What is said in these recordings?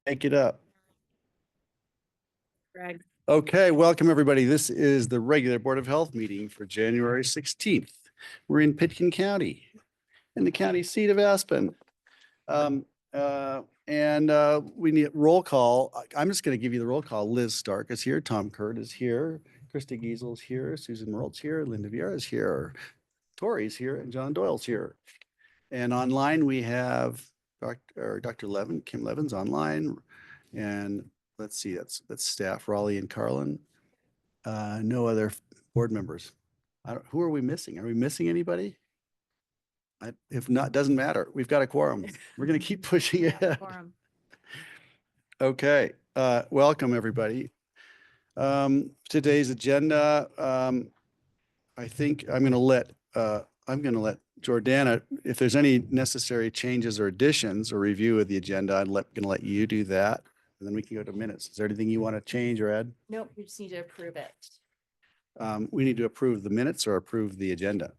Make it up. Greg. Okay, welcome everybody. This is the regular Board of Health meeting for January 16th. We're in Pitkin County, in the county seat of Aspen. We need roll call. I'm just going to give you the roll call. Liz Stark is here. Tom Kurt is here. Krista Giesel is here. Susan Merle's here. Linda Vieira is here. Tori's here and John Doyle's here. And online we have Dr. Levin, Kim Levin's online. And let's see, that's staff, Raleigh and Carlin. No other board members. Who are we missing? Are we missing anybody? If not, doesn't matter. We've got a quorum. We're going to keep pushing it. Okay. Welcome everybody. Today's agenda. I think I'm going to let Jordana, if there's any necessary changes or additions or review of the agenda, I'm going to let you do that. And then we can go to minutes. Is there anything you want to change or add? Nope, we just need to approve it. We need to approve the minutes or approve the agenda.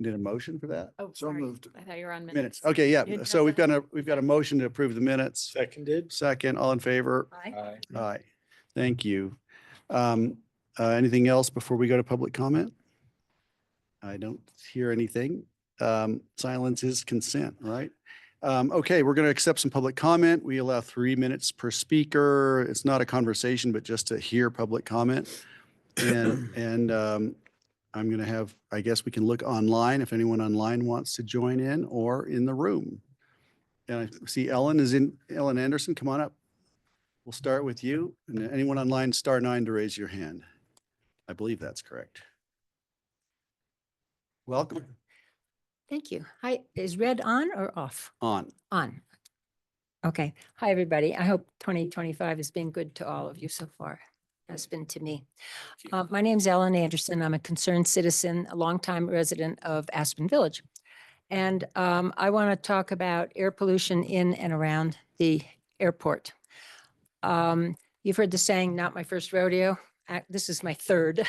Need a motion for that? Oh, So sorry. moved. I thought you were on minutes. Minutes. Okay, yeah. You So have we've got a motion to approve the minutes. Seconded. Second, all in favor? Aye. Aye. Thank you. Anything else before we go to public comment? I don't hear anything. Silence is consent, right? Okay, we're going to accept some public comment. We allow 3 minutes per speaker. It's not a conversation, but just to hear public comment. And I'm going to have, I guess we can look online if anyone online wants to join in or in the room. And I see Ellen Anderson, come on up. We'll start with you. And anyone online, *9 to raise your hand. I believe that's correct. Welcome. Thank you. Hi, is red on or off? On. On. Okay. Hi, everybody. I hope 2025 has been good to all of you so far. Has been to me. My name's Ellen Anderson. I'm a concerned citizen, a longtime resident of Aspen Village. And I want to talk about air pollution in and around the airport. You've heard the saying, not my first rodeo. This is my third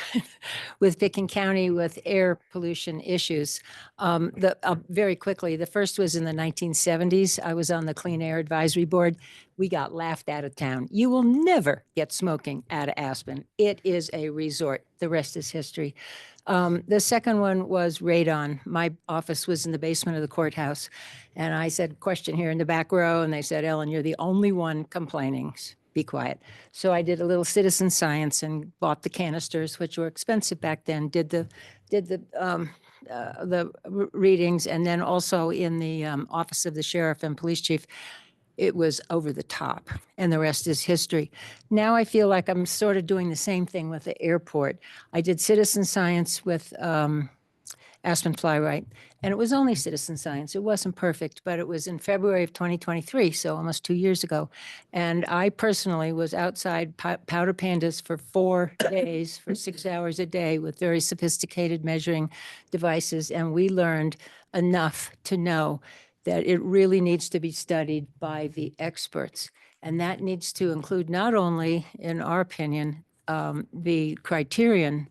with Pitkin County with air pollution issues. Very quickly, the first was in the 1970s. I was on the Clean Air Advisory Board. We got laughed out of town. You will never get smoking out of Aspen. It is a resort. The rest is history. The second one was radon. My office was in the basement of the courthouse. And I said, question here in the back row. And they said, Ellen, you're the only one complaining. Be quiet. So I did a little citizen science and bought the canisters, which were expensive back then, did the readings. And then also in the office of the sheriff and police chief, it was over the top, and the rest is history. Now I feel like I'm sort of doing the same thing with the airport. I did citizen science with Aspen Flywright, and it was only citizen science. It wasn't perfect, but it was in February of 2023, so almost 2 years ago. And I personally was outside Powder Pandas for 4 days, for 6 hours a day with very sophisticated measuring devices, and we learned enough to know that it really needs to be studied by the experts. And that needs to include not only, in our opinion, the criterion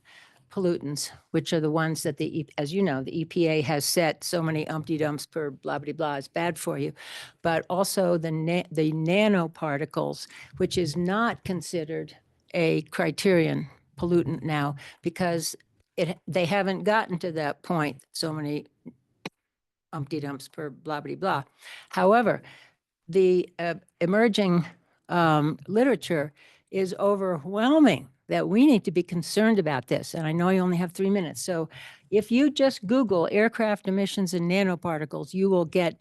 pollutants, which are the ones that as you know, the EPA has set so many umpty dumps per blah, blah, blah is bad for you, but also the nanoparticles, which is not considered a criterion pollutant now because they haven't gotten to that point, so many umpty dumps per blah, blah, blah. However, the emerging literature is overwhelming that we need to be concerned about this. And I know I only have 3 minutes. So if you just Google aircraft emissions and nanoparticles, you will get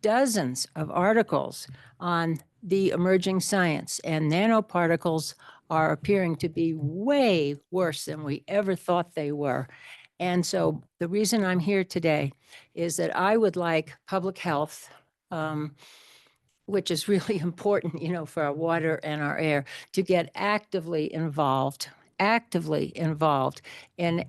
dozens of articles on the emerging science. And nanoparticles are appearing to be way worse than we ever thought they were. And so the reason I'm here today is that I would like public health, which is really important, you know, for our water and our air, to get actively involved in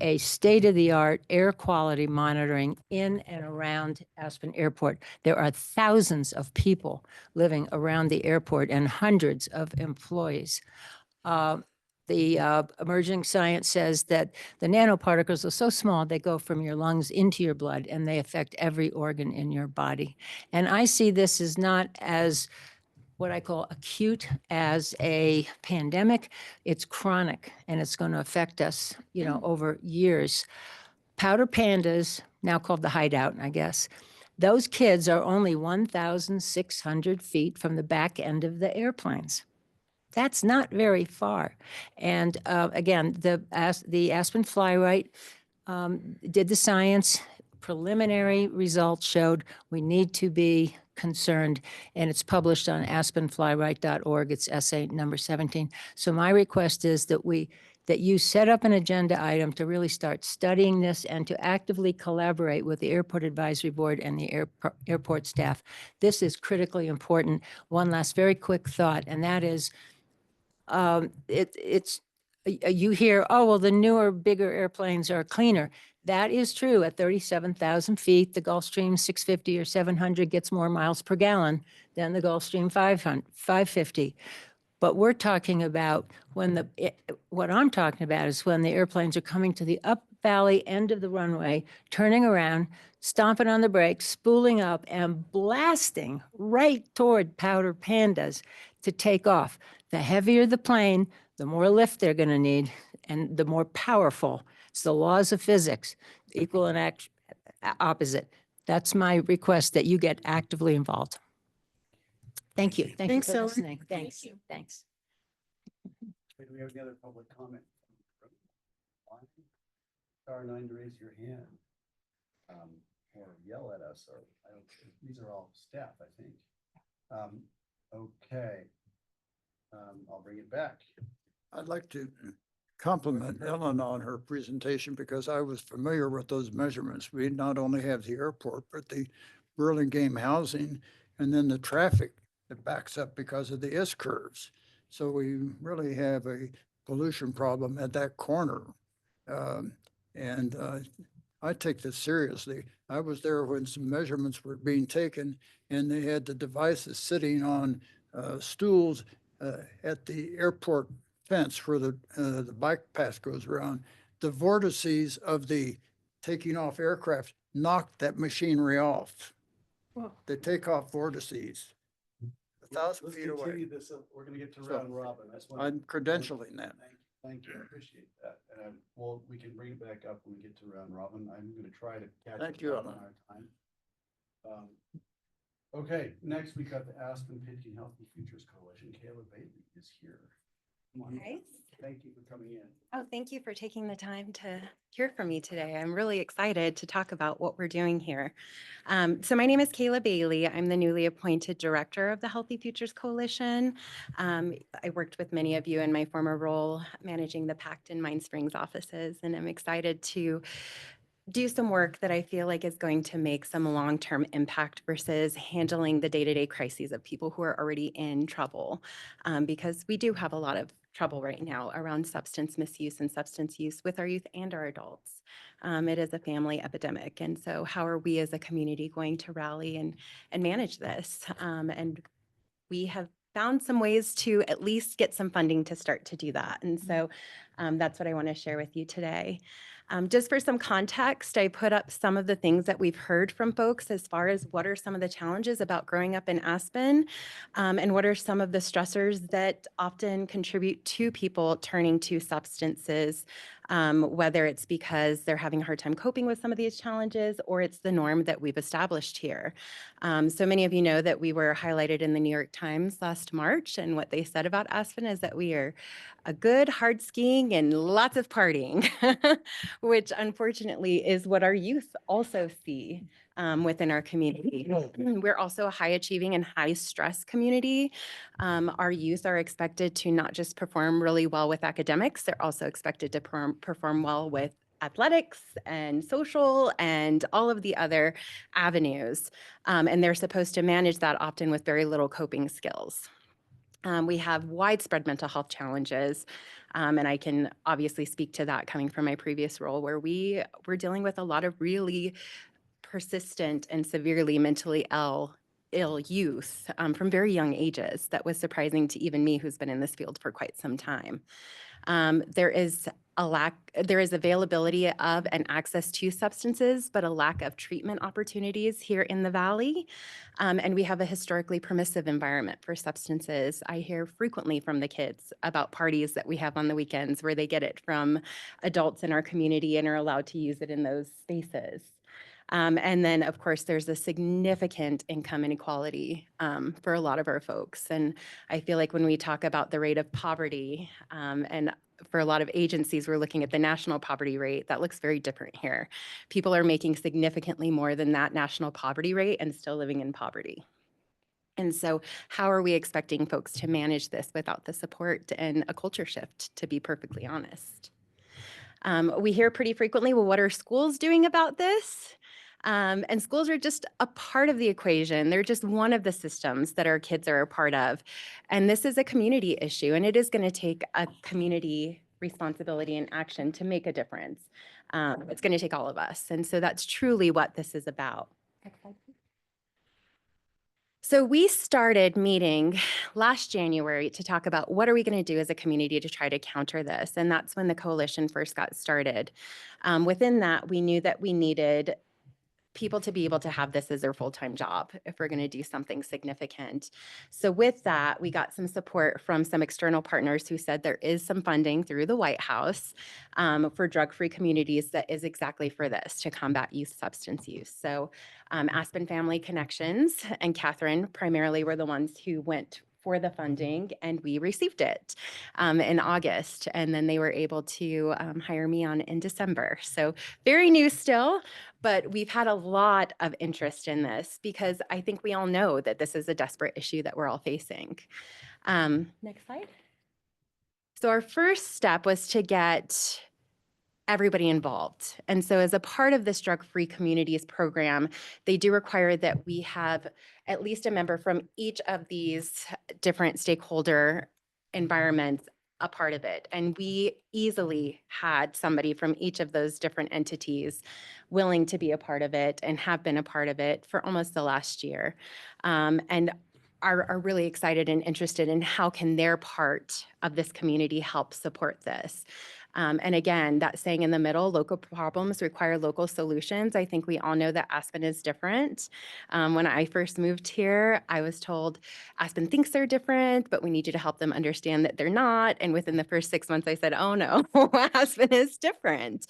a state-of-the-art air quality monitoring in and around Aspen Airport. There are thousands of people living around the airport and hundreds of employees. The emerging science says that the nanoparticles are so small, they go from your lungs into your blood and they affect every organ in your body. And I see this as not as what I call acute as a pandemic. It's chronic and it's going to affect us, over years. Powder pandas, now called the hideout, I guess. Those kids are only 1,600 feet from the back end of the airplanes. That's not very far. And again, the Aspen Flywright did the science. Preliminary results showed we need to be concerned, and it's published on aspenflywright.org. It's essay number 17. So my request is that you set up an agenda item to really start studying this and to actively collaborate with the Airport Advisory Board and the airport staff. This is critically important. One last very quick thought, and that is, you hear, oh, well, the newer, bigger airplanes are cleaner. That is true. At 37,000 feet, the Gulfstream 650 or 700 gets more miles per gallon than the Gulfstream 550. But we're talking about what I'm talking about is when the airplanes are coming to the up valley end of the runway, turning around, stomping on the brakes, spooling up, and blasting right toward powder pandas to take off. The heavier the plane, the more lift they're going to need, and the more powerful. It's the laws of physics, equal and opposite. That's my request, that you get actively involved. Thank you. Thank you Thanks, for Ellen. listening. Thanks. Thanks. Do we have any other public comment? Star 9 to raise your hand. Or yell at us, or I don't, these are all staff, I think. Okay. I'll bring it back. I'd like to compliment Ellen on her presentation because I was familiar with those measurements. We not only have the airport, but the Burlingame housing and then the traffic that backs up because of the S-curves. So we really have a pollution problem at that corner. And I take this seriously. I was there when some measurements were being taken and they had the devices sitting on stools at the airport fence where the bike path goes around. The vortices of the taking off aircraft knocked that machinery off. Whoa. The takeoff vortices, 1,000 Let's feet away. continue this. We're going to get to So, round robin. That's what I'm credentialing that. Thank you. I appreciate that. And well, we can bring it back up when we get to round robin. I'm going to try to catch Thank up you, on Ellen. our time. Okay, next we got the Aspen Pitkin Healthy Futures Coalition. Kayla Bailey is here. Come on. Nice. Thank you for coming in. Oh, thank you for taking the time to hear from me today. I'm really excited to talk about what we're doing here. So my name is Kayla Bailey. I'm the newly appointed director of the Healthy Futures Coalition. I worked with many of you in my former role managing the Pact and Mine Springs offices, and I'm excited to do some work that I feel like is going to make some long-term impact versus handling the day-to-day crises of people who are already in trouble. Because we do have a lot of trouble right now around substance misuse and substance use with our youth and our adults. It is a family epidemic. And so how are we as a community going to rally and manage this? And we have found some ways to at least get some funding to start to do that. And so that's what I want to share with you today. Just for some context, I put up some of the things that we've heard from folks as far as what are some of the challenges about growing up in Aspen, and what are some of the stressors that often contribute to people turning to substances, whether it's because they're having a hard time coping with some of these challenges or it's the norm that we've established here. So many of you know that we were highlighted in the New York Times last March, and what they said about Aspen is that we are a good hard skiing and lots of partying, which unfortunately is what our youth also see within our community. We're also a high achieving and high stress community. Our youth are expected to not just perform really well with academics, they're also expected to perform well with athletics and social and all of the other avenues. And they're supposed to manage that often with very little coping skills. We have widespread mental health challenges, and I can obviously speak to that coming from my previous role where we were dealing with a lot of really persistent and severely mentally ill youth from very young ages. That was surprising to even me, who's been in this field for quite some time. There is there is availability of and access to substances, but a lack of treatment opportunities here in the Valley. And we have a historically permissive environment for substances. I hear frequently from the kids about parties that we have on the weekends where they get it from adults in our community and are allowed to use it in those spaces. And then, of course, there's a significant income inequality for a lot of our folks. And I feel like when we talk about the rate of poverty, and for a lot of agencies, we're looking at the national poverty rate. That looks very different here. People are making significantly more than that national poverty rate and still living in poverty. And so how are we expecting folks to manage this without the support and a culture shift, to be perfectly honest? We hear pretty frequently, well, what are schools doing about this? And schools are just a part of the equation. They're just one of the systems that our kids are a part of. And this is a community issue, and it is going to take a community responsibility and action to make a difference. It's going to take all of us. And so that's truly what this is about. Next slide, please. So we started meeting last January to talk about what are we going to do as a community to try to counter this. And that's when the coalition first got started. Within that, we knew that we needed people to be able to have this as their full-time job if we're going to do something significant. So with that, we got some support from some external partners who said there is some funding through the White House for drug-free communities that is exactly for this, to combat youth substance use. So Aspen Family Connections and Catherine primarily were the ones who went for the funding, and we received it in August. And then they were able to hire me on in December. So very new still, but we've had a lot of interest in this because I think we all know that this is a desperate issue that we're all facing. Next slide. So our first step was to get everybody involved. And so as a part of this drug-free communities program, they do require that we have at least a member from each of these different stakeholder environments a part of it. And we easily had somebody from each of those different entities willing to be a part of it and have been a part of it for almost the last year. And are really excited and interested in how can their part of this community help support this. And again, that saying in the middle, local problems require local solutions. I think we all know that Aspen is different. When I first moved here, I was told Aspen thinks they're different, but we need you to help them understand that they're not. And within the first 6 months, I said, oh no, Aspen is different.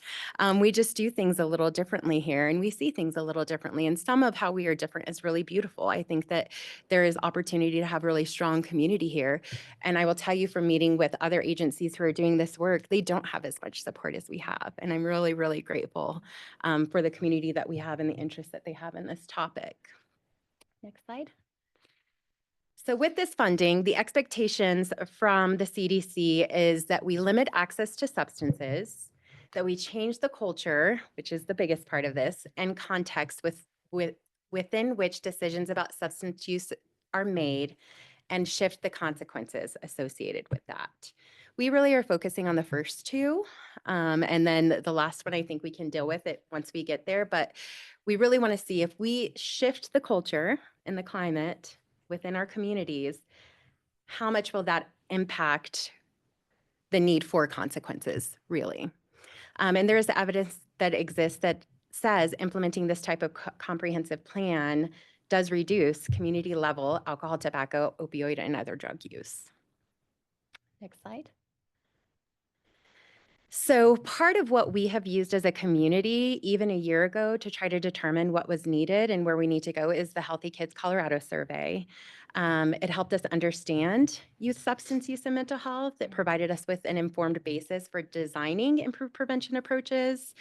We just do things a little differently here, and we see things a little differently. And some of how we are different is really beautiful. I think that there is opportunity to have really strong community here. And I will tell you from meeting with other agencies who are doing this work, they don't have as much support as we have. And I'm really, really grateful for the community that we have and the interest that they have in this topic. Next slide. So with this funding, the expectations from the CDC is that we limit access to substances, that we change the culture, which is the biggest part of this, and context within which decisions about substance use are made, and shift the consequences associated with that. We really are focusing on the first two, and then the last one, I think we can deal with it once we get there, but we really want to see if we shift the culture and the climate within our communities, how much will that impact the need for consequences, really? And there is evidence that exists that says implementing this type of comprehensive plan does reduce community level alcohol, tobacco, opioid, and other drug use. Next slide. So part of what we have used as a community, even a year ago, to try to determine what was needed and where we need to go is the Healthy Kids Colorado survey. It helped us understand youth substance use and mental health. It provided us with an informed basis for designing improved prevention approaches.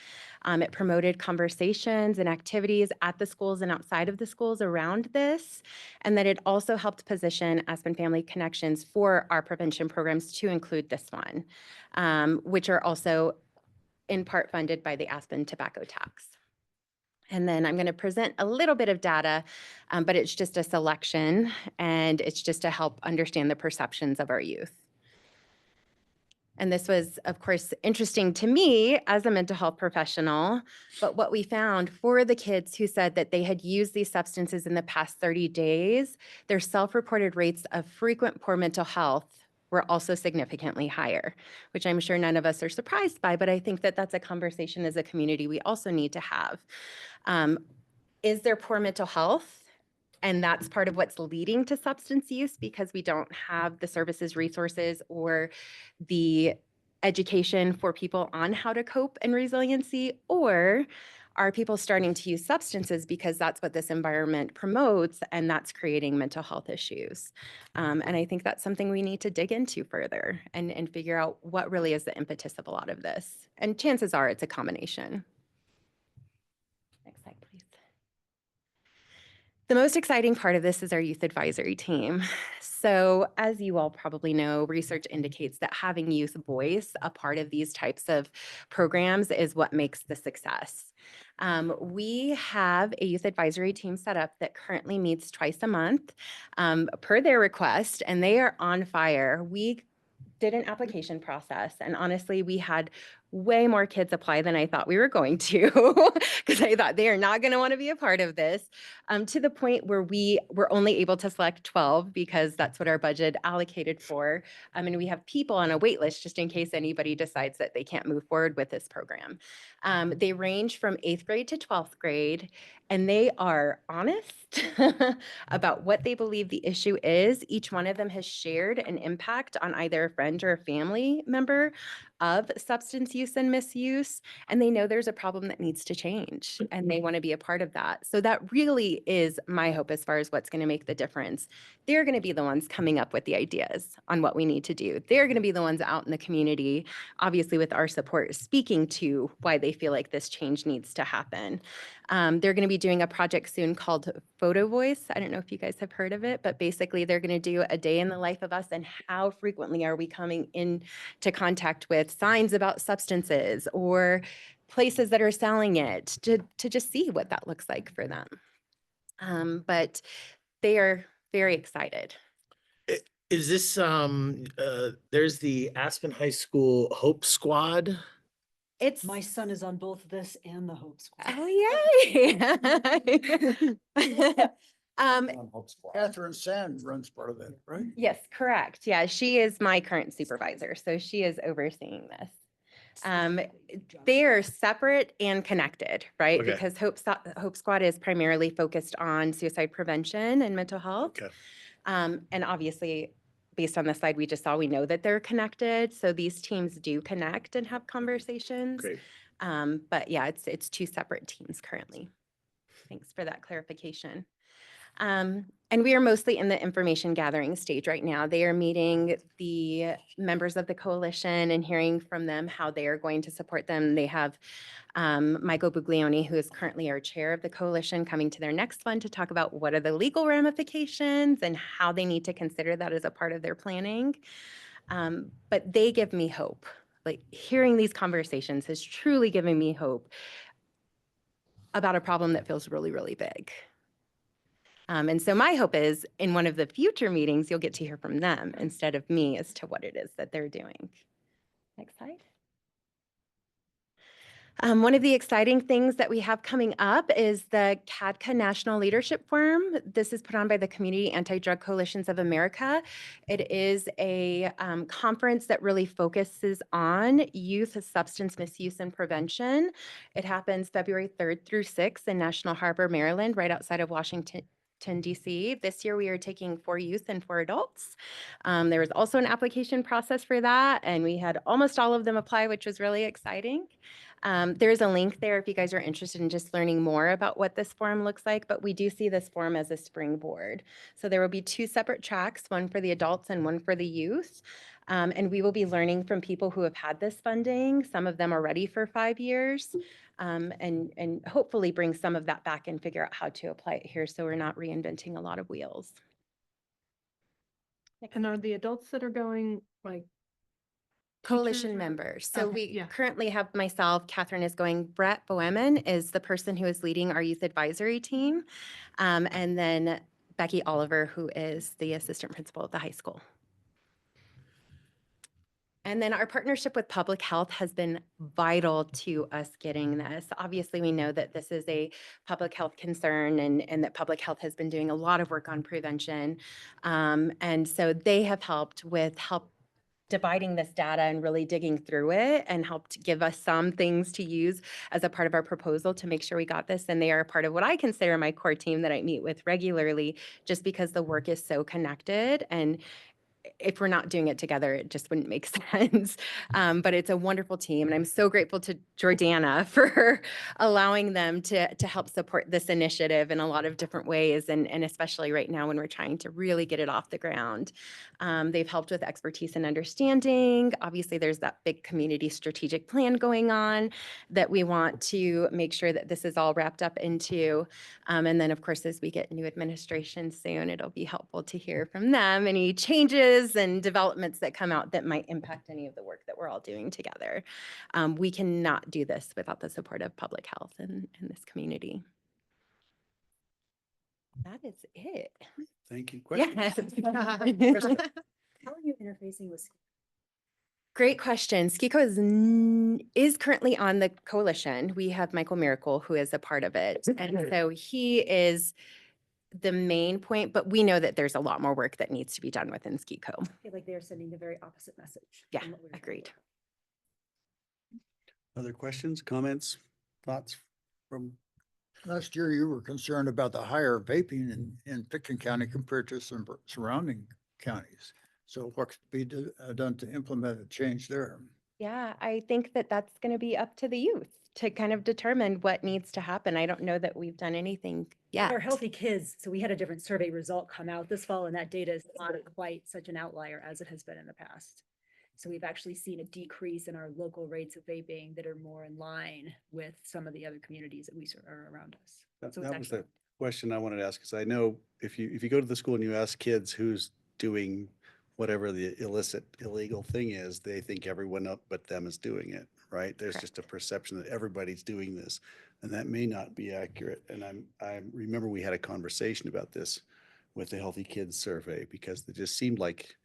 It promoted conversations and activities at the schools and outside of the schools around this. And then it also helped position Aspen Family Connections for our prevention programs to include this one, which are also in part funded by the Aspen tobacco tax. And then I'm going to present a little bit of data, but it's just a selection, and it's just to help understand the perceptions of our youth. And this was, of course, interesting to me as a mental health professional, but what we found for the kids who said that they had used these substances in the past 30 days, their self-reported rates of frequent poor mental health were also significantly higher, which I'm sure none of us are surprised by, but I think that that's a conversation as a community we also need to have. Is there poor mental health? And that's part of what's leading to substance use because we don't have the services, resources, or the education for people on how to cope and resiliency? Or are people starting to use substances because that's what this environment promotes and that's creating mental health issues? And I think that's something we need to dig into further and figure out what really is the impetus of a lot of this. And chances are it's a combination. Next slide, please. The most exciting part of this is our youth advisory team. So as you all probably know, research indicates that having youth voice a part of these types of programs is what makes the success. We have a youth advisory team set up that currently meets twice a month per their request, and they are on fire. We did an application process, and honestly, we had way more kids apply than I thought we were going to, because I thought they are not going to want to be a part of this, to the point where we were only able to select 12 because that's what our budget allocated for. And we have people on a wait list just in case anybody decides that they can't move forward with this program. They range from 8th grade to 12th grade, and they are honest about what they believe the issue is. Each one of them has shared an impact on either a friend or a family member of substance use and misuse, and they know there's a problem that needs to change, and they want to be a part of that. So that really is my hope as far as what's going to make the difference. They're going to be the ones coming up with the ideas on what we need to do. They're going to be the ones out in the community, obviously with our support, speaking to why they feel like this change needs to happen. They're going to be doing a project soon called Photo Voice. I don't know if you guys have heard of it, but basically they're going to do a day in the life of us and how frequently are we coming into contact with signs about substances or places that are selling it to just see what that looks like for them. But they are very excited. Is this there's the Aspen High School Hope Squad? It's My son is on both this and the Hope Squad. oh yay. Catherine Sand runs part of that, right? Yes, correct. Yeah, she is my current supervisor, so she is overseeing this. They are separate and connected, right? Okay. Because Hope Squad is primarily focused on suicide prevention and mental health. Okay. And obviously, based on the slide we just saw, we know that they're connected. So these teams do connect and have conversations. Great. But yeah, it's two separate teams currently. Thanks for that clarification. And we are mostly in the information gathering stage right now. They are meeting the members of the coalition and hearing from them how they are going to support them. They have Michael Buglioni, who is currently our chair of the coalition, coming to their next one to talk about what are the legal ramifications and how they need to consider that as a part of their planning. But they give me hope. Like hearing these conversations has truly given me hope about a problem that feels really, really big. And so my hope is in one of the future meetings, you'll get to hear from them instead of me as to what it is that they're doing. Next slide. One of the exciting things that we have coming up is the CADCA National Leadership Forum. This is put on by the Community Anti-Drug Coalitions of America. It is a conference that really focuses on youth substance misuse and prevention. It happens February 3rd through 6th in National Harbor, Maryland, right outside of Washington, DC. This year we are taking 4 youth and 4 adults. There was also an application process for that, and we had almost all of them apply, which was really exciting. There's a link there if you guys are interested in just learning more about what this forum looks like, but we do see this forum as a springboard. So there will be 2 separate tracks, one for the adults and one for the youth. And we will be learning from people who have had this funding. Some of them are ready for 5 years. And hopefully bring some of that back and figure out how to apply it here so we're not reinventing a lot of wheels. And are the adults that are going like Coalition teachers or- members. So Okay, we yeah. currently have myself, Catherine is going, Brett Boeman is the person who is leading our youth advisory team. And then Becky Oliver, who is the assistant principal at the high school. And then our partnership with public health has been vital to us getting this. Obviously, we know that this is a public health concern and that public health has been doing a lot of work on prevention. And so they have helped with dividing this data and really digging through it and helped give us some things to use as a part of our proposal to make sure we got this. And they are a part of what I consider my core team that I meet with regularly, just because the work is so connected. And if we're not doing it together, it just wouldn't make sense. But it's a wonderful team. And I'm so grateful to Jordana for allowing them to help support this initiative in a lot of different ways. And especially right now when we're trying to really get it off the ground. They've helped with expertise and understanding. Obviously, there's that big community strategic plan going on that we want to make sure that this is all wrapped up into. And then, of course, as we get new administration soon, it'll be helpful to hear from them any changes and developments that come out that might impact any of the work that we're all doing together. We cannot do this without the support of public health in this community. That is it. Thank you. Question? Yes. How are you interfacing with? Great question. SKICO is currently on the coalition. We have Michael Miracle, who is a part of it. And so he is the main point, but we know that there's a lot more work that needs to be done within SKICO. I feel like they're sending the very opposite message. Yeah, from what we're trying to agreed. work Other questions, comments, thoughts from? Last year, you were concerned about the higher vaping in Pitkin County compared to some surrounding counties. So what could be done to implement a change there? Yeah, I think that that's going to be up to the youth to kind of determine what needs to happen. I don't know that we've done anything on. yet. Our healthy kids, so we had a different survey result come out this fall, and that data is not quite such an outlier as it has been in the past. So we've actually seen a decrease in our local rates of vaping that are more in line with some of the other communities that we are around us. That So it's that was the actually- question I wanted to ask, because I know if you go to the school and you ask kids who's doing whatever the illegal thing is, they think everyone up but them is doing it, right? There's just a perception that everybody's doing this, and that may not be accurate. And I remember we had a conversation about this with the Healthy Kids Survey, because it just seemed like,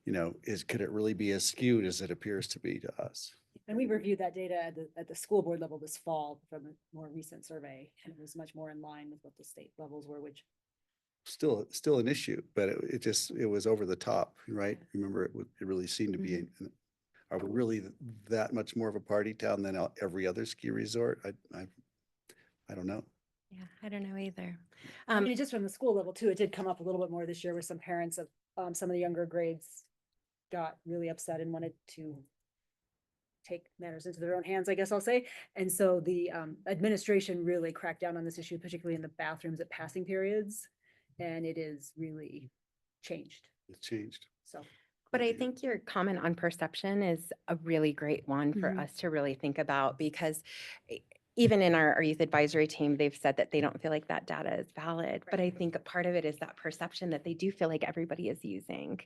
could it really be as skewed as it appears to be to us? And we reviewed that data at the school board level this fall from a more recent survey, and it was much more in line with what the state levels were, which Still an issue, but it was over the top, right? Remember, it really seemed to be, are we really that much more of a party town than every other ski resort? I don't know. Yeah, I don't know either. I mean, just from the school level too, it did come up a little bit more this year with some parents of some of the younger grades got really upset and wanted to take matters into their own hands, I guess I'll say. And so the administration really cracked down on this issue, particularly in the bathrooms at passing periods. And it is really changed. It's changed. So But I think your comment on perception is a really great one for us to really think about, because even in our youth advisory team, they've said that they don't feel like that data is valid. But I think a part of it is that perception that they do feel like everybody is using.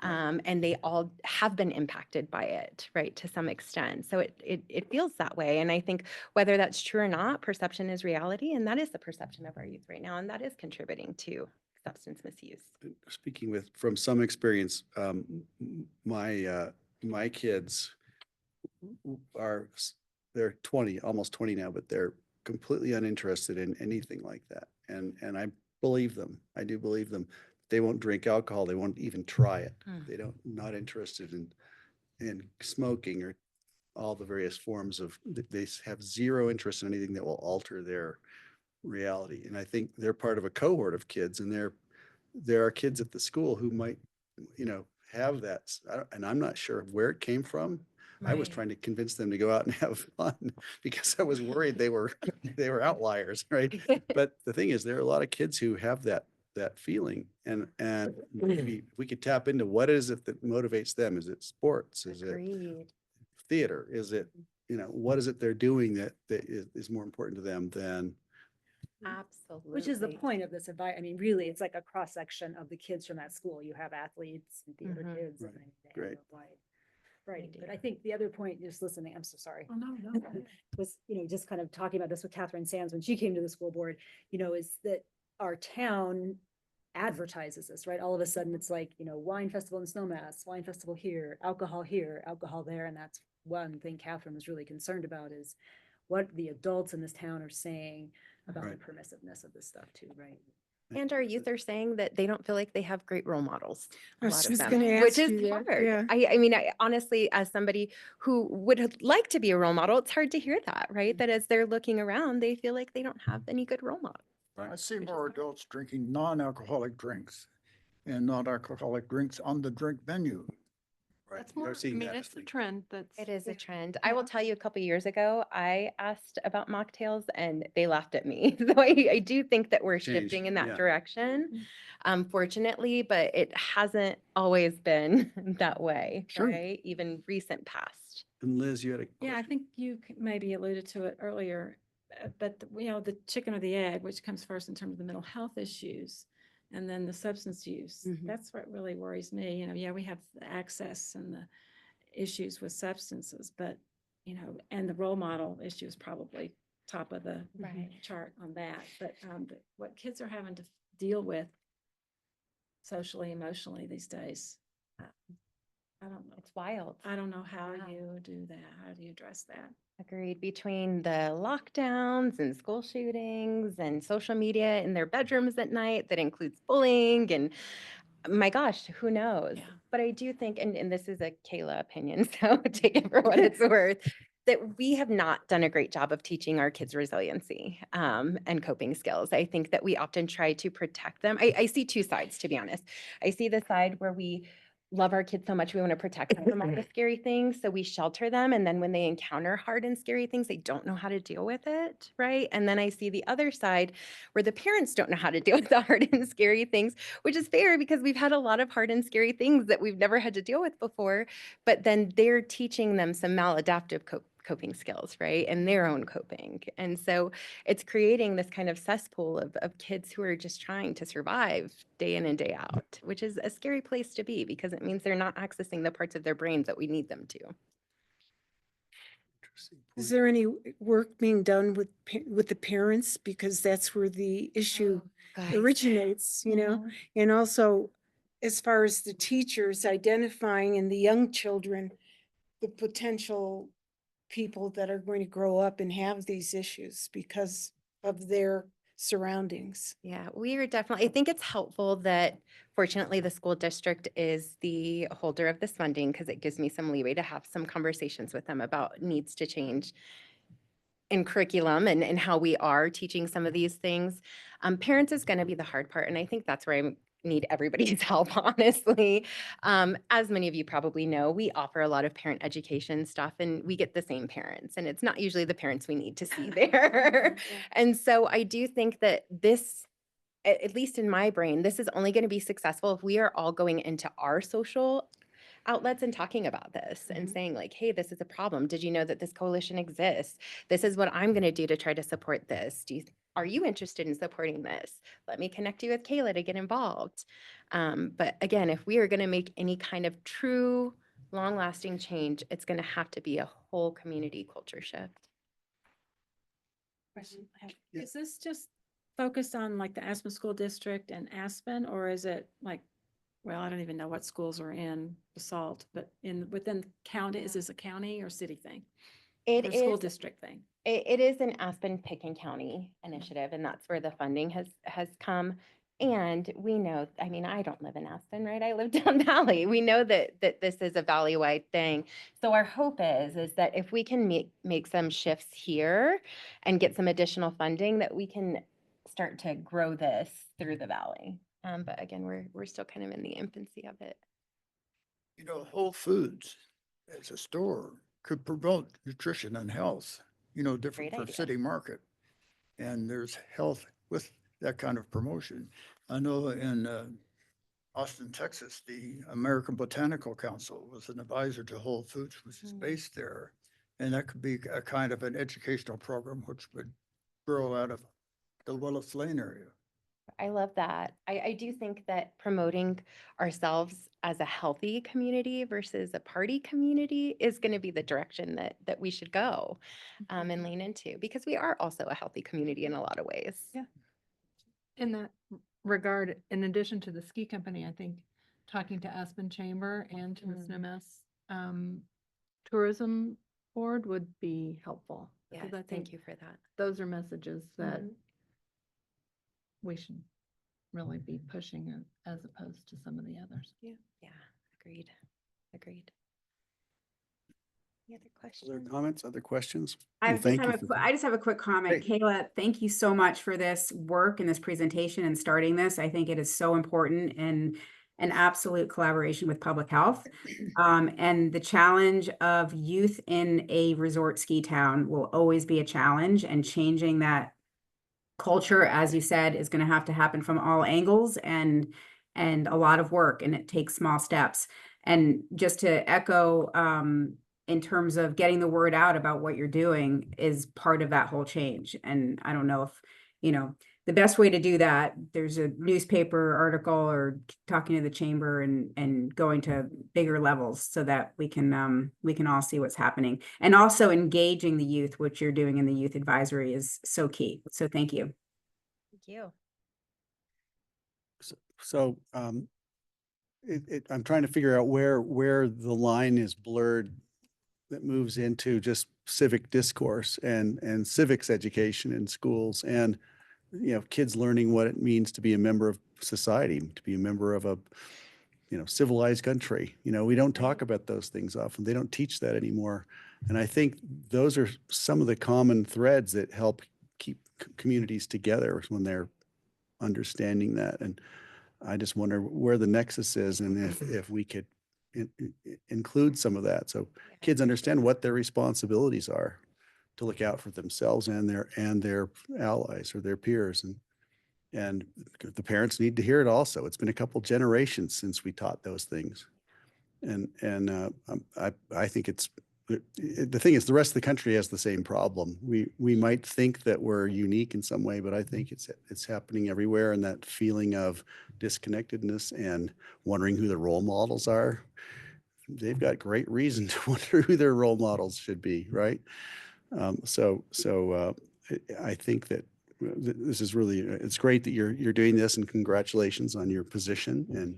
And they all have been impacted by it, right, to some extent. So it feels that way. And I think whether that's true or not, perception is reality. And that is the perception of our youth right now. And that is contributing to substance misuse. Speaking from some experience, my kids they're 20, almost 20 now, but they're completely uninterested in anything like that. And I believe them. I do believe them. They won't drink alcohol. They won't even try it. They not interested in smoking or all the various forms of, they have zero interest in anything that will alter their reality. And I think they're part of a cohort of kids, and there are kids at the school who might, have that. And I'm not sure where it came from. I was Right. trying to convince them to go out and have fun because I was worried they were outliers, right? But the thing is, there are a lot of kids who have that feeling, and maybe we could tap into what is it that motivates them. Is it sports? Is it Agreed. theater? Is it, what is it they're doing that is more important to them than? Absolutely. which is the point of this advice. I mean, really, it's like a cross section of the kids from that school. You have athletes and theater Mhm. kids. Right. And they have Great. a wide variety. They But do. I think the other point, just listening, I'm so sorry. Oh, no, no. Was, just kind of talking about this with Catherine Sands when she came to the school board, is that our town advertises this, right? All of a sudden, it's like, wine festival in Snowmass, wine festival here, alcohol there. And that's one thing Catherine was really concerned about, is what the adults in this town are saying about Right. the permissiveness of this stuff too, right? And our youth are saying that they don't feel like they have great role models. I A was lot of just them, gonna which ask is you that, hard. yeah. I mean, honestly, as somebody who would like to be a role model, it's hard to hear that, right? That as they're looking around, they feel like they don't have any good role models. I see more adults drinking non-alcoholic drinks and non-alcoholic drinks on the drink menu. Right. That's We are more, I seeing mean, that, I it's a think. trend that's. It is a yeah. trend. I will Yeah. tell you, a couple years ago, I asked about mocktails and they laughed at me. So I do think that we're Changed, shifting in that yeah. direction, fortunately, but it hasn't always been that way, Sure. right? Even recent past. And Liz, you had a Yeah, I question? think you maybe alluded to it earlier, but the chicken or the egg, which comes first in terms of the mental health issues and then the substance use. Mhm. That's what really worries me. Yeah, we have the access and the issues with substances, but, and the role model issue is probably top of the Right. chart on that. But what kids are having to deal with socially, emotionally these days, I don't know. It's wild. I don't know how Yeah. you do that. How do you address that? Agreed. Between the lockdowns and school shootings and social media in their bedrooms at night, that includes bullying and my gosh, who knows? Yeah. But I do think, and this is a Kayla opinion, so take it for what it's worth, that we have not done a great job of teaching our kids resiliency and coping skills. I think that we often try to protect them. I see two sides, to be honest. I see the side where we love our kids so much, we want to protect them from all the scary things. So we shelter them. And then when they encounter hard and scary things, they don't know how to deal with it. Right. And then I see the other side where the parents don't know how to deal with the hard and scary things, which is fair because we've had a lot of hard and scary things that we've never had to deal with before. But then they're teaching them some maladaptive coping skills, right? And their own coping. And so it's creating this kind of cesspool of kids who are just trying to survive day in and day out, which is a scary place to be because it means they're not accessing the parts of their brains that we need them to. Interesting Is point. there any work being done with with the parents? Because that's where the issue originates, Mhm. and also as far as the teachers identifying in the young children, the potential people that are going to grow up and have these issues because of their surroundings. Yeah, we are definitely, I think it's helpful that fortunately the school district is the holder of this funding because it gives me some leeway to have some conversations with them about needs to change in curriculum and how we are teaching some of these things. Parents is going to be the hard part. And I think that's where I need everybody's help, honestly. As many of you probably know, we offer a lot of parent education stuff and we get the same parents. And it's not usually the parents we need to see there. And so I do think that this, at least in my brain, this is only going to be successful if we are all going into our social outlets and talking about this and saying like, hey, this is a problem. Did you know that this coalition exists? This is what I'm going to do to try to support this. Are you interested in supporting this? Let me connect you with Kayla to get involved. But again, if we are going to make any kind of true long-lasting change, it's going to have to be a whole community culture shift. Question I have, Yeah. is this just focused on like the Aspen School District and Aspen, or is it like, well, I don't even know what schools are in Basalt, but within county, is this a county or city thing? It Or school is district thing? It is an Aspen Pitkin County initiative, and that's where the funding has come. And we know, I mean, I don't live in Aspen, right? I live down Valley. We know that this is a valley-wide thing. So our hope is that if we can make some shifts here and get some additional funding, that we can start to grow this through the valley. But again, we're still kind of in the infancy of it. Whole Foods as a store could promote nutrition and health, different Great for idea. city market. And there's health with that kind of promotion. I know in Austin, Texas, the American Botanical Council was an advisor to Whole Foods, which is based there. And that could be a kind of an educational program which would grow out of the Willis Lane area. I love that. I do think that promoting ourselves as a healthy community versus a party community is going to be the direction that we should go and lean into because we are also a healthy community in a lot of ways. Yeah. In that regard, in addition to the ski company, I think talking to Aspen Chamber and to the SNMS Tourism Board would be helpful. Yes, because I thank think you for that. those are messages that Mhm. we should really be pushing it as opposed to some of the others. Yeah, agreed, agreed. Any other Other questions? comments, other questions? I Well, just thank have you a, for I just have a quick comment. Kayla, thank you so much for this work and this presentation and starting this. I think it is so important and an absolute collaboration with public health. And the challenge of youth in a resort ski town will always be a challenge, and changing that culture, as you said, is going to have to happen from all angles and a lot of work, and it takes small steps. And just to echo, in terms of getting the word out about what you're doing is part of that whole change. And I don't know if, the best way to do that, there's a newspaper article or talking to the chamber and going to bigger levels so that we can all see what's happening. And also engaging the youth, which you're doing in the youth advisory, is so key. So thank you. Thank you. So, I'm trying to figure out where the line is blurred that moves into just civic discourse and civics education in schools, and, kids learning what it means to be a member of society, to be a member of a, civilized country. We don't talk about those things often. They don't teach that anymore. And I think those are some of the common threads that help keep communities together when they're understanding that. And I just wonder where the nexus is, and if we could include some of that, so kids understand what their responsibilities are to look out for themselves and their allies or their peers, and the parents need to hear it also. It's been a couple generations since we taught those things, and I think the thing is, the rest of the country has the same problem. We might think that we're unique in some way, but I think it's happening everywhere. And that feeling of disconnectedness and wondering who the role models are, they've got great reason to wonder who their role models should be, right? I think that this is really, it's great that you're doing this, and congratulations on your position.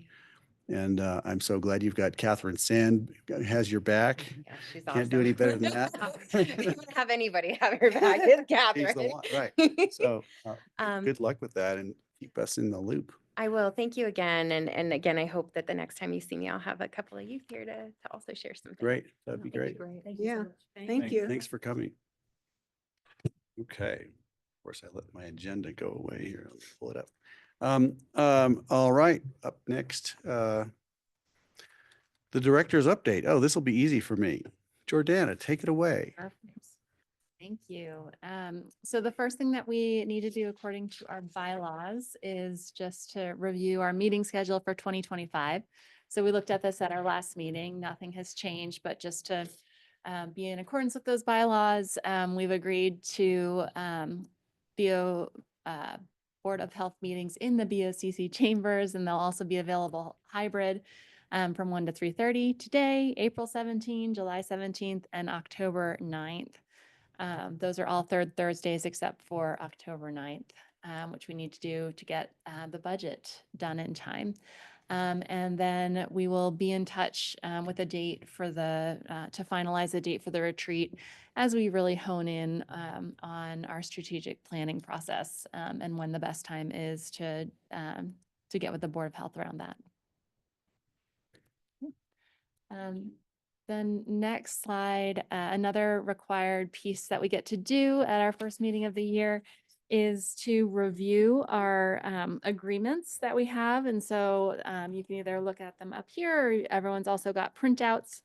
And I'm so glad you've got Catherine Sand has your back. Yeah, she's Can't do any better than that. You wouldn't have anybody have her back. It's She's the Catherine. one, right. So good luck with that, and keep us in the loop. I will. Thank you again. And again, I hope that the next time you see me, I'll have a couple of youth here to also share something. Great. That'd be Thank you. great. Thank you so Yeah. much. Thank you. Thanks for coming. Okay. Of course, I let my agenda go away here. Let me pull it up. All right. Up next, the director's update. Oh, this will be easy for me. Jordana, take it away. Perfect. Thank you. So the first thing that we need to do according to our bylaws is just to review our meeting schedule for 2025. So we looked at this at our last meeting. Nothing has changed, but just to be in accordance with those bylaws, we've agreed to Board of Health meetings in the BOCC chambers, and they'll also be available hybrid from 1 to 3:30 today, April 17, July 17th, and October 9th. Those are all third Thursdays except for October 9th, which we need to do to get the budget done in time. And then we will be in touch with a date for to finalize a date for the retreat as we really hone in on our strategic planning process and when the best time is to get with the Board of Health around that. Then next slide, another required piece that we get to do at our first meeting of the year is to review our agreements that we have. And so you can either look at them up here, or everyone's also got printouts.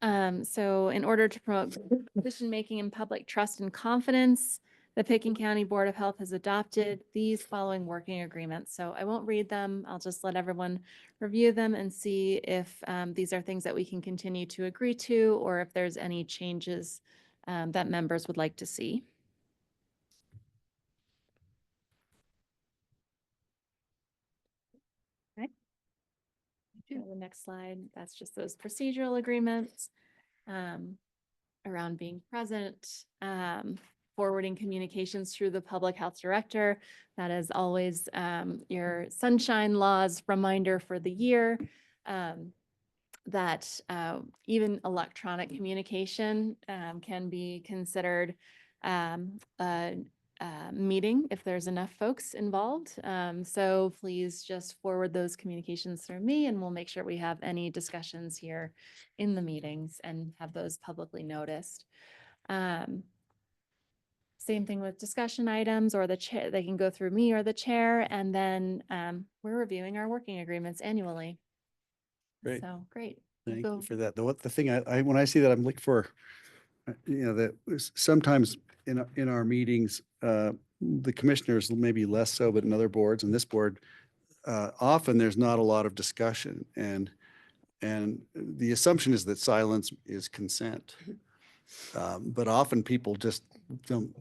So in order to promote decision-making and public trust and confidence, the Pitkin County Board of Health has adopted these following working agreements. So I won't read them. I'll just let everyone review them and see if these are things that we can continue to agree to, or if there's any changes that members would like to see. Okay. The next slide, that's just those procedural agreements around being present, forwarding communications through the public health director. That is always your sunshine laws reminder for the year. That even electronic communication can be considered a meeting if there's enough folks involved. So please just forward those communications through me and we'll make sure we have any discussions here in the meetings and have those publicly noticed. Same thing with discussion items or the chair, they can go through me or the chair, and then we're reviewing our working agreements annually. Great. So great. We'll Thank go- you for that. The thing when I see that, I'm looking for, that sometimes in our meetings, the commissioners, maybe less so, but in other boards and this board, often there's not a lot of discussion, and the assumption is that silence is consent. But often people just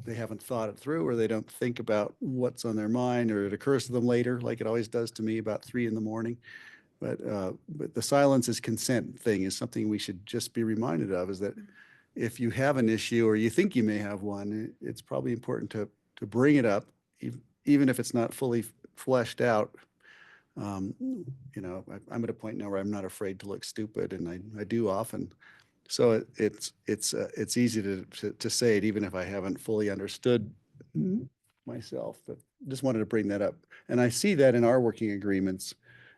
they haven't thought it through, or they don't think about what's on their mind, or it occurs to them later, like it always does to me about 3 a.m. But the silence is consent thing is something we should just be reminded of, is that if you have an issue or you think you may have one, it's probably important to bring it up, even if it's not fully fleshed out. I'm at a point now where I'm not afraid to look stupid, and I do often. So it's easy to say it, even if I haven't fully understood myself. But just wanted to bring that up, and I see that in our working agreements,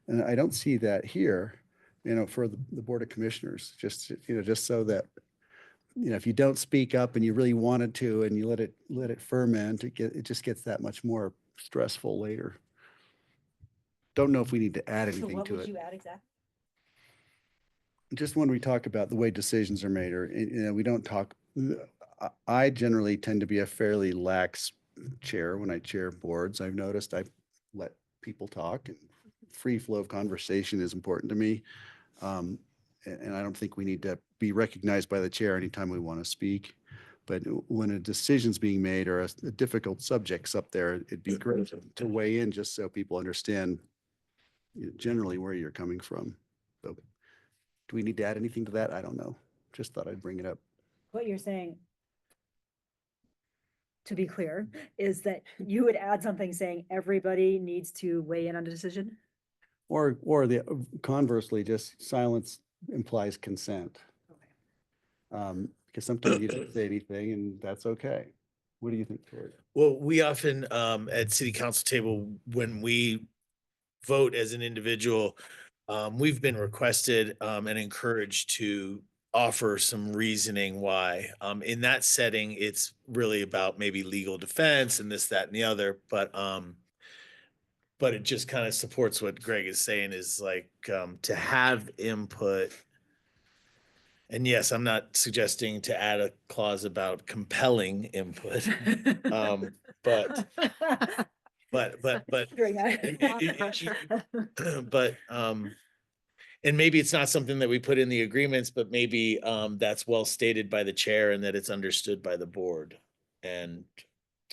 and I don't see that here. For the Board of Commissioners, just so that if you don't speak up and you really wanted to, and you let it ferment, it just gets that much more stressful later. Don't know if we need to add So anything what to would it. you add exactly? Just when we talk about the way decisions are made, or, we don't talk, I generally tend to be a fairly lax chair when I chair boards. I've noticed I let people talk, and free flow of conversation is important to me. And I don't think we need to be recognized by the chair anytime we want to speak. But when a decision's being made or a difficult subject's up there, it'd be great to weigh in, just so people understand generally where you're coming from. So do we need to add anything to that? I don't know. Just thought I'd bring it up. What you're saying, to be clear, is that you would add something saying everybody needs to weigh in on a decision? Or conversely, just silence implies consent. Because sometimes you don't say anything, and that's okay. What do you think, Tori? Well, we often, at city council table, when we vote as an individual, we've been requested, and encouraged to offer some reasoning why. In that setting, it's really about maybe legal defense and this, that, and the other, but it just kind of supports what Greg is saying, is like, to have input. And yes, I'm not suggesting to add a clause about compelling input. But Doing that. Pressure. But and maybe it's not something that we put in the agreements, but maybe that's well stated by the chair and that it's understood by the board. And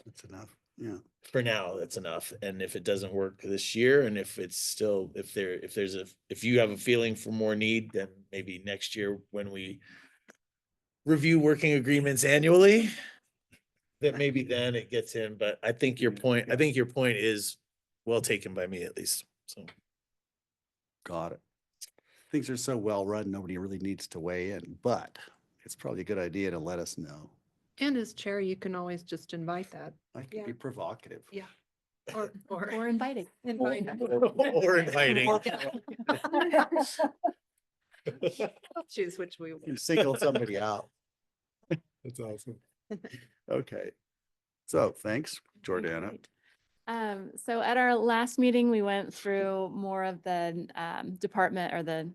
That's enough. Yeah. for now, that's enough. And if it doesn't work this year, and if it's still, if you have a feeling for more need, then maybe next year when we review working agreements annually, that maybe then it gets in. But I think your point is well taken by me, at least. So Got it. Things are so well run, nobody really needs to weigh in, but it's probably a good idea to let us know. And as chair, you can always just invite that. I can be provocative. Yeah. Or inviting. invite. or inviting. Choose which we You single somebody out. That's awesome. Okay. So thanks, Jordana. So at our last meeting, we went through more of the department or the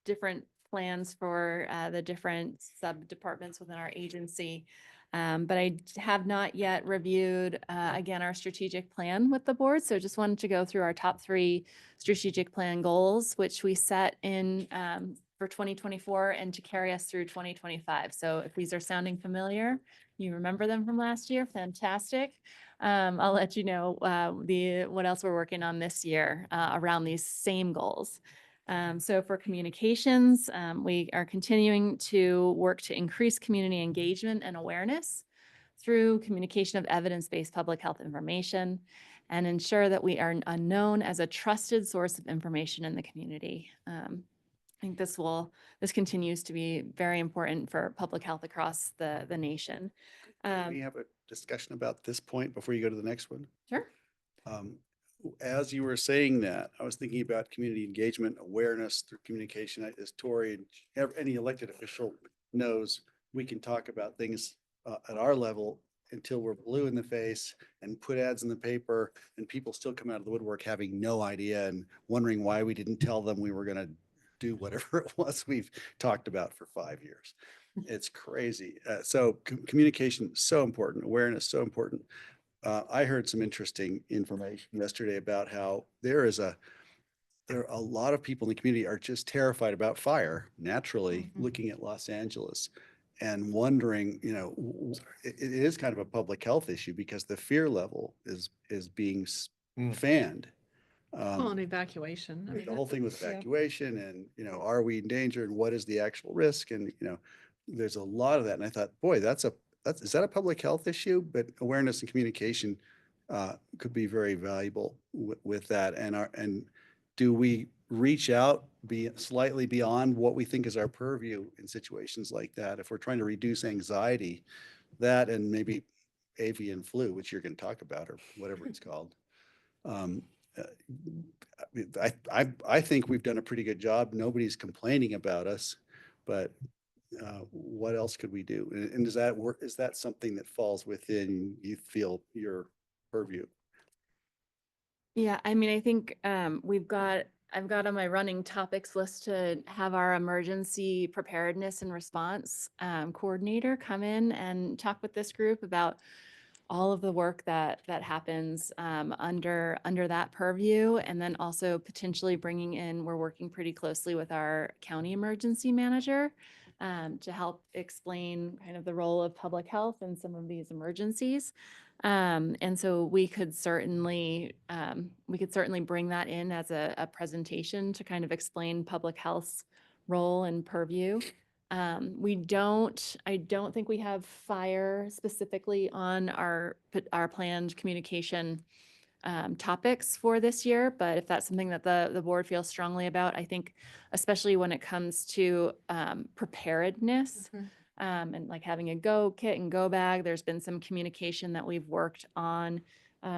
different plans for the different sub-departments within our agency. But I have not yet reviewed, again, our strategic plan with the board. So just wanted to go through our top 3 strategic plan goals, which we set in for 2024 and to carry us through 2025. So if these are sounding familiar, you remember them from last year, fantastic. I'll let you know what else we're working on this year around these same goals. So for communications, we are continuing to work to increase community engagement and awareness through communication of evidence-based public health information and ensure that we are known as a trusted source of information in the community. I think this continues to be very important for public health across the nation. We have discussion about this point before you go to the next one? Sure. As you were saying that, I was thinking about community engagement, awareness through communication. As Tori and any elected official knows, we can talk about things at our level until we're blue in the face and put ads in the paper, and people still come out of the woodwork having no idea and wondering why we didn't tell them we were going to do whatever it was we've talked about for 5 years. It's crazy. So communication is so important, awareness so important. I heard some interesting information yesterday about how there are a lot of people in the community are just terrified about fire, naturally, looking at Los Angeles and wondering, it is kind of a public health issue because the fear level is being fanned. Well, an evacuation. I mean, The whole thing with Yeah. evacuation and, are we in danger and what is the actual risk? And, there's a lot of that. And I thought, boy, is that a public health issue? But awareness and communication could be very valuable with that. And do we reach out slightly beyond what we think is our purview in situations like that? If we're trying to reduce anxiety, that and maybe avian flu, which you're going to talk about or whatever it's called. I think we've done a pretty good job. Nobody's complaining about us, but what else could we do? And does that work? Is that something that falls within, you feel, your purview? Yeah, I mean, I think I've got on my running topics list to have our emergency preparedness and response coordinator come in and talk with this group about all of the work that happens under that purview, and then also potentially bringing in, we're working pretty closely with our county emergency manager to help explain kind of the role of public health in some of these emergencies. And so we could certainly bring that in as a presentation to kind of explain public health's role and purview. I don't think we have fire specifically on our planned communication topics for this year, but if that's something that the board feels strongly about, I think especially when it comes to preparedness and like having a go kit and go bag, there's been some communication that we've worked on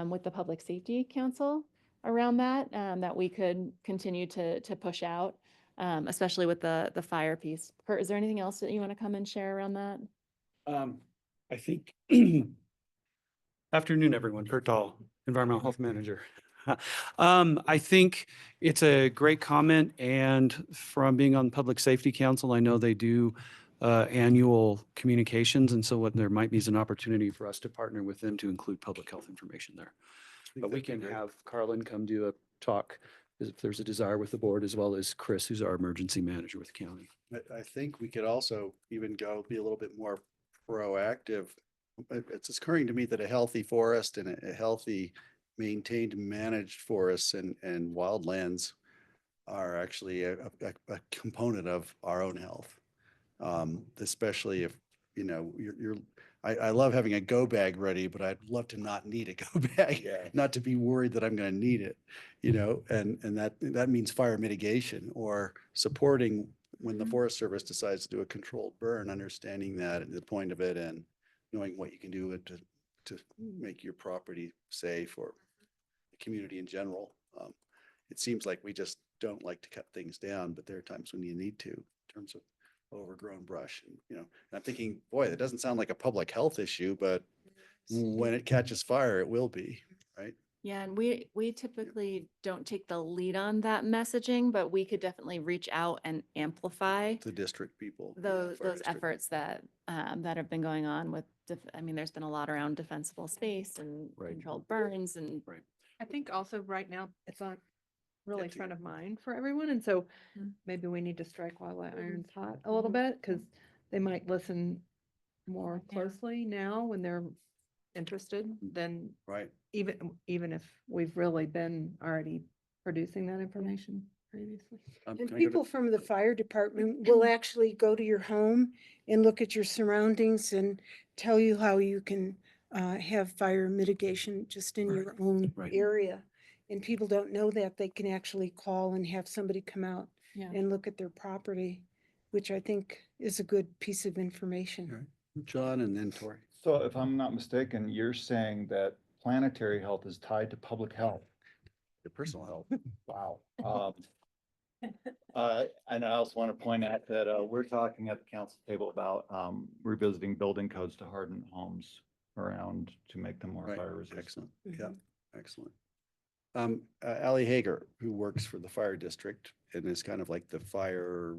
with the Public Safety Council around that we could continue to push out, especially with the fire piece. Kurt, is there anything else that you want to come and share around that? I think afternoon, everyone. Kurt Dahl, Environmental Health Manager. I think it's a great comment, and from being on Public Safety Council, I know they do annual communications, and so what there might be is an opportunity for us to partner with them to include public health information there. But we can have Carlin come do a talk if there's a desire with the board, as well as Chris, who's our emergency manager with the county. I think we could also even be a little bit more proactive. It's occurring to me that a healthy forest and a healthy, maintained, managed forests and wildlands are actually a component of our own health. Especially if, I love having a go bag ready, but I'd love to not need a go bag, not to be worried that I'm going to need it, and that means fire mitigation or supporting when the Forest Service decides to do a controlled burn, understanding that and the point of it and knowing what you can do to make your property safe or the community in general. It seems like we just don't like to cut things down, but there are times when you need to, in terms of overgrown brush. And, I'm thinking, boy, that doesn't sound like a public health issue, but when it catches fire, it will be, right? Yeah, and we typically don't take the lead on that messaging, but we could definitely reach out and amplify The district people. those fire district. efforts that have been going on with, there's been a lot around defensible space and Right. controlled burns and. Right. I think also right now it's not really Get to front of mind for everyone. And so maybe we need to strike while the iron's hot a little bit, because they might listen more closely now when they're interested than Right. even if we've really been already producing that information previously. And Can I go to- people from the fire department will actually go to your home and look at your surroundings and tell you how you can have fire mitigation just in your own Right. area. And people don't know that. They can actually call and have somebody come out Yeah. and look at their property, which I think is a good piece of information. John and then Tori. So if I'm not mistaken, you're saying that planetary health is tied to public health. Your personal health. Wow. And I also want to point out that we're talking at the council table about revisiting building codes to harden homes around to make them more Right. fire resistant. Excellent. Yeah, excellent. Ally Hager, who works for the fire district and is kind of like the fire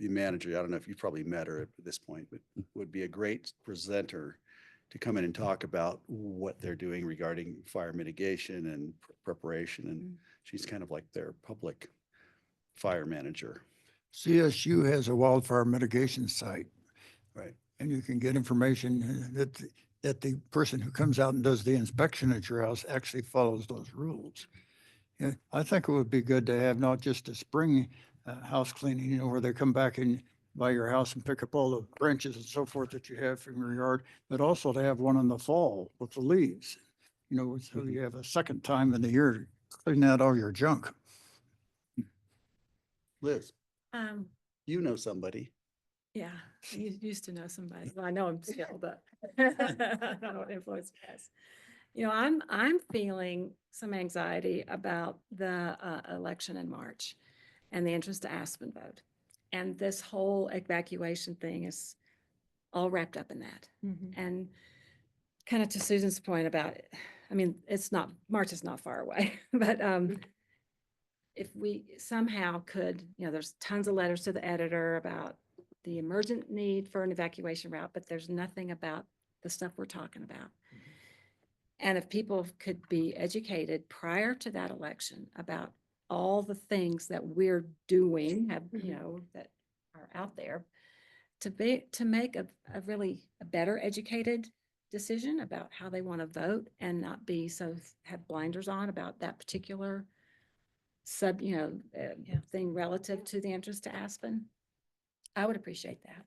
manager. I don't know if you've probably met her at this point, but would be a great presenter to come in and talk about what they're doing regarding fire mitigation and preparation. And she's kind of like their public fire manager. CSU has a wildfire mitigation site, Right. and you can get information that the person who comes out and does the inspection at your house actually follows those rules. Yeah, I think it would be good to have not just a spring house cleaning, you know, where they come back and by your house and pick up all the branches and so forth that you have from your yard, but also to have one in the fall with the leaves, you know, so you have a second time in the year to clean out all your junk. Liz, Um, you know somebody. yeah, I used to know somebody. Well, I know him still, but I don't know what influence he has. You know, I'm feeling some anxiety about the election in March and the interest to Aspen vote. And this whole evacuation thing is all wrapped up in that. And kind of to Susan's point about it, I mean, March is not far away, but if we somehow could, you know, there's tons of letters to the editor about the emergent need for an evacuation route, but there's nothing about the stuff we're talking about. And if people could be educated prior to that election about all the things that we're doing, you know, that are out there, to make a really a better educated decision about how they want to vote and not be have blinders on about that particular thing relative to the interest to Aspen. I would appreciate that.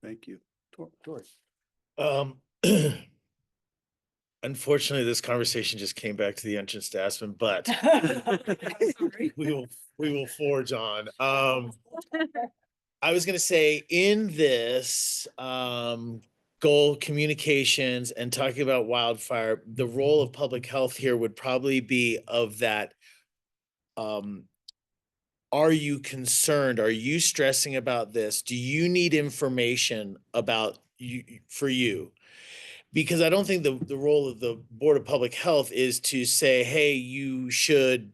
Thank you. Tori. Unfortunately, this conversation just came back to the entrance to Aspen, but we will forge on. I was gonna say in this goal communications and talking about wildfire, the role of public health here would probably be of that. Are you concerned? Are you stressing about this? Do you need information about for you? Because I don't think the role of the Board of Public Health is to say, hey, you should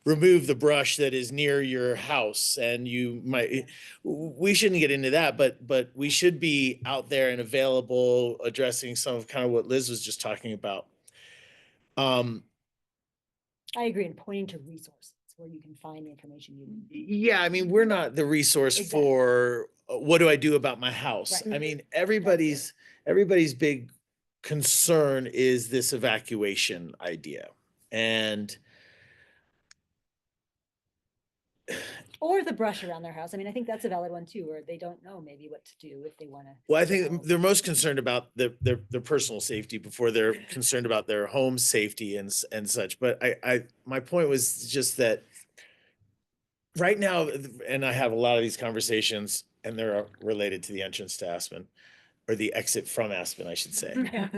remove the brush that is near your house and you might, we shouldn't get into that, but we should be out there and available addressing some of kind of what Liz was just talking about. I agree, and pointing to resources where you can find the information you need. Yeah, I mean, we're not the resource Exactly. for what do I do about my house? Right. I mean, everybody's big concern is this evacuation idea. And Or the brush around their house. I mean, I think that's a valid one too, where they don't know maybe what to do if they want to. well, I think they're most concerned about their personal safety before they're concerned about their home safety and such. But my point was just that right now, and I have a lot of these conversations, and they're related to the entrance to Aspen, or the exit from Aspen, I should say.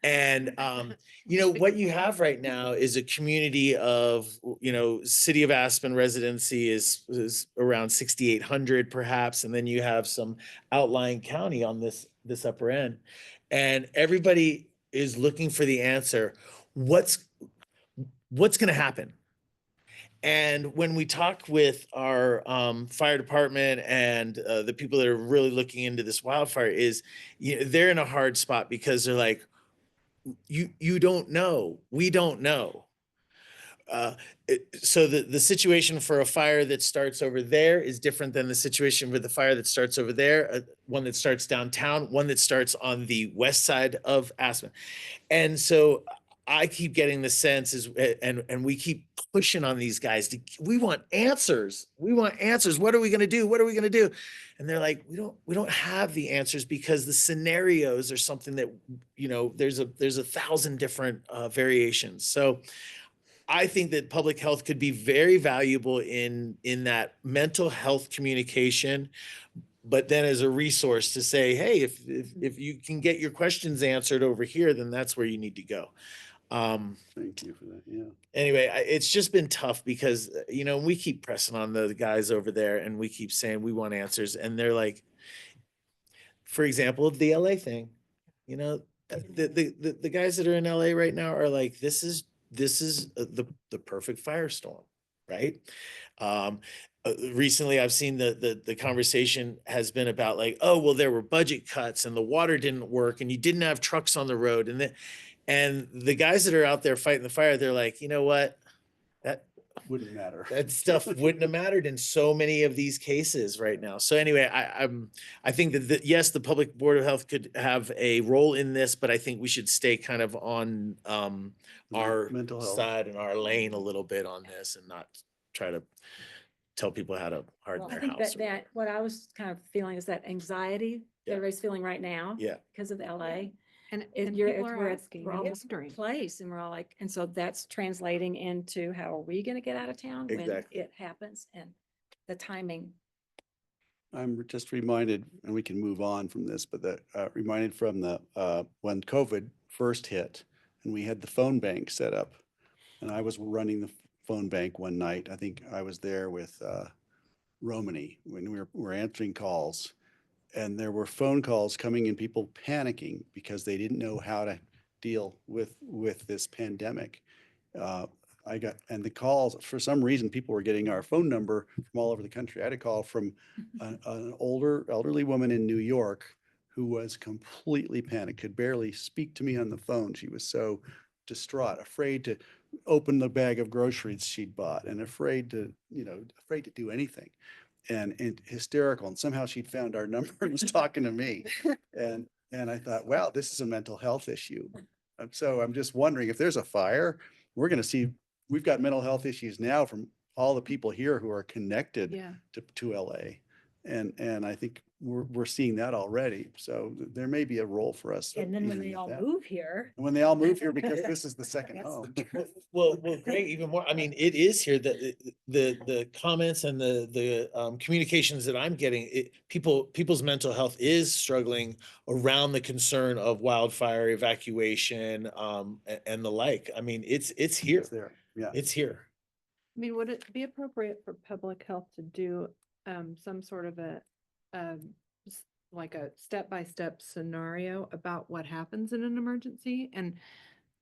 And, you know, what you have right now is a community of, you know, City of Aspen residency is around 6,800 perhaps. And then you have some outlying county on this upper end. And everybody is looking for the answer. What's going to happen? And when we talk with our fire department and the people that are really looking into this wildfire is, you know, they're in a hard spot because they're like, you don't know, we don't know. So the situation for a fire that starts over there is different than the situation with the fire that starts over there, one that starts downtown, one that starts on the west side of Aspen. And so I keep getting the sense and we keep pushing on these guys we want answers. We want answers. What are we going to do? What are we going to do? And they're like, we don't have the answers because the scenarios are something that, you know, there's 1,000 different variations. So I think that public health could be very valuable in that mental health communication, but then as a resource to say, hey, if you can get your questions answered over here, then that's where you need to go. Thank you for that. Yeah. Anyway, it's just been tough because, we keep pressing on the guys over there and we keep saying we want answers. And they're like, for example, the LA thing, the guys that are in LA right now are like, this is the perfect firestorm, right? Recently I've seen the conversation has been about like, oh, well, there were budget cuts and the water didn't work and you didn't have trucks on the road. And the guys that are out there fighting the fire, they're like, you know what? Wouldn't matter. That stuff wouldn't have mattered in so many of these cases right now. So anyway, I think that yes, the Public Board of Health could have a role in this, but I think we should stay kind of on our Mental health. side and our lane a little bit on this and not try to tell people how to harden Well, I their think house. that what I was kind of feeling is that anxiety that Yeah. everybody's feeling right now. Yeah. Because of LA. And You're, people it's are where it's, asking we're and all wondering. place and we're all like, and so that's translating into how are we gonna get out of town when Exactly. it happens and the timing. I'm just reminded, and we can move on from this, but reminded from when COVID first hit and we had the phone bank set up and I was running the phone bank one night. I think I was there with Romany when we were answering calls and there were phone calls coming in, people panicking because they didn't know how to deal with this pandemic. And the calls, for some reason, people were getting our phone number from all over the country. I had a call from an elderly woman in New York who was completely panicked, could barely speak to me on the phone. She was so distraught, afraid to open the bag of groceries she'd bought and afraid to do anything. And hysterical. And somehow she'd found our number and was talking to me. And I thought, wow, this is a mental health issue. So I'm just wondering if there's a fire, we're going to see, we've got mental health issues now from all the people here who are connected Yeah. to LA. And I think we're seeing that already. So there may be a role for us. And then when even they with all that. move here. And when they all move here, because this is the second That's home. Well, great, even more. I mean, it is here that the comments and the communications that I'm getting, people's mental health is struggling around the concern of wildfire evacuation, and the like. I mean, it's here. It's there. Yeah. It's here. I mean, would it be appropriate for public health to do some sort of like a step-by-step scenario about what happens in an emergency? And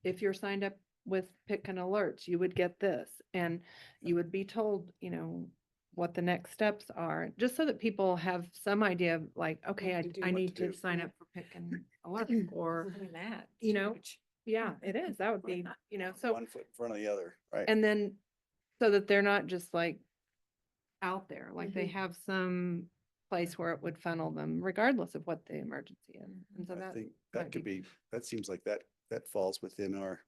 if you're signed up with Pitkin alerts, you would get this, and you would be told, what the next steps are, just so that people have some idea of like, okay, I need to sign up for Pitkin alert, or, Doing that. yeah, it is. That would be, so, One foot in front of the other, right? and then so that they're not just like out there, like they have some place where it would funnel them regardless of what the emergency is. And so I that, think might that could be, that seems like that falls within our,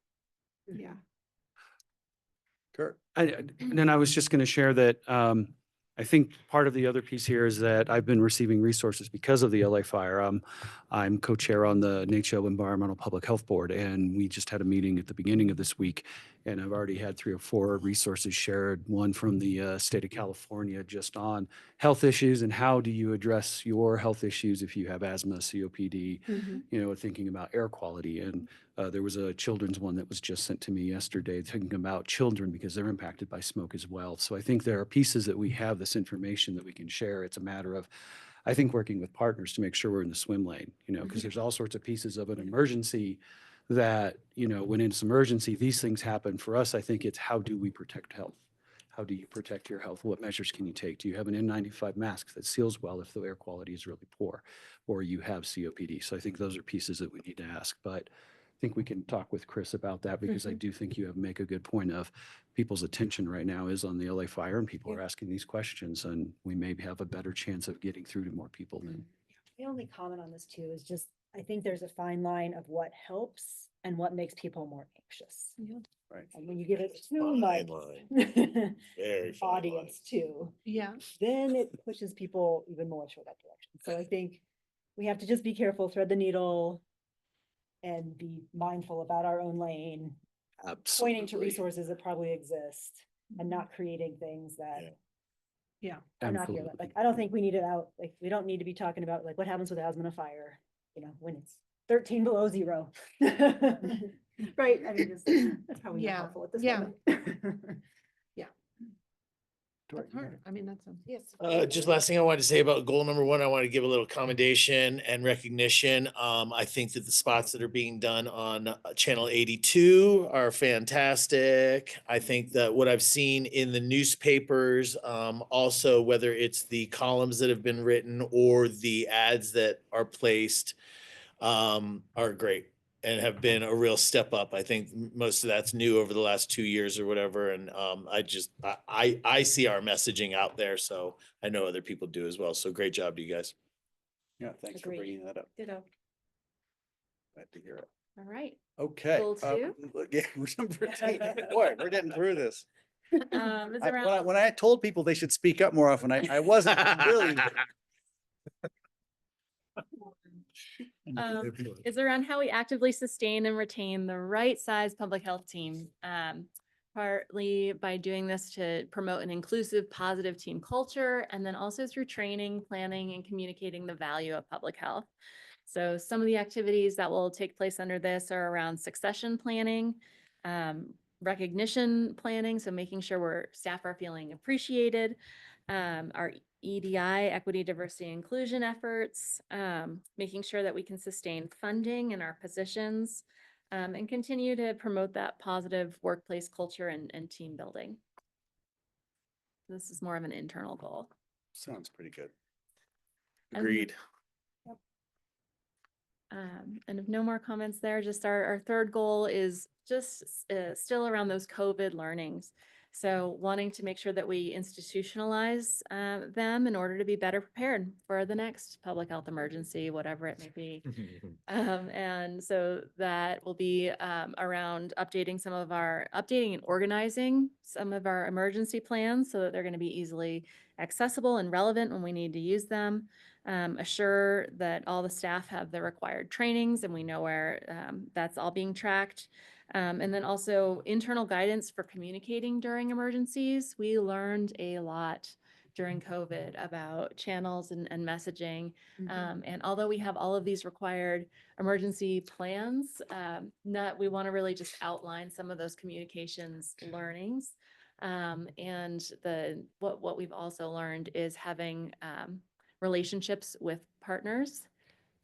yeah. Kurt. And then I was just going to share that I think part of the other piece here is that I've been receiving resources because of the LA fire. I'm co-chair on the NACCHO Environmental Public Health Board, and we just had a meeting at the beginning of this week, and I've already had 3 or 4 resources shared, one from the state of California just on health issues and how do you address your health issues if you have asthma, COPD, thinking about air quality. And there was a children's one that was just sent to me yesterday thinking about children because they're impacted by smoke as well. So I think there are pieces that we have this information that we can share. It's a matter of, I think, working with partners to make sure we're in the swim lane, because there's all sorts of pieces of an emergency that, when it's emergency, these things happen. For us, I think it's how do we protect health? How do you protect your health? What measures can you take? Do you have an N95 mask that seals well if the air quality is really poor, or you have COPD? So I think those are pieces that we need to ask. But I think we can talk with Chris about that because I do think you make a good point of people's attention right now is on the LA fire and people are asking these questions, and we may have a better chance of getting through to more people than. The only comment on this too is just, I think there's a fine line of what helps and what makes people more anxious. Right. And when you give it too Fine much line. Very fine audience too, Yeah. then it pushes people even more toward that direction. So I think we have to just be careful, thread the needle, and be mindful about our own lane, pointing to resources that probably exist and not creating things that Yeah. Yeah, I'm not here, Absolutely. like, I don't think we need it out, like, we don't need to be talking about like what happens with asthma and a fire, you know, when it's 13 below zero. Right, I mean, that's probably not Yeah, helpful at this yeah. moment. That's hard. I mean, that's, yes. Just last thing I wanted to say about goal number one, I want to give a little commendation and recognition. I think that the spots that are being done on channel 82 are fantastic. I think that what I've seen in the newspapers, also whether it's the columns that have been written or the ads that are placed, are great and have been a real step up. I think most of that's new over the last 2 years or whatever. And I see our messaging out there, so I know other people do as well. So great job to you guys. Yeah, thanks for Agreed. bringing that up. Ditto. Glad to hear it. All right. Okay. Goal two? Yeah, we're number 2. Boy, we're getting through this. Is When around, when I told people they should speak up more often, I wasn't really. is around how we actively sustain and retain the right size public health team. Partly by doing this to promote an inclusive, positive team culture, and then also through training, planning, and communicating the value of public health. So some of the activities that will take place under this are around succession planning, recognition planning, so making sure staff are feeling appreciated, our EDI, equity, diversity, inclusion efforts, making sure that we can sustain funding in our positions, and continue to promote that positive workplace culture and team building. This is more of an internal goal. Sounds pretty good. And- Agreed. And if no more comments there, just our third goal is just still around those COVID learnings. So wanting to make sure that we institutionalize them in order to be better prepared for the next public health emergency, whatever it may be. And so that will be around updating and organizing some of our emergency plans so that they're going to be easily accessible and relevant when we need to use them. Assure that all the staff have the required trainings and we know where that's all being tracked. And then also internal guidance for communicating during emergencies. We learned a lot during COVID about channels and messaging. And although we have all of these required emergency plans, we want to really just outline some of those communications learnings. And what we've also learned is having relationships with partners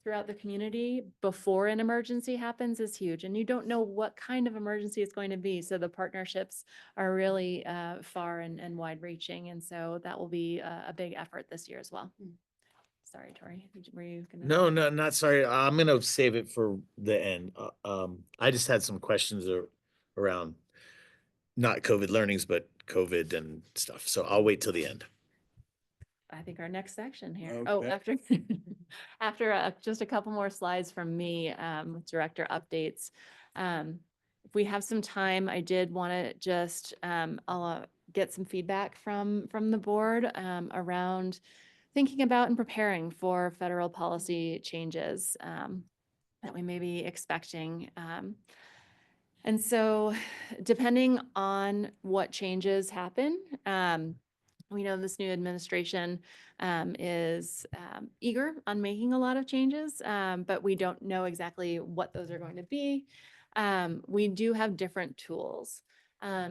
throughout the community before an emergency happens is huge. And you don't know what kind of emergency it's going to be. So the partnerships are really far and wide reaching. And so that will be a big effort this year as well. Sorry, Tori, were you gonna? No, not sorry. I'm gonna save it for the end. I just had some questions around not COVID learnings, but COVID and stuff. So I'll wait till the end. I think our next section here. Oh, Okay. after just a couple more slides from me, with director updates. If we have some time, I did want to just I'll get some feedback from the board around thinking about and preparing for federal policy changes that we may be expecting. And so depending on what changes happen, we know this new administration is eager on making a lot of changes, but we don't know exactly what those are going to be. We do have different tools.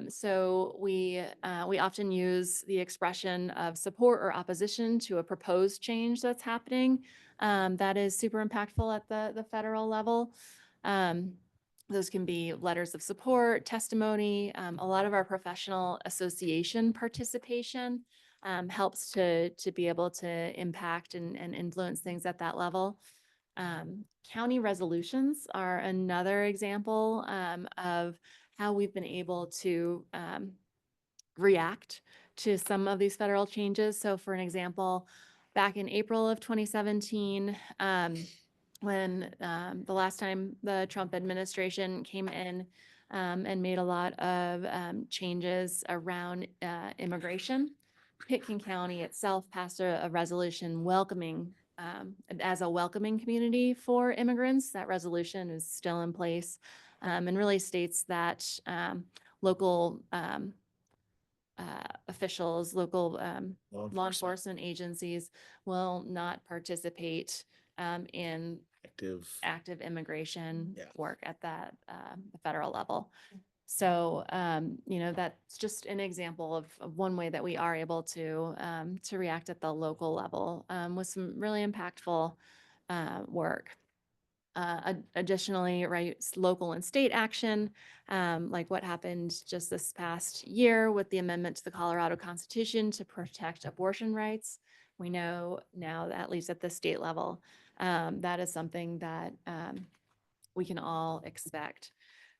So we often use the expression of support or opposition to a proposed change that's happening. That is super impactful at the federal level. Those can be letters of support, testimony. A lot of our professional association participation helps to be able to impact and influence things at that level. County resolutions are another example of how we've been able to react to some of these federal changes. So for an example, back in April of 2017, when the last time the Trump administration came in and made a lot of changes around immigration, Pitkin County itself passed a resolution welcoming as a welcoming community for immigrants. That resolution is still in place and really states that local officials, local Law law enforcement. enforcement agencies will not participate in active immigration Yeah. work at that the federal level. So, you know, that's just an example of one way that we are able to react at the local level with some really impactful work. Additionally, right, local and state action, like what happened just this past year with the amendment to the Colorado Constitution to protect abortion rights. We know now that at least at the state level, that is something that we can all expect.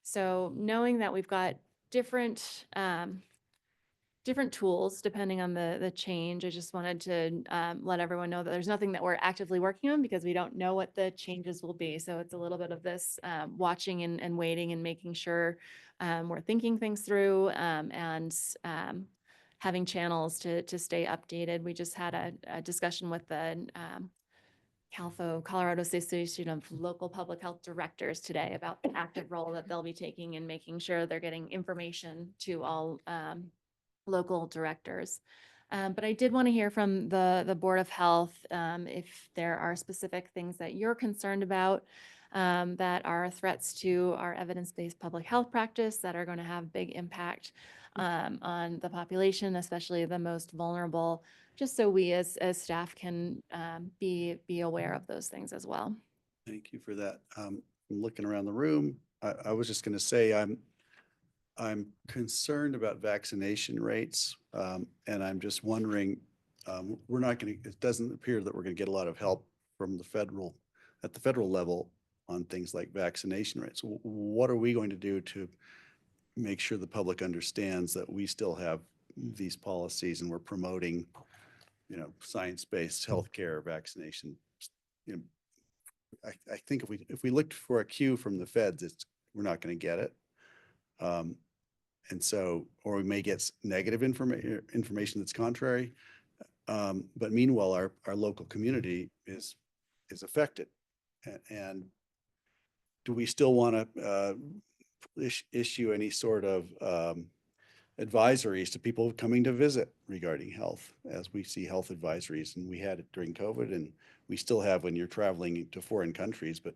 So knowing that we've got different different tools depending on the change, I just wanted to let everyone know that there's nothing that we're actively working on because we don't know what the changes will be. So it's a little bit of this watching and waiting and making sure we're thinking things through and having channels to stay updated. We just had a discussion with the CALFO, Colorado State Association of Local Public Health Directors today about the active role that they'll be taking in making sure they're getting information to all local directors. But I did want to hear from the Board of Health if there are specific things that you're concerned about that are threats to our evidence-based public health practice that are going to have big impact on the population, especially the most vulnerable, just so we as staff can be aware of those things as well. Thank you for that. I'm looking around the room. I was just going to say, I'm concerned about vaccination rates. And I'm just wondering, we're not going to, it doesn't appear that we're going to get a lot of help from at the federal level on things like vaccination rates. What are we going to do to make sure the public understands that we still have these policies and we're promoting, you know, science-based healthcare vaccination? You know, I think if we looked for a cue from the feds, we're not going to get it. And so, or we may get negative information that's contrary. But meanwhile, our local community is affected. And do we still want to issue any sort of advisories to people coming to visit regarding health, as we see health advisories, and we had it during COVID, and we still have when you're traveling to foreign countries. But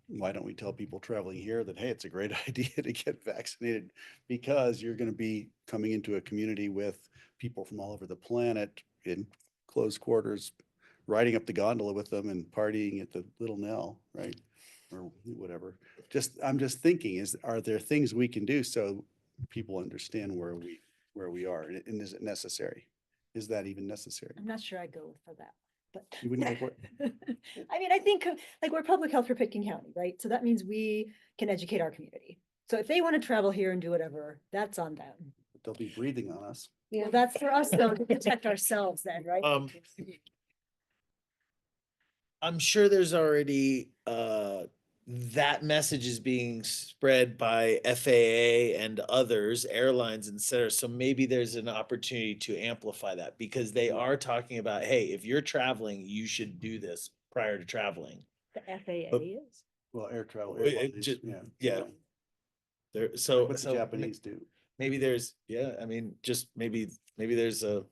why don't we tell people traveling here that, hey, it's a great idea to get vaccinated because you're going to be coming into a community with people from all over the planet in close quarters, riding up the gondola with them and partying at the Little Nell, right? Or whatever. I'm just thinking, are there things we can do so people understand where we are? And is it necessary? Is that even necessary? I'm not sure I'd go for that, but. You wouldn't go for it? I mean, I think like we're public health for Pitkin County, right? So that means we can educate our community. So if they want to travel here and do whatever, that's on them. They'll be breathing on us. Well, that's for us though, to protect ourselves then, right? I'm sure there's already that message is being spread by FAA and others, airlines, et cetera. So maybe there's an opportunity to amplify that because they are talking about, hey, if you're traveling, you should do this prior to traveling. The FAA is. Well, air travel, It airlines, ju- yeah. yeah. There, Like so what the Japanese do. maybe there's, yeah, I mean, just maybe there's a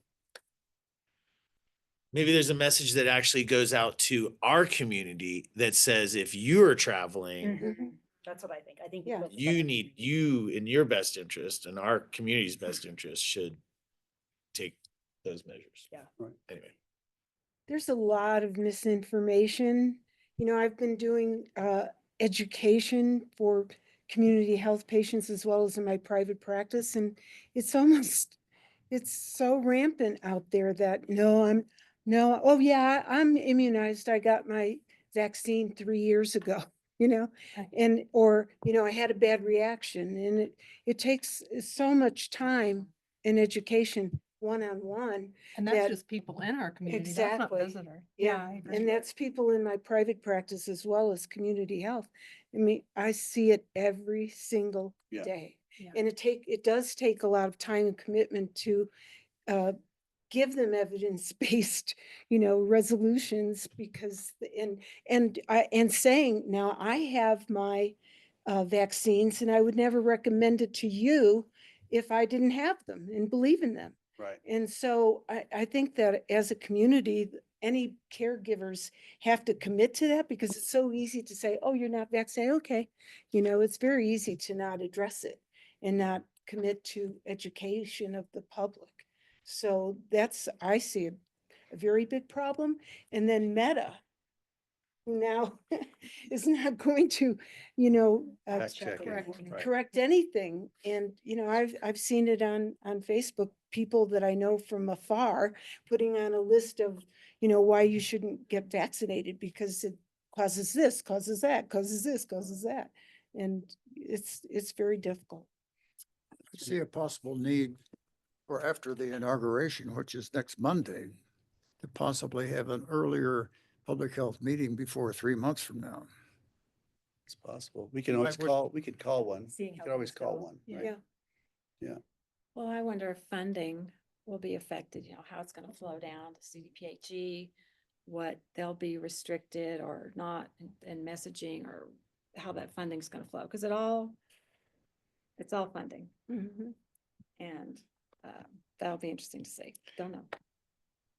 message that actually goes out to our community that says, if you're traveling, That's what I think. I think. Yeah. you in your best interest and our community's best interest should take those measures. Yeah. Right. Anyway. There's a lot of misinformation. You know, I've been doing education for community health patients as well as in my private practice. And it's so rampant out there that oh yeah, I'm immunized. I got my vaccine 3 years ago, you know, or, you know, I had a bad reaction, and it takes so much time and education one-on-one. And that's that- just people in our community. That's not Exactly. visitor. Yeah, I agree. and that's people in my private practice as well as community health. I mean, I see it every single Yeah. day. Yeah. And it does take a lot of time and commitment to give them evidence-based, you know, resolutions because, and saying, now I have my vaccines and I would never recommend it to you if I didn't have them and believe in them. Right. And so I think that as a community, any caregivers have to commit to that because it's so easy to say, oh, you're not vaccinated. Okay. You know, it's very easy to not address it and not commit to education of the public. So that's, I see a very big problem. And then Meta, who now is not going to, you know, Fact check it. Correct. Right. correct anything. And, you know, I've seen it on Facebook, people that I know from afar putting on a list of, you know, why you shouldn't get vaccinated because it causes this, causes that, causes this, causes that. And it's very difficult. I see a possible need for after the inauguration, which is next Monday, to possibly have an earlier public health meeting before 3 months from now. It's possible. We can I always would- call, we could call one. Seeing We how could always things call go. one. Yeah. Right? Yeah. Well, I wonder if funding will be affected, you know, how it's gonna flow down to CDPHE, what they'll be restricted or not in messaging or how that funding's gonna flow, because it's all funding Mhm. and that'll be interesting to see. Don't know.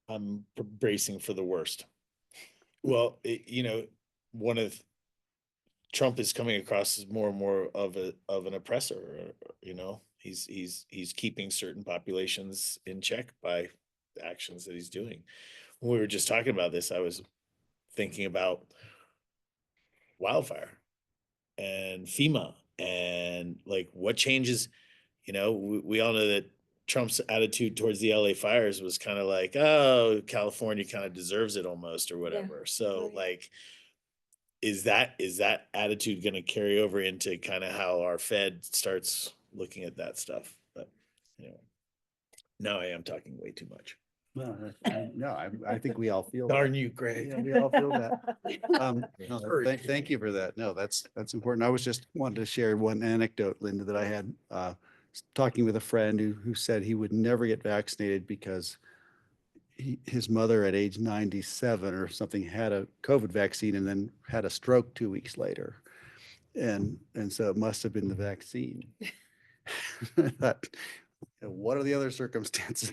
I'm bracing for the worst. Well, you know, one of Trump is coming across as more and more of an oppressor. You know, he's keeping certain populations in check by the actions that he's doing. When we were just talking about this, I was thinking about wildfire and FEMA and like what changes. You know, we all know that Trump's attitude towards the LA fires was kind of like, oh, California kind of deserves it almost or whatever. So right. like, is that attitude going to carry over into kind of how our Fed starts looking at that stuff? But you know, now I am talking way too much. No, I think we all feel Darn that. you, Greg. Yeah, we all feel that. No, thank you for that. No, that's important. I was just wanted to share one anecdote, Linda, that I had talking with a friend who said he would never get vaccinated because his mother at age 97 or something had a COVID vaccine and then had a stroke 2 weeks later. And so it must have been the vaccine. That, what are the other circumstances?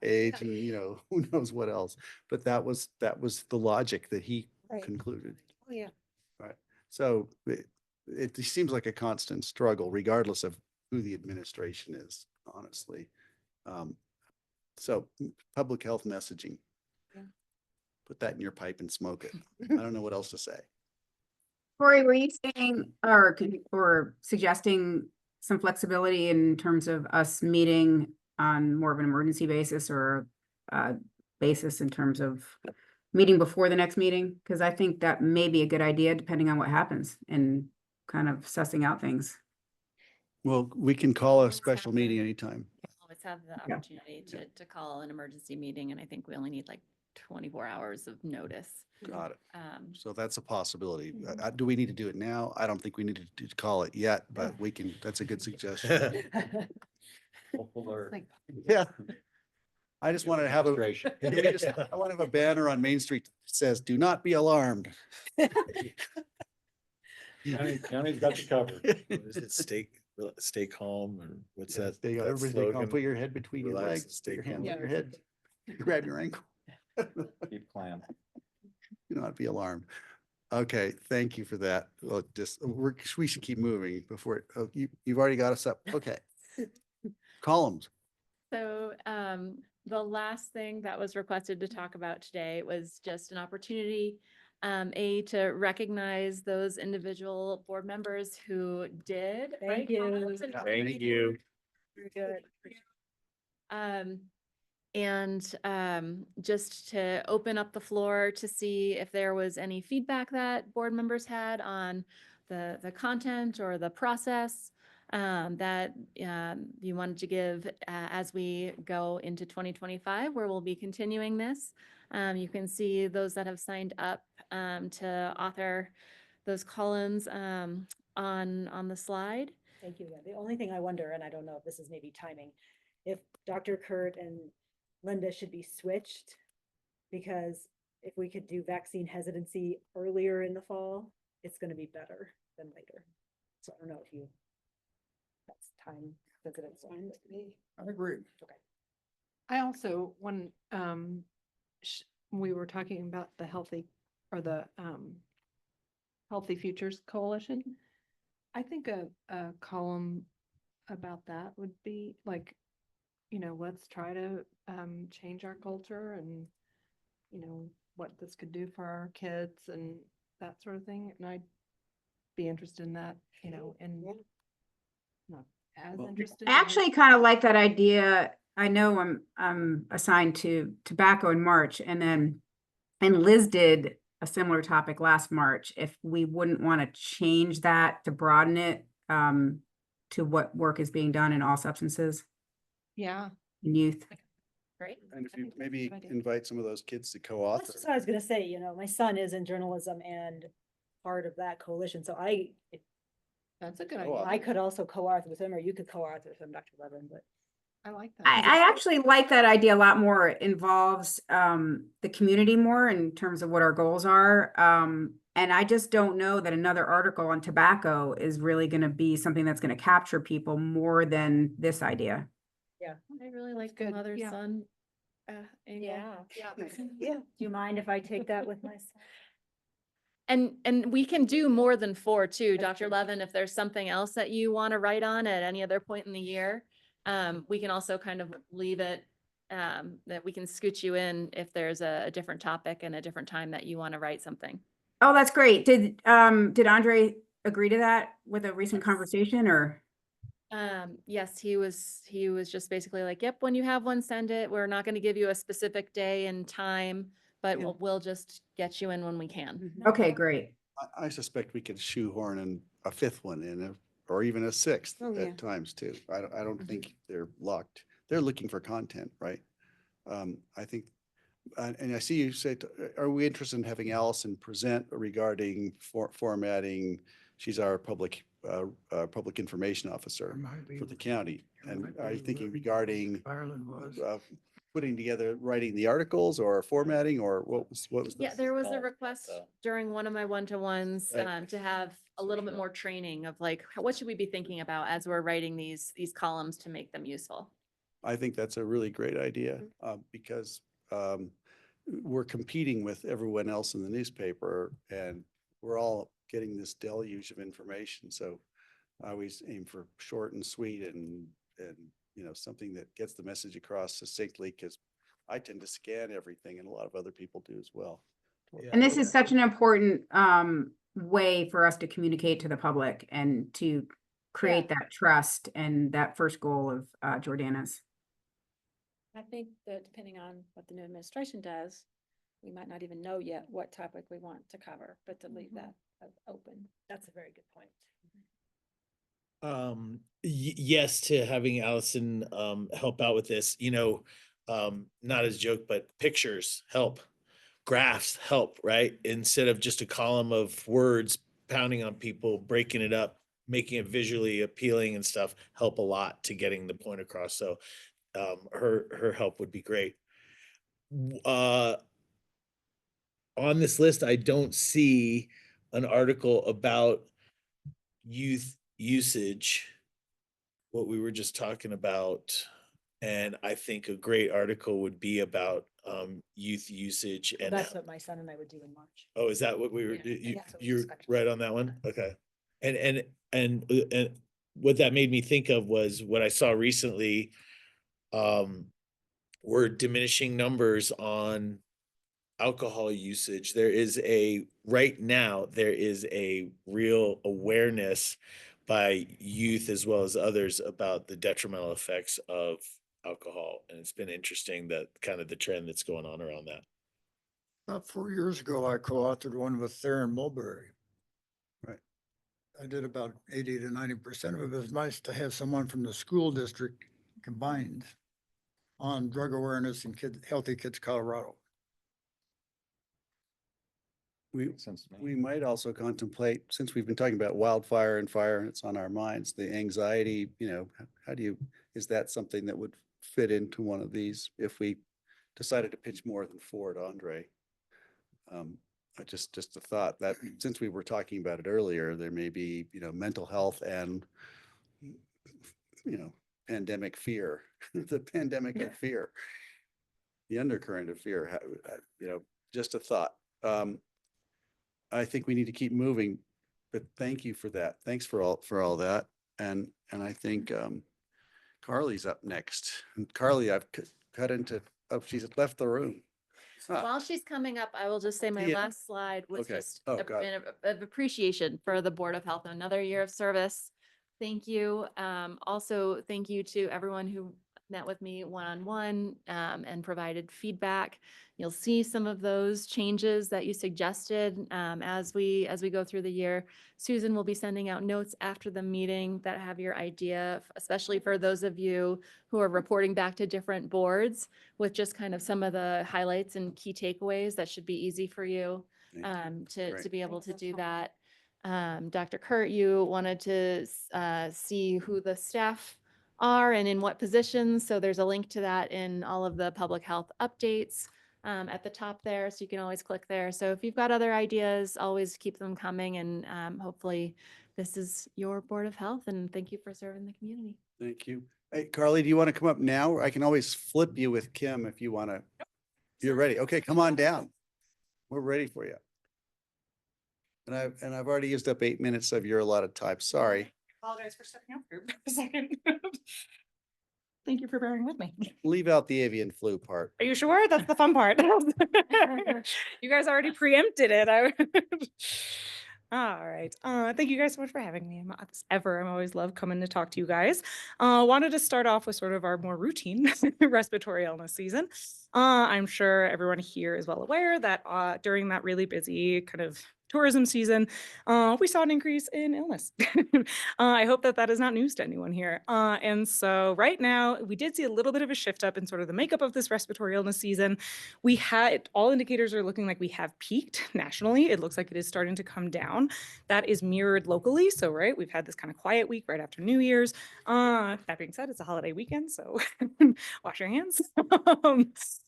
Age and, you know, who knows what else. But that was the logic that he Right. concluded. Oh, yeah. Right. So it seems like a constant struggle, regardless of who the administration is, honestly. So public health messaging. Yeah. Put that in your pipe and smoke it. I don't know what else to say. Corey, were you saying or suggesting some flexibility in terms of us meeting on more of an emergency basis or basis in terms of meeting before the next meeting? Because I think that may be a good idea depending on what happens and kind of sussing out things. Well, we can call a special meeting anytime. Always have the Yeah. opportunity to call an emergency meeting, and I think we only need like 24 hours of notice. Got it. Um, So that's a possibility. Do we need to do it now? I don't think we need to call it yet, but we can, that's a good suggestion. Yeah. I just wanted to have a, I want to have a banner on Main Street that says, do not be alarmed. County's got you covered. Is it stay calm or what's that? There you go. that Everybody's calm. slogan? Put your head between your Relax and legs, put stay your hands calm. on your head, grab your ankle. Keep playing. Do not be alarmed. Okay, thank you for that. Well, we should keep moving before, you've already got us up. Okay. Columns. So the last thing that was requested to talk about today was just an opportunity, to recognize those individual board members who did. Thank right, you. columns and Thank you. Very good. And just to open up the floor to see if there was any feedback that board members had on the content or the process that you wanted to give as we go into 2025, where we'll be continuing this. You can see those that have signed up to author those columns on the slide. Thank you. Yeah, the only thing I wonder, and I don't know if this is maybe timing, if Dr. Kurt and Linda should be switched, because if we could do vaccine hesitancy earlier in the fall, it's going to be better than later. So I don't know if that's time sensitive. So I agree. Okay. I also, we were talking about the Healthy Futures Coalition, I think a column about that would be like, let's try to change our culture and, what this could do for our kids and that sort of thing. And I'd be interested in that, and not as interested. I actually kind of like that idea. I know I'm assigned to tobacco in March, and Liz did a similar topic last March. If we wouldn't want to change that to broaden it to what work is being done in all substances Yeah. in youth. Great. And if I you think that's a maybe good idea. invite some of those kids to That's co-author. just what I was gonna say, my son is in journalism and part of that coalition, so That's a good Oh, idea. I could also co-author with him, or you could co-author with him, Dr. Levin, but. I like that. I actually like that idea a lot more. It involves the community more in terms of what our goals are. And I just don't know that another article on tobacco is really going to be something that's going to capture people more than this idea. Yeah. I really like good, the mother yeah. son angle. Yeah. Yeah. Do you mind if I take that with my son? And we can do more than 4 too, That's Dr. true. Levin, if there's something else that you want to write on at any other point in the year. We can also kind of leave it, that we can scoot you in if there's a different topic and a different time that you want to write something. Oh, that's great. Did Andre agree to that with a recent Yes. conversation or? Yes, he was just basically like, yep, when you have one, send it. We're not going to give you a specific day and time, but Yeah. we'll just get you in when we can. Okay, great. I suspect we could shoehorn in a 5th one or even a 6th Oh, yeah. at times too. I don't Mhm. think they're locked. They're looking for content, right? I think, and I see you said, are we interested in having Allison present regarding formatting? She's our public information officer for the county. And are you thinking regarding Ireland was. putting together, writing the articles or formatting, or what was? Yeah, the- there was a Oh, request so- during one of my one-to-ones Right. to have a little bit more training of like, what should we be thinking about as we're writing these columns to make them useful? I think that's a really great idea, because we're competing with everyone else in the newspaper, and we're all getting this deluge of information. So I always aim for short and sweet and something that gets the message across succinctly, because I tend to scan everything, and a lot of other people do as well. And this is such an important way for us to communicate to the public and to create that trust and that first goal of Jordana's. I think that depending on what the new administration does, we might not even know yet what topic we want to cover, but to leave that open. That's a very good point. Yes to having Allison help out with this, not as a joke, but pictures help, graphs help, right? Instead of just a column of words pounding on people, breaking it up, making it visually appealing and stuff help a lot to getting the point across. So her help would be great. On this list, I don't see an article about youth usage, what we were just talking about. And I think a great article would be about youth usage and That's what my son and I would do in March. oh, is that what we were, Yeah, that's what we you're discussed. right on that one? Okay. And what that made me think of was what I saw recently. We're diminishing numbers on alcohol usage. Right now, there is a real awareness by youth as well as others about the detrimental effects of alcohol. And it's been interesting that kind of the trend that's going on around that. About 4 years ago, I co-authored one with Theron Mulberry. Right. I did about 80 to 90% of it. It was nice to have someone from the school district combined on drug awareness in Healthy Kids Colorado. We, Makes sense to me. we might also contemplate, since we've been talking about wildfire and fire and it's on our minds, the anxiety, is that something that would fit into one of these if we decided to pitch more than 4 to Andre? Just a thought that since we were talking about it earlier, there may be, mental health and, pandemic fear, the pandemic of fear, the undercurrent of fear, just a thought. I think we need to keep moving, but thank you for that. Thanks for all that. And I think Carly's up next. And Carly, I've cut into, oh, she's left the room. While she's coming up, I will just say my Yeah. last slide was Okay. just Oh, God. of appreciation for the Board of Health, another year of service. Thank you. Also, thank you to everyone who met with me one-on-one and provided feedback. You'll see some of those changes that you suggested as we go through the year. Susan will be sending out notes after the meeting that have your idea, especially for those of you who are reporting back to different boards with just kind of some of the highlights and key takeaways that should be easy for you to Great. be able to do that. Dr. Kurt, you wanted to see who the staff are and in what positions. So there's a link to that in all of the public health updates at the top there. So you can always click there. So if you've got other ideas, always keep them coming. And hopefully this is your Board of Health. And thank you for serving the community. Thank you. Hey, Carly, do you want to come up now? I can always flip you with Kim if you want to. You're ready. Okay, come on down. We're ready for you. And I've already used up 8 minutes of your allotted time. Sorry. Apologize for stepping up for a second. Thank you for bearing with me. Leave out the avian flu part. Are you sure? That's the fun part. You guys already preempted it. All right. Thank you guys so much for having me. As ever, I'm always love coming to talk to you guys. Wanted to start off with sort of our more routine respiratory illness season. I'm sure everyone here is well aware that during that really busy kind of tourism season, we saw an increase in illness. I hope that is not news to anyone here. And so right now we did see a little bit of a shift up in sort of the makeup of this respiratory illness season. We had, all indicators are looking like we have peaked nationally. It looks like it is starting to come down. That is mirrored locally. So, right, we've had this kind of quiet week right after New Year's. That being said, it's a holiday weekend, so wash your hands.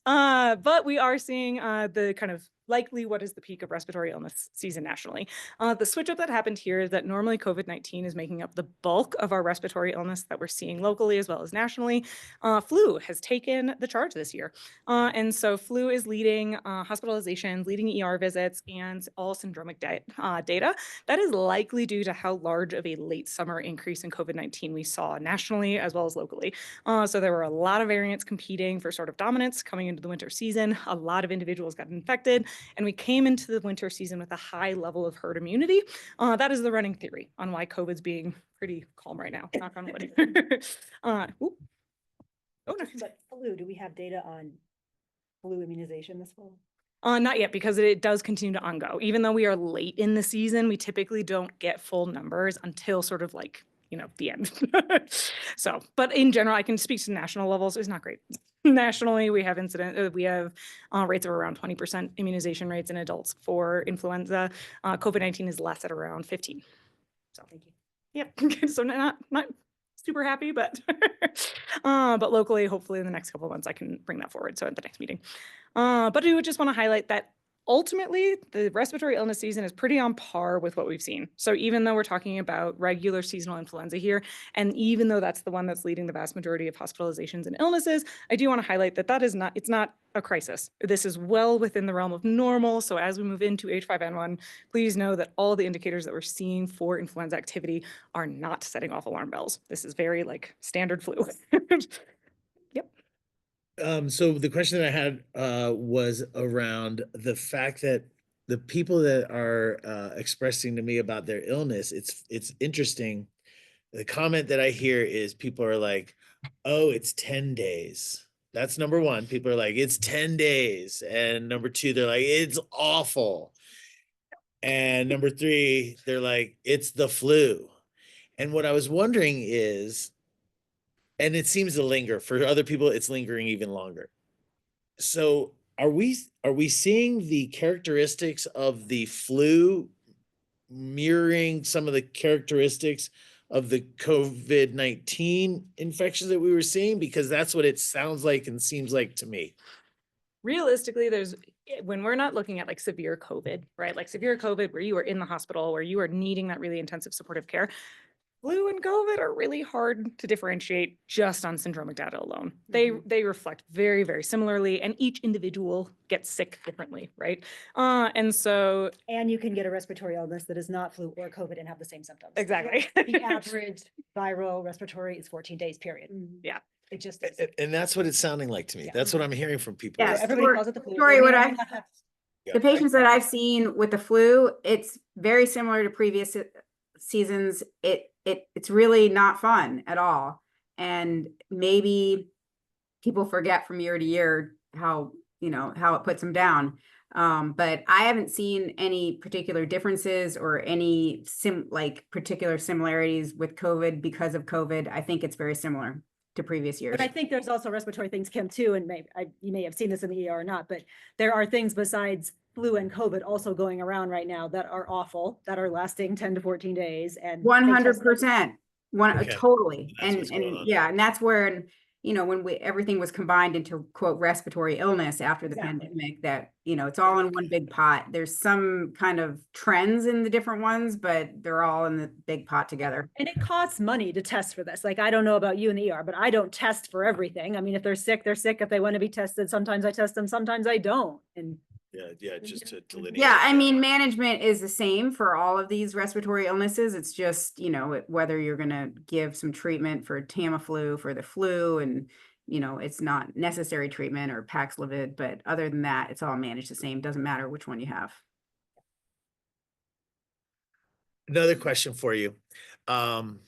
But we are seeing the kind of likely what is the peak of respiratory illness season nationally. The switch up that happened here is that normally COVID-19 is making up the bulk of our respiratory illness that we're seeing locally as well as nationally. Flu has taken the charge this year. And so flu is leading hospitalizations, leading ER visits, and all syndromic data. That is likely due to how large of a late summer increase in COVID-19 we saw nationally as well as locally. So there were a lot of variants competing for sort of dominance coming into the winter season. A lot of individuals got infected. And we came into the winter season with a high level of herd immunity. That is the running theory on why COVID's being pretty calm right now. Knock on wood. Oh, no. But flu, do we have data on flu immunization this fall? Not yet, because it does continue to ongo. Even though we are late in the season, we typically don't get full numbers until sort of like, the end. So, but in general, I can speak to national levels. It's not great. Nationally, we have rates of around 20% immunization rates in adults for influenza. COVID-19 is less at around 15. So thank you. Yep. So not super happy, but but locally, hopefully in the next couple of months, I can bring that forward. So at the next meeting. But I would just want to highlight that ultimately, the respiratory illness season is pretty on par with what we've seen. So even though we're talking about regular seasonal influenza here, and even though that's the one that's leading the vast majority of hospitalizations and illnesses, I do want to highlight that it's not a crisis. This is well within the realm of normal. So as we move into H5N1, please know that all the indicators that we're seeing for influenza activity are not setting off alarm bells. This is very like standard flu. Yep. So the question that I had was around the fact that the people that are expressing to me about their illness, it's interesting. The comment that I hear is people are like, oh, it's 10 days. That's number one. People are like, it's 10 days. And number two, they're like, it's awful. And number three, they're like, it's the flu. And what I was wondering is, and it seems to linger for other people, it's lingering even longer. So are we seeing the characteristics of the flu mirroring some of the characteristics of the COVID-19 infections that we were seeing? Because that's what it sounds like and seems like to me. Realistically, when we're not looking at like severe COVID, right? Like severe COVID where you are in the hospital, where you are needing that really intensive supportive care, flu and COVID are really hard to differentiate just on syndromic data alone. They reflect very, very similarly, and each individual gets sick differently, right? And so And you can get a respiratory illness that is not flu or COVID and have the same symptoms. exactly. The average viral respiratory is 14 days, period. Yeah. It just is. And that's what it's sounding like to me. Yeah. That's what I'm hearing from people. Yes. is- Everybody Tori- calls it the flu. Tori, They what may or I- may not have- The patients that I've seen with the flu, it's very similar to previous seasons. It's really not fun at all. And maybe people forget from year to year how, how it puts them down. But I haven't seen any particular differences or any particular similarities with COVID because of COVID. I think it's very similar to previous years. But I think there's also respiratory things, Kim, too, and you may have seen this in the ER or not, but there are things besides flu and COVID also going around right now that are awful, that are lasting 10 to 14 days and. 100%. Okay. Totally. That's what's going on. Yeah, and that's where, when everything was combined into quote respiratory illness after the Exactly. pandemic, that, it's all in one big pot. There's some kind of trends in the different ones, but they're all in the big pot together. And it costs money to test for this. Like, I don't know about you in the ER, but I don't test for everything. I mean, if they're sick, they're sick. If they want to be tested, sometimes I test them, sometimes I don't. And Yeah, just to delineate. Yeah, I mean, management is the same for all of these respiratory illnesses. It's just, whether you're going to give some treatment for Tamiflu for the flu and, it's not necessary treatment or Paxlovid, but other than that, it's all managed the same. Doesn't matter which one you have. Another question for you. The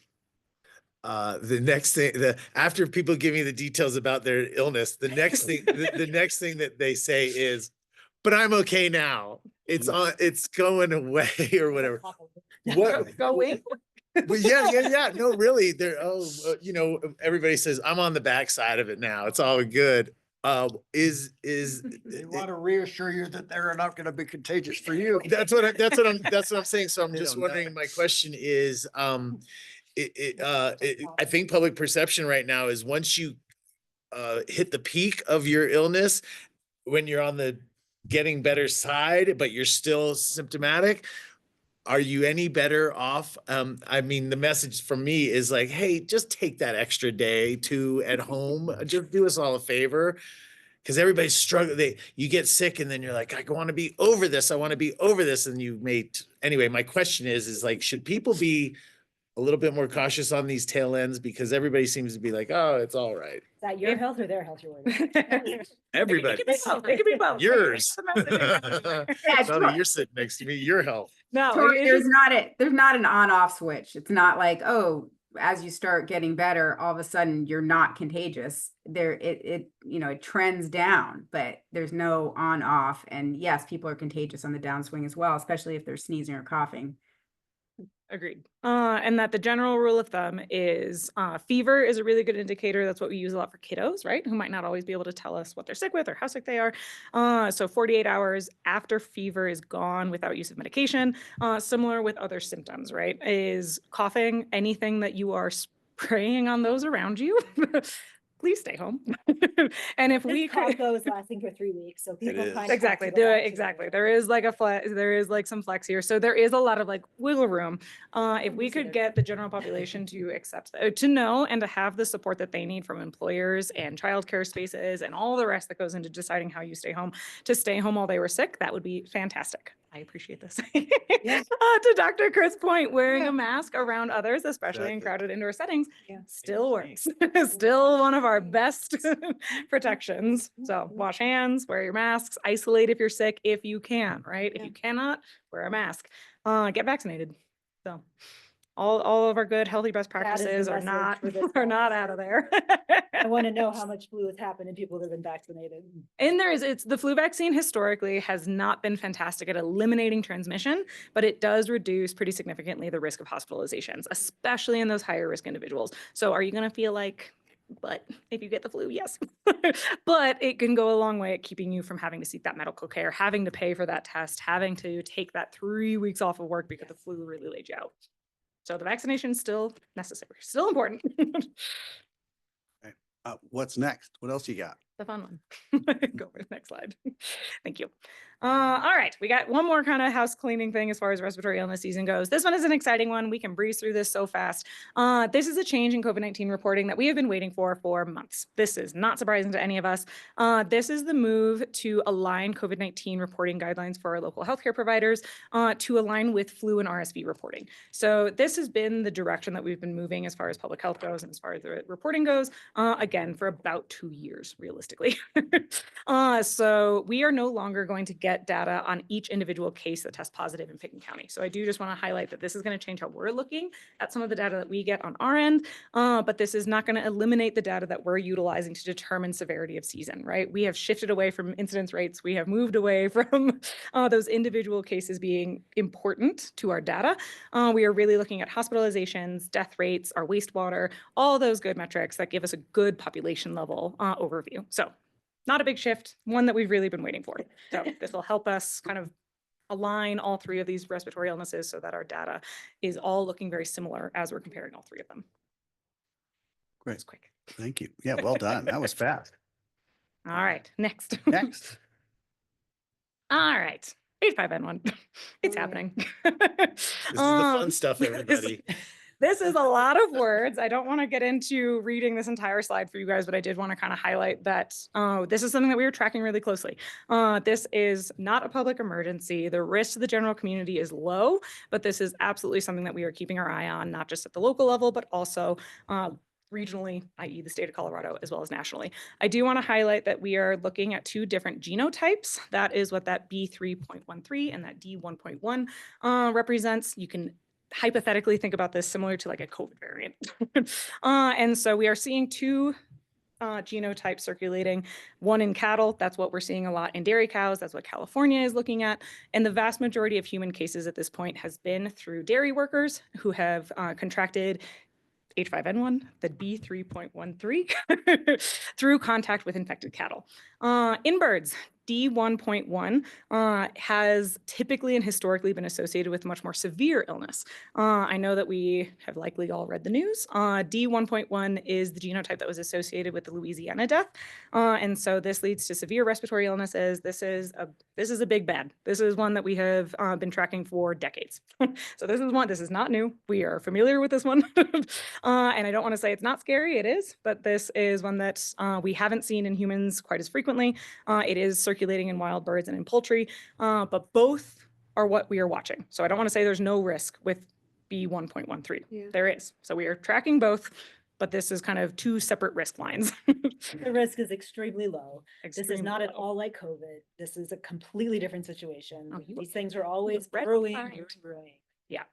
next thing, after people give me the details about their illness, the next thing, the next thing that they say is, but I'm okay now. It's going away or whatever. What? Going. But yeah. No, really. Everybody says I'm on the backside of it now. It's all good. They want to reassure you that they're not going to be contagious for you. That's what I'm saying. So I'm They just don't know. wondering, my question is, I think public perception right now is once you hit the peak of your illness, when you're on the getting better side, but you're still symptomatic, are you any better off? I mean, the message from me is like, hey, just take that extra day at home. Just do us all a favor. Because everybody's struggling. You get sick and then you're like, I want to be over this. I want to be over this. And anyway, my question is like, should people be a little bit more cautious on these tail ends? Because everybody seems to be like, oh, it's all right. is that your health or their health you're worried about? Everybody. It could be both. Yours. Yeah, Sonny, you're sitting next to me. Your health. No, Tori, it there's is- not an on-off switch. It's not like, oh, as you start getting better, all of a sudden you're not contagious. It trends down, but there's no on off. And yes, people are contagious on the downswing as well, especially if they're sneezing or coughing. Agreed. And that the general rule of thumb is fever is a really good indicator. That's what we use a lot for kiddos, right? Who might not always be able to tell us what they're sick with or how sick they are. So 48 hours after fever is gone without use of medication, similar with other symptoms, right? Is coughing, anything that you are spraying on those around you, please stay home. And if we This cough could. goes lasting for 3 weeks, so people is. kind of. Exactly. Exactly. There is like some flex here. So there is a lot of like wiggle room. If we could get the general population to accept, to know and to have the support that they need from employers and childcare spaces and all the rest that goes into deciding how you stay home, to stay home while they were sick, that would be fantastic. I appreciate this. Yeah. To Dr. Kurt's point, wearing Yeah. a mask around others, especially in Exactly. crowded indoor settings, Yeah. still works. Still one of our best protections. So wash hands, wear your masks, isolate if you're sick, if you can, right? If Yeah. you cannot, wear a mask. Get vaccinated. So all of our good healthy best That is the practices are message not for this are not out of there. I want to know how much flu has happened in people that have been vaccinated. And it's the flu vaccine historically has not been fantastic at eliminating transmission, but it does reduce pretty significantly the risk of hospitalizations, especially in those higher risk individuals. So are you going to feel like, but if you get the flu, yes, but it can go a long way at keeping you from having to seek that medical care, having to pay for that test, having to take that 3 weeks off of work because the flu really laid you out. So the vaccination is still necessary, still important. What's next? What else you got? the fun one. Go for the next slide. Thank you. All right, we got one more kind of house cleaning thing as far as respiratory illness season goes. This one is an exciting one. We can breeze through this so fast. This is a change in COVID-19 reporting that we have been waiting for months. This is not surprising to any of us. This is the move to align COVID-19 reporting guidelines for our local healthcare providers to align with flu and RSV reporting. So this has been the direction that we've been moving as far as public health goes and as far as the reporting goes, again, for about 2 years, realistically. So we are no longer going to get data on each individual case that tests positive in Pitkin County. So I do just want to highlight that this is going to change how we're looking at some of the data that we get on our end, but this is not going to eliminate the data that we're utilizing to determine severity of season, right? We have shifted away from incidence rates. We have moved away from those individual cases being important to our data. We are really looking at hospitalizations, death rates, our wastewater, all those good metrics that give us a good population level overview. So not a big shift, one that we've really been waiting for. So this will help us kind of align all 3 of these respiratory illnesses so that our data is all looking very similar as we're comparing all 3 of them. Great. It's quick. Thank you. Yeah, well done. That was fast. All right, next. Next. All right, H5N1. It's happening. This is the fun stuff, everybody. This is a lot of words. I don't want to get into reading this entire slide for you guys, but I did want to kind of highlight that this is something that we are tracking really closely. This is not a public emergency. The risk to the general community is low, but this is absolutely something that we are keeping our eye on, not just at the local level, but also regionally, i.e. the state of Colorado, as well as nationally. I do want to highlight that we are looking at 2 different genotypes. That is what that B3.13 and that D1.1 represents. You can hypothetically think about this similar to like a COVID variant. And so we are seeing 2 genotypes circulating, one in cattle. That's what we're seeing a lot in dairy cows. That's what California is looking at. And the vast majority of human cases at this point has been through dairy workers who have contracted H5N1, the B3.13, through contact with infected cattle. In birds, D1.1 has typically and historically been associated with much more severe illness. I know that we have likely all read the news. D1.1 is the genotype that was associated with the Louisiana death. And so this leads to severe respiratory illnesses. This is a big bad. This is one that we have been tracking for decades. So this is not new. We are familiar with this one. And I don't want to say it's not scary, it is, but this is one that we haven't seen in humans quite as frequently. It is circulating in wild birds and in poultry, but both are what we are watching. So I don't want to say there's no risk with B1.13. Yeah. There is. So we are tracking both, but this is kind of 2 separate risk lines. The risk is extremely low. This is Extremely not at low. all like COVID. This is a completely different situation. Oh, you These things are always read growing, fine. and growing. Yeah.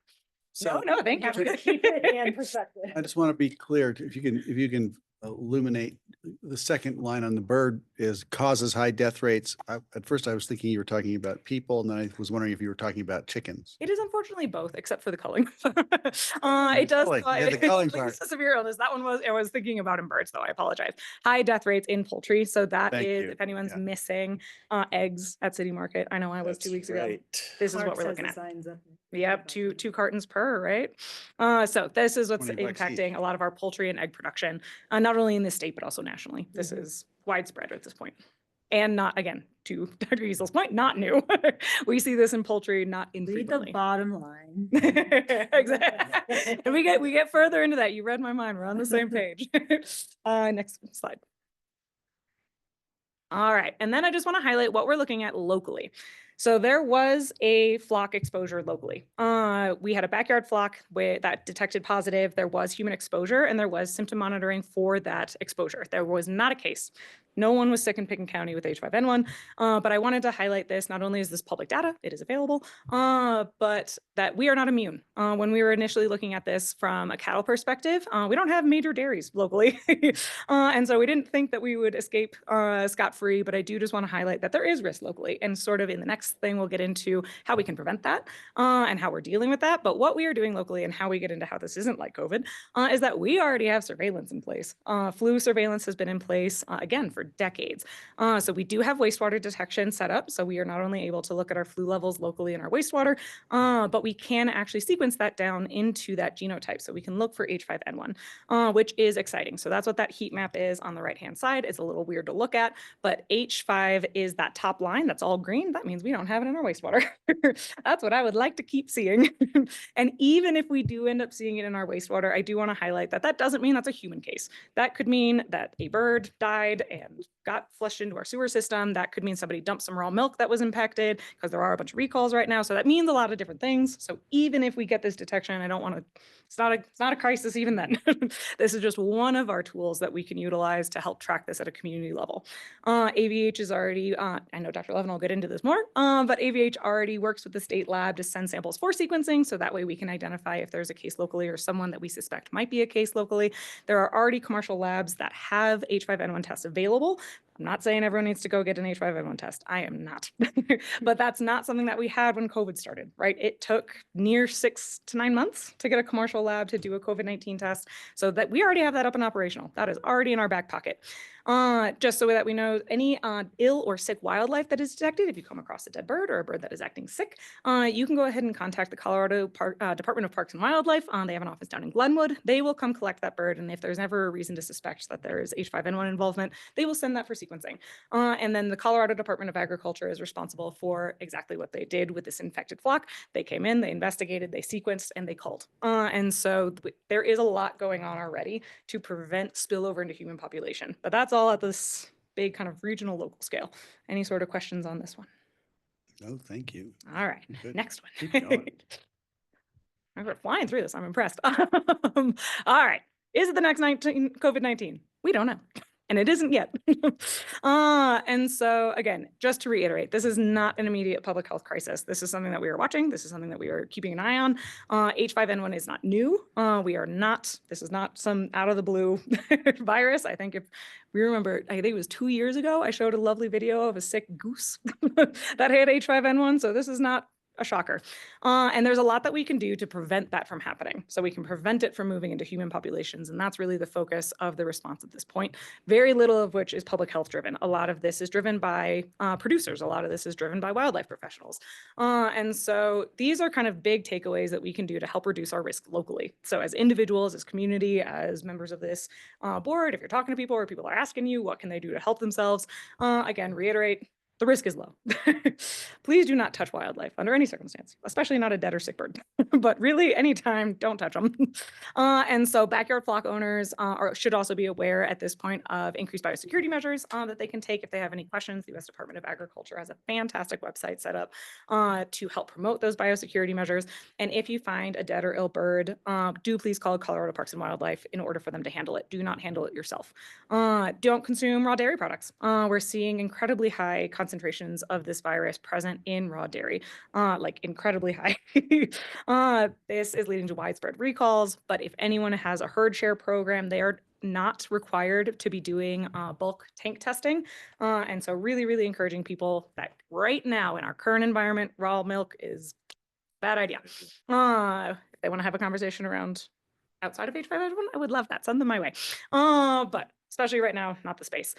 So No, thank Have you. to keep it in perspective. I just want to be clear, if you can illuminate the second line on the bird is causes high death rates. At first I was thinking you were talking about people, and then I was wondering if you were talking about chickens. It is unfortunately both, except for the culling. It does. Culling. Yeah, the culling It part. leads to severe illness. That one I was thinking about in birds, though. I apologize. High death rates in poultry. So that Thank is, you. if anyone's Yeah. missing eggs at City Market. I know I was 2 weeks ago. This is what we're looking at. Yep, two cartons per, right? So this is what's $20 each. impacting a lot of our poultry and egg production, not only in this state, but also nationally. This is widespread at this point. And not, again, to Dr. Giesel's point, not new. We see this in poultry, not Read infrequently. the bottom line. Exactly. And we get further into that. You read my mind. We're on the same page. Next slide. All right. And then I just want to highlight what we're looking at locally. So there was a flock exposure locally. We had a backyard flock that detected positive. There was human exposure and there was symptom monitoring for that exposure. There was not a case. No one was sick in Pitkin County with H5N1, but I wanted to highlight this. Not only is this public data, it is available, but that we are not immune. When we were initially looking at this from a cattle perspective, we don't have major dairies locally. And so we didn't think that we would escape scot-free, but I do just want to highlight that there is risk locally. And sort of in the next next thing we'll get into how we can prevent that and how we're dealing with that. But what we are doing locally and how we get into how this isn't like COVID is that we already have surveillance in place. Flu surveillance has been in place, again, for decades. So we do have wastewater detection set up. So we are not only able to look at our flu levels locally in our wastewater, but we can actually sequence that down into that genotype. So we can look for H5N1, which is exciting. So that's what that heat map is on the right-hand side. It's a little weird to look at, but H5 is that top line that's all green. That means we don't have it in our wastewater. That's what I would like to keep seeing. And even if we do end up seeing it in our wastewater, I do want to highlight that that doesn't mean that's a human case. That could mean that a bird died and got flushed into our sewer system. That could mean somebody dumped some raw milk that was impacted, because there are a bunch of recalls right now. So that means a lot of different things. So even if we get this detection, I don't want to, it's not a crisis even then. This is just one of our tools that we can utilize to help track this at a community level. AVH is already, I know Dr. Levin will get into this more, but AVH already works with the state lab to send samples for sequencing. So that way we can identify if there's a case locally or someone that we suspect might be a case locally. There are already commercial labs that have H5N1 tests available. I'm not saying everyone needs to go get an H5N1 test. I am not. But that's not something that we had when COVID started, right? It took near 6 to 9 months to get a commercial lab to do a COVID-19 test. So that we already have that up and operational. That is already in our back pocket. Just so that we know any ill or sick wildlife that is detected, if you come across a dead bird or a bird that is acting sick, you can go ahead and contact the Colorado Department of Parks and Wildlife. They have an office down in Glenwood. They will come collect that bird. And if there's ever a reason to suspect that there is H5N1 involvement, they will send that for sequencing. And then the Colorado Department of Agriculture is responsible for exactly what they did with this infected flock. They came in, they investigated, they sequenced, and they culled. And so there is a lot going on already to prevent spillover into human population. But that's all at this big kind of regional local scale. Any sort of questions on this one? No, thank you. All right, Good. next Keep one. going. We're flying through this. I'm impressed. All right. Is it the next COVID-19? We don't know. And it isn't yet. And so again, just to reiterate, this is not an immediate public health crisis. This is something that we are watching. This is something that we are keeping an eye on. H5N1 is not new. This is not some out of the blue virus. I think if we remember, I think it was 2 years ago, I showed a lovely video of a sick goose that had H5N1. So this is not a shocker. And there's a lot that we can do to prevent that from happening. So we can prevent it from moving into human populations. And that's really the focus of the response at this point. Very little of which is public health driven. A lot of this is driven by producers. A lot of this is driven by wildlife professionals. And so these are kind of big takeaways that we can do to help reduce our risk locally. So as individuals, as community, as members of this board, if you're talking to people or people are asking you, what can they do to help themselves? Again, reiterate, the risk is low. Please do not touch wildlife under any circumstance, especially not a dead or sick bird. But really, anytime, don't touch them. And so backyard flock owners should also be aware at this point of increased biosecurity measures that they can take if they have any questions. The U.S. Department of Agriculture has a fantastic website set up to help promote those biosecurity measures. And if you find a dead or ill bird, do please call Colorado Parks and Wildlife in order for them to handle it. Do not handle it yourself. Don't consume raw dairy products. We're seeing incredibly high concentrations of this virus present in raw dairy, like incredibly high. This is leading to widespread recalls, but if anyone has a herd share program, they are not required to be doing bulk tank testing. And so really, really encouraging people that right now in our current environment, raw milk is a bad idea. If they want to have a conversation around outside of H5N1, I would love that. Send them my way. But especially right now, not the space.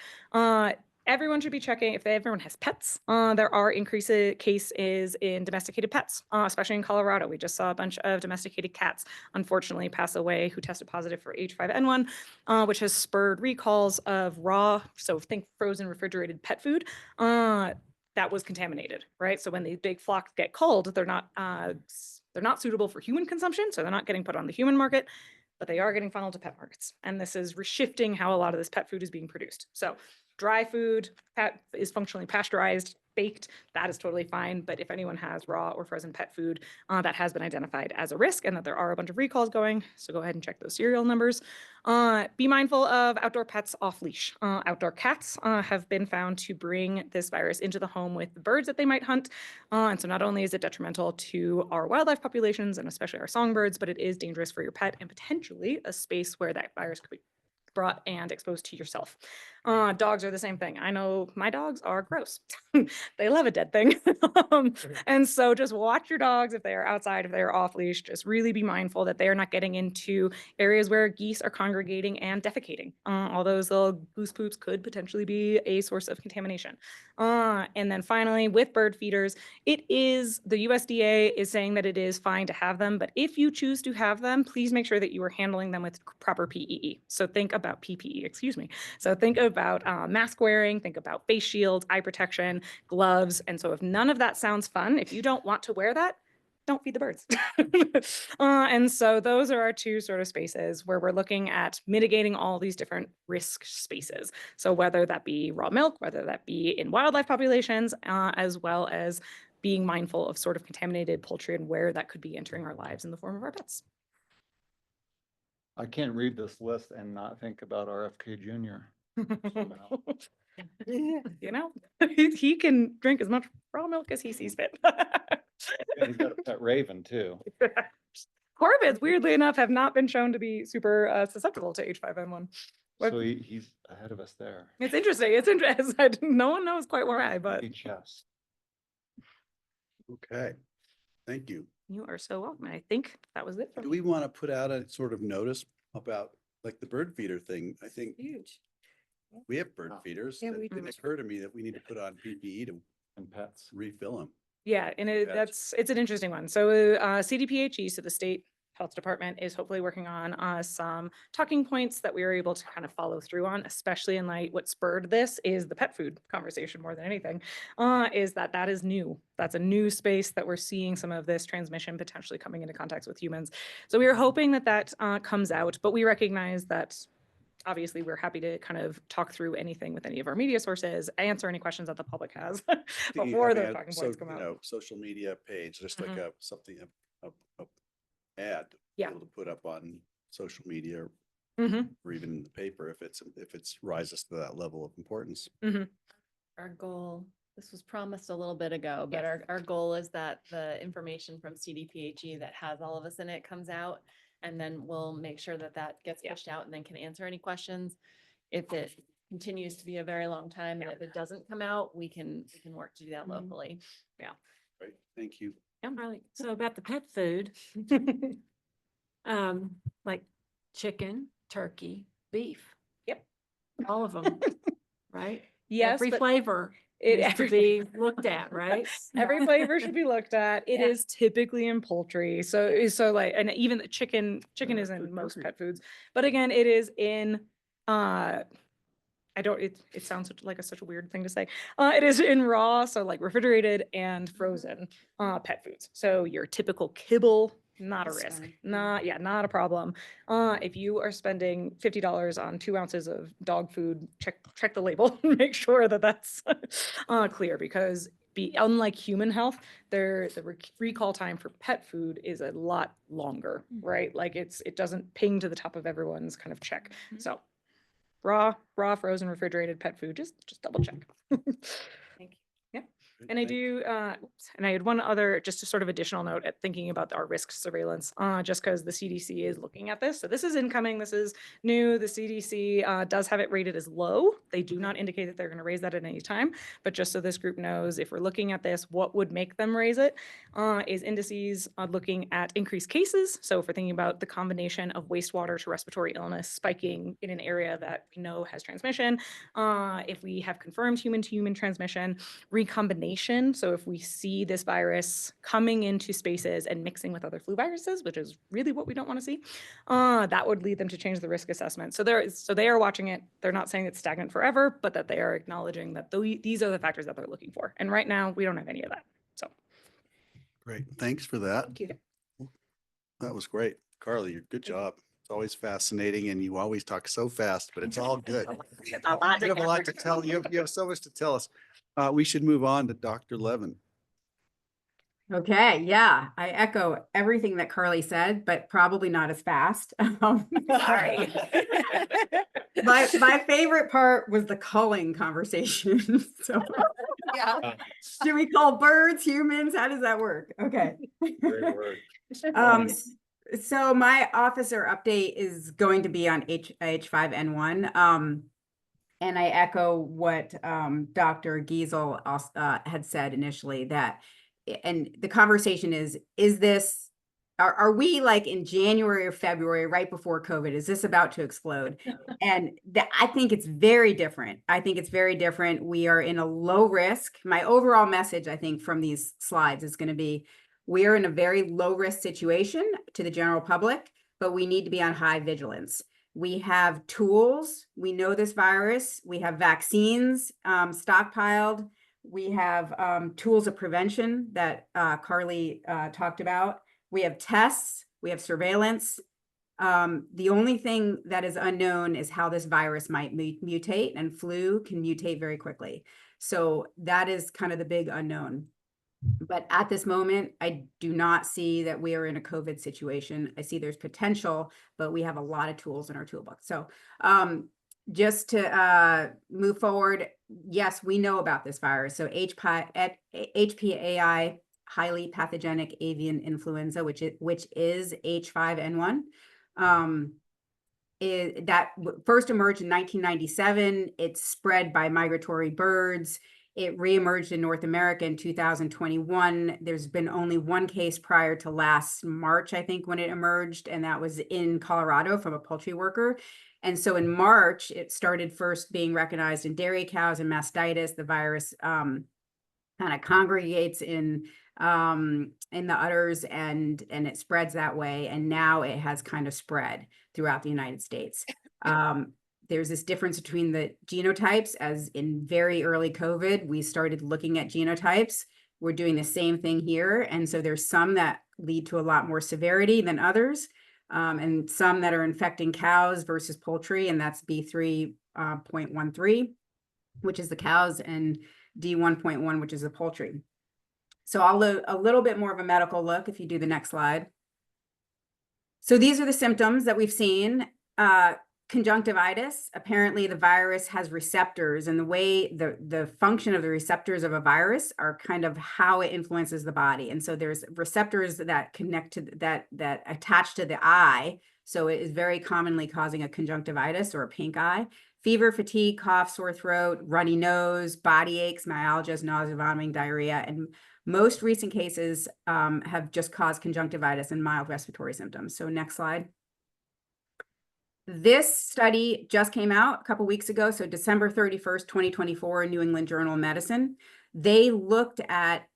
Everyone should be checking if everyone has pets. There are increased cases in domesticated pets, especially in Colorado. We just saw a bunch of domesticated cats, unfortunately, pass away who tested positive for H5N1, which has spurred recalls of raw, so think frozen refrigerated pet food, that was contaminated, right? So when these big flocks get culled, they're not suitable for human consumption, so they're not getting put on the human market, but they are getting funneled to pet markets. And this is reshifting how a lot of this pet food is being produced. So dry food, pet is functionally pasteurized, baked, that is totally fine. But if anyone has raw or frozen pet food, that has been identified as a risk and that there are a bunch of recalls going. So go ahead and check those serial numbers. Be mindful of outdoor pets off leash. Outdoor cats have been found to bring this virus into the home with the birds that they might hunt. And so not only is it detrimental to our wildlife populations and especially our songbirds, but it is dangerous for your pet and potentially a space where that virus could be brought and exposed to yourself. Dogs are the same thing. I know my dogs are gross. They love a dead thing. And so just watch your dogs if they are outside, if they are off leash. Just really be mindful that they are not getting into areas where geese are congregating and defecating. All those little goose poops could potentially be a source of contamination. And then finally, with bird feeders, it is the USDA is saying that it is fine to have them, but if you choose to have them, please make sure that you are handling them with proper PEE. So think about PPE, excuse me. So think about mask wearing, think about face shields, eye protection, gloves. And so if none of that sounds fun, if you don't want to wear that, don't feed the birds. And so those are our two sort of spaces where we're looking at mitigating all these different risk spaces. So whether that be raw milk, whether that be in wildlife populations, as well as being mindful of sort of contaminated poultry and where that could be entering our lives in the form of our pets. I can't read this list and not think about RFK Jr. You know, he can drink as much raw milk as he sees fit. And he's got a pet raven too. Corvids, weirdly enough, have not been shown to be super susceptible to H5N1. So he's ahead of us there. It's interesting. It's interesting. No one knows quite why, but Chess. Okay, thank you. you are so welcome. I think that was it. Do we want to put out a sort of notice about like the bird feeder thing? I think Huge. we have bird feeders. Yeah, It we do. didn't occur to me that we need to put on PPE to And pets. refill them. Yeah, and Gotcha. it's an interesting one. So CDPHE, so the state health department, is hopefully working on some talking points that we are able to kind of follow through on, especially in light what spurred this is the pet food conversation more than anything, is that is new. That's a new space that we're seeing some of this transmission potentially coming into contact with humans. So we are hoping that comes out, but we recognize that obviously we're happy to kind of talk through anything with any of our media sources, answer any questions that the public has before the talking points come out. Social media page, just like Mhm. a ad. to be Yeah. able to put up on social media Mhm, or even in the paper if it's rises to that level of importance. mhm. Our goal, this was promised a little bit ago, but our goal is that the information from CDPHE that has all of us in it comes out. And then we'll make sure that that gets Yeah. pushed out and then can answer any questions. If it continues to be a very long time and if it doesn't come out, we can work to do that Mhm. locally. Right, thank you. So about the pet food, like chicken, turkey, beef. Yep. All of them, right? Yes, Every but flavor it- needs to be looked at, right? every flavor should be looked at. It Yeah. is typically in poultry. So like, and even the chicken is in most pet foods. But again, it is in, it sounds like such a weird thing to say. It is in raw, so like refrigerated and frozen, pet foods. So your typical kibble, not a That's risk. fine. Not a problem. If you are spending $50 on 2 ounces of dog food, check the label and make sure that that's clear, because unlike human health, the recall time for pet food is a lot longer, right? Like it doesn't ping to the top of everyone's kind of check. So raw, frozen, refrigerated pet food, just double check. Thank you. Yeah. And I do, and I had one other, just a sort of additional note at thinking about our risk surveillance, just because the CDC is looking at this. So this is incoming, this is new. The CDC does have it rated as low. They do not indicate that they're going to raise that at any time, but just so this group knows, if we're looking at this, what would make them raise it is indices looking at increased cases. So if we're thinking about the combination of wastewater to respiratory illness spiking in an area that we know has transmission, if we have confirmed human-to-human transmission, recombination. So if we see this virus coming into spaces and mixing with other flu viruses, which is really what we don't want to see, that would lead them to change the risk assessment. So they are watching it. They're not saying it's stagnant forever, but that they are acknowledging that these are the factors that they're looking for. And right now, we don't have any of that. So Great, thanks for that. thank you. That was great. Carly, good job. It's always fascinating and you always talk so fast, but it's all good. You have a lot to tell. You have so much to tell us. We should move on to Dr. Levin. Okay, yeah, I echo everything that Carly said, but probably not as fast. Sorry. My favorite part was the culling conversation. So Yeah. do we call birds humans? How does that work? Okay. Great word. So my officer update is going to be on H5N1. And I echo what Dr. Giesel had said initially, that, and the conversation is this, are we like in January or February, right before COVID? Is this about to explode? And I think it's very different. I think it's very different. We are in a low risk. My overall message, I think, from these slides is going to be, we are in a very low risk situation to the general public, but we need to be on high vigilance. We have tools. We know this virus. We have vaccines stockpiled. We have tools of prevention that Carly talked about. We have tests. We have surveillance. The only thing that is unknown is how this virus might mutate, and flu can mutate very quickly. So that is kind of the big unknown. But at this moment, I do not see that we are in a COVID situation. I see there's potential, but we have a lot of tools in our toolbox. So just to move forward, yes, we know about this virus. So HPAI, highly pathogenic avian influenza, which is H5N1. That first emerged in 1997. It's spread by migratory birds. It reemerged in North America in 2021. There's been only one case prior to last March, I think, when it emerged, and that was in Colorado from a poultry worker. And so in March, it started first being recognized in dairy cows and mastitis. The virus kind of congregates in the udders, and it spreads that way. And now it has kind of spread throughout the United States. There's this difference between the genotypes. As in very early COVID, we started looking at genotypes. We're doing the same thing here. And so there's some that lead to a lot more severity than others, and some that are infecting cows versus poultry, and that's B3.13, which is the cows, and D1.1, which is the poultry. So a little bit more of a medical look if you do the next slide. So these are the symptoms that we've seen. Conjunctivitis, apparently the virus has receptors, and the way the function of the receptors of a virus are kind of how it influences the body. And so there's receptors that connect to that attach to the eye. So it is very commonly causing a conjunctivitis or a pink eye. Fever, fatigue, cough, sore throat, runny nose, body aches, myalgias, nausea, vomiting, diarrhea, and most recent cases have just caused conjunctivitis and mild respiratory symptoms. So next slide. This study just came out a couple weeks ago, so December 31st, 2024, in New England Journal of Medicine. They looked at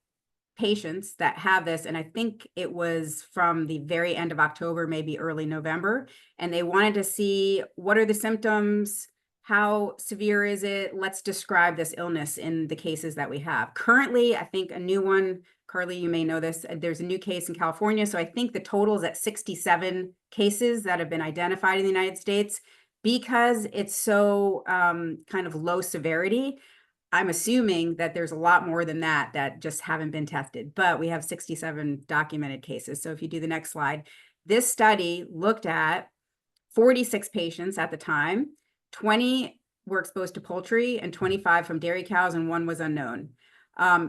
patients that have this, and I think it was from the very end of October, maybe early November, and they wanted to see what are the symptoms, how severe is it, let's describe this illness in the cases that we have. Currently, I think a new one, Carly, you may know this, there's a new case in California. So I think the total is at 67 cases that have been identified in the United States. Because it's so kind of low severity, I'm assuming that there's a lot more than that just haven't been tested, but we have 67 documented cases. So if you do the next slide, this study looked at 46 patients at the time, 20 were exposed to poultry and 25 from dairy cows, and 1 was unknown.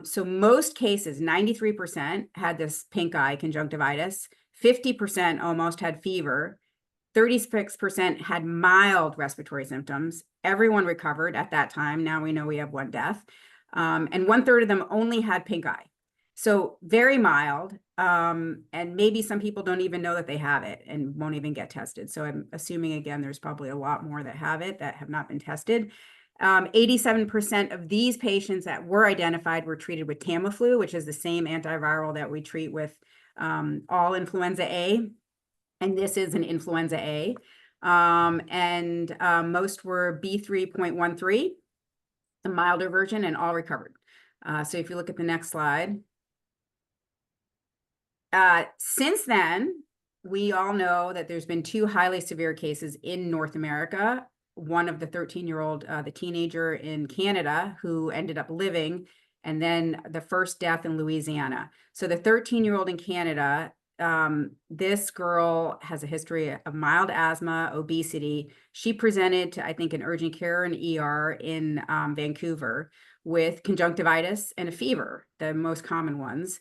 So most cases, 93% had this pink eye conjunctivitis, 50% almost had fever, 36% had mild respiratory symptoms. Everyone recovered at that time. Now we know we have 1 death. And 1/3 of them only had pink eye. So very mild. And maybe some people don't even know that they have it and won't even get tested. So I'm assuming, again, there's probably a lot more that have it that have not been tested. 87% of these patients that were identified were treated with Tamiflu, which is the same antiviral that we treat with all influenza A. And this is an influenza A. And most were B3.13, the milder version, and all recovered. So if you look at the next slide. Since then, we all know that there's been 2 highly severe cases in North America. One of the 13-year-old, the teenager in Canada who ended up living, and then the first death in Louisiana. So the 13-year-old in Canada, this girl has a history of mild asthma, obesity. She presented to, I think, an urgent care and ER in Vancouver with conjunctivitis and a fever, the most common ones.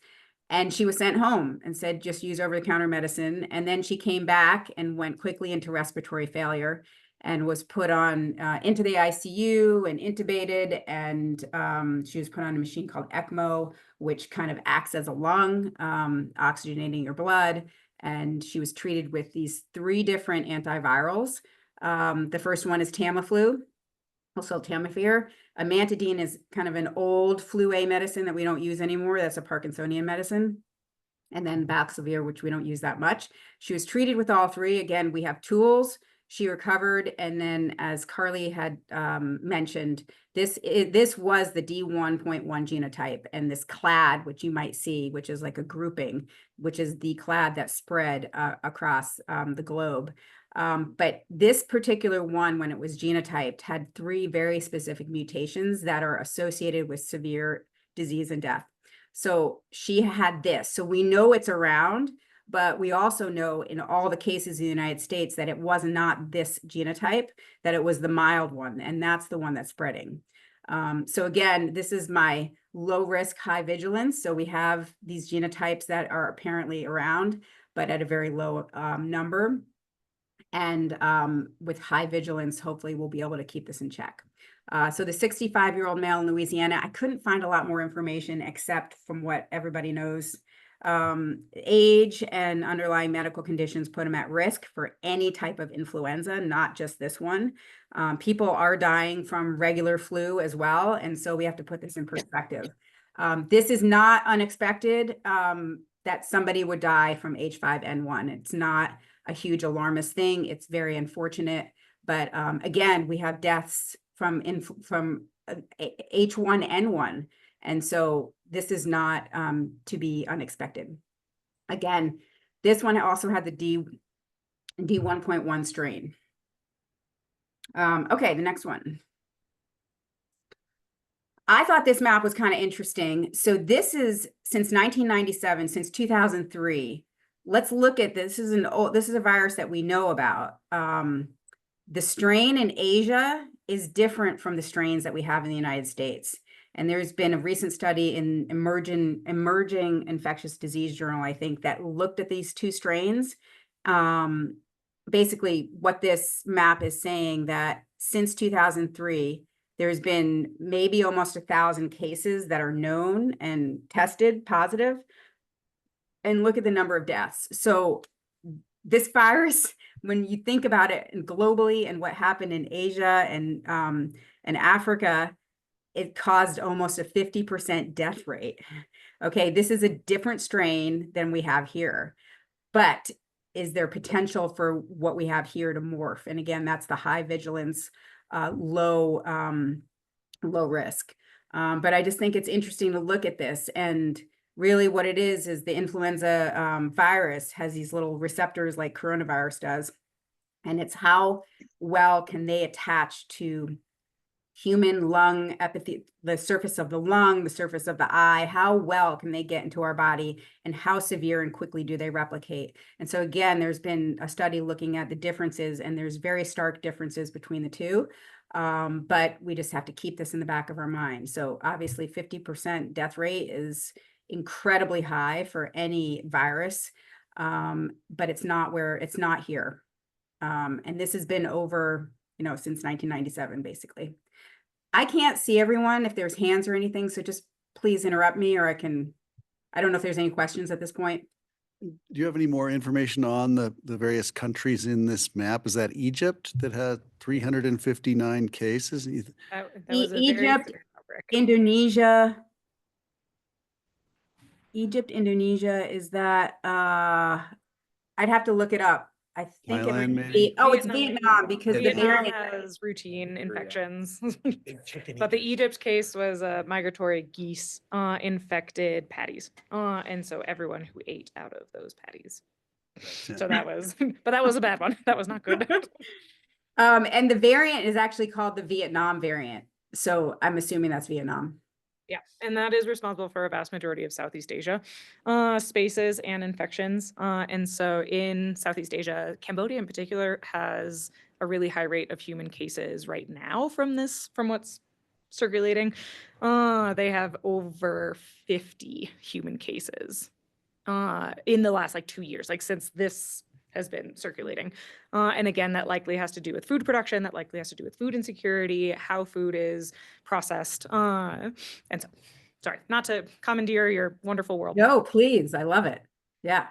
And she was sent home and said, just use over-the-counter medicine. And then she came back and went quickly into respiratory failure. and was put on into the ICU and intubated, and she was put on a machine called ECMO, which kind of acts as a lung, oxygenating your blood. And she was treated with these 3 different antivirals. The first one is Tamiflu, also Tamiflu. Amantadine is kind of an old flu A medicine that we don't use anymore. That's a Parkinsonian medicine. And then Paxlovid, which we don't use that much. She was treated with all 3. Again, we have tools. She recovered. And then, as Carly had mentioned, this was the D1.1 genotype, and this clade, which you might see, which is like a grouping, which is the clade that spread across the globe. But this particular one, when it was genotyped, had 3 very specific mutations that are associated with severe disease and death. So she had this. So we know it's around, but we also know in all the cases in the United States that it was not this genotype, that it was the mild one, and that's the one that's spreading. So again, this is my low risk, high vigilance. So we have these genotypes that are apparently around, but at a very low number. And with high vigilance, hopefully we'll be able to keep this in check. So the 65-year-old male in Louisiana, I couldn't find a lot more information except from what everybody knows. Age and underlying medical conditions put him at risk for any type of influenza, not just this one. People are dying from regular flu as well. And so we have to put this in perspective. This is not unexpected that somebody would die from H5N1. It's not a huge alarmist thing. It's very unfortunate. But again, we have deaths from H1N1. And so this is not to be unexpected. Again, this one also had the D1.1 strain. Okay, the next one. I thought this map was kind of interesting. So this is since 1997, since 2003. Let's look at this. This is a virus that we know about. The strain in Asia is different from the strains that we have in the United States. And there's been a recent study in Emerging Infectious Disease Journal, I think, that looked at these 2 strains. Basically, what this map is saying that since 2003, there's been maybe almost 1,000 cases that are known and tested positive. And look at the number of deaths. So this virus, when you think about it globally and what happened in Asia and Africa, it caused almost a 50% death rate. Okay, this is a different strain than we have here. But is there potential for what we have here to morph? And again, that's the high vigilance, low risk. But I just think it's interesting to look at this. And really what it is the influenza virus has these little receptors like coronavirus does. And it's how well can they attach to human lung epithelium, the surface of the lung, the surface of the eye, how well can they get into our body, and how severe and quickly do they replicate? And so again, there's been a study looking at the differences, and there's very stark differences between the 2. But we just have to keep this in the back of our mind. So obviously 50% death rate is incredibly high for any virus, but it's not here. And this has been over, since 1997, basically. I can't see everyone if there's hands or anything, so just please interrupt me, or I don't know if there's any questions at this point. Do you have any more information on the various countries in this map? Is that Egypt that had 359 cases? That was a very Egypt, severe outbreak. Indonesia, is that, I'd have to look it up. I think it Thailand, might maybe? be, it's Vietnam, because the Vietnam variant. has routine infections. Chicken But the eaters. Egypt case was migratory geese infected patties. And so everyone who ate out of those patties. So that was, but that was a bad one. That was not good. And the variant is actually called the Vietnam variant. So I'm assuming that's Vietnam. Yeah, and that is responsible for a vast majority of Southeast Asia spaces and infections. And so in Southeast Asia, Cambodia in particular has a really high rate of human cases right now from what's circulating. They have over 50 human cases in the last 2 years, since this has been circulating. And again, that likely has to do with food production, that likely has to do with food insecurity, how food is processed. And so, sorry, not to commandeer your wonderful world. No, please. I love it. Yeah.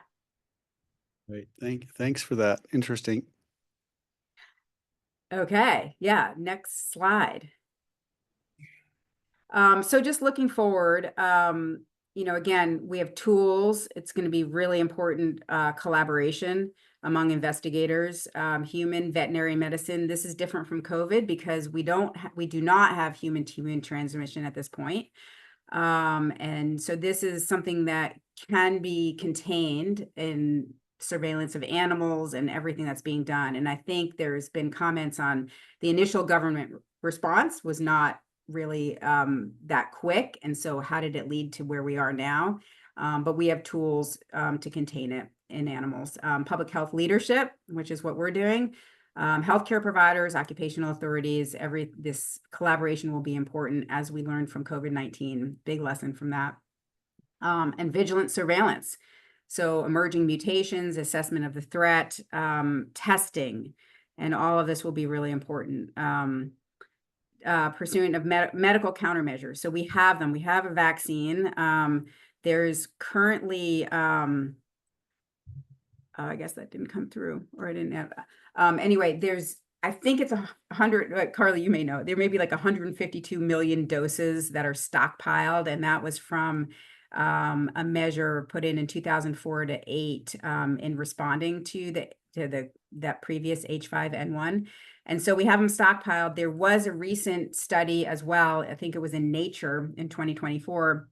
Great. Thanks for that. Interesting. Okay. Yeah. Next slide. So just looking forward, you know, again, we have tools. It's going to be really important collaboration among investigators, human veterinary medicine. This is different from COVID because we do not have human to human transmission at this point. And so this is something that can be contained in surveillance of animals and everything that's being done. And I think there's been comments on the initial government response was not really that quick. And so how did it lead to where we are now? But we have tools to contain it in animals. Public health leadership, which is what we're doing. Healthcare providers, occupational authorities, this collaboration will be important as we learned from COVID-19, big lesson from that. And vigilant surveillance. So emerging mutations, assessment of the threat, testing, and all of this will be really important. Pursuit of medical countermeasures. So we have them. We have a vaccine. There's currently, I guess that didn't come through, or I didn't have. Anyway, I think it's 100, Carly, you may know, there may be like 152 million doses that are stockpiled, and that was from a measure put in 2004 to 8 in responding to that previous H5N1. And so we have them stockpiled. There was a recent study as well, I think it was in Nature in 2024,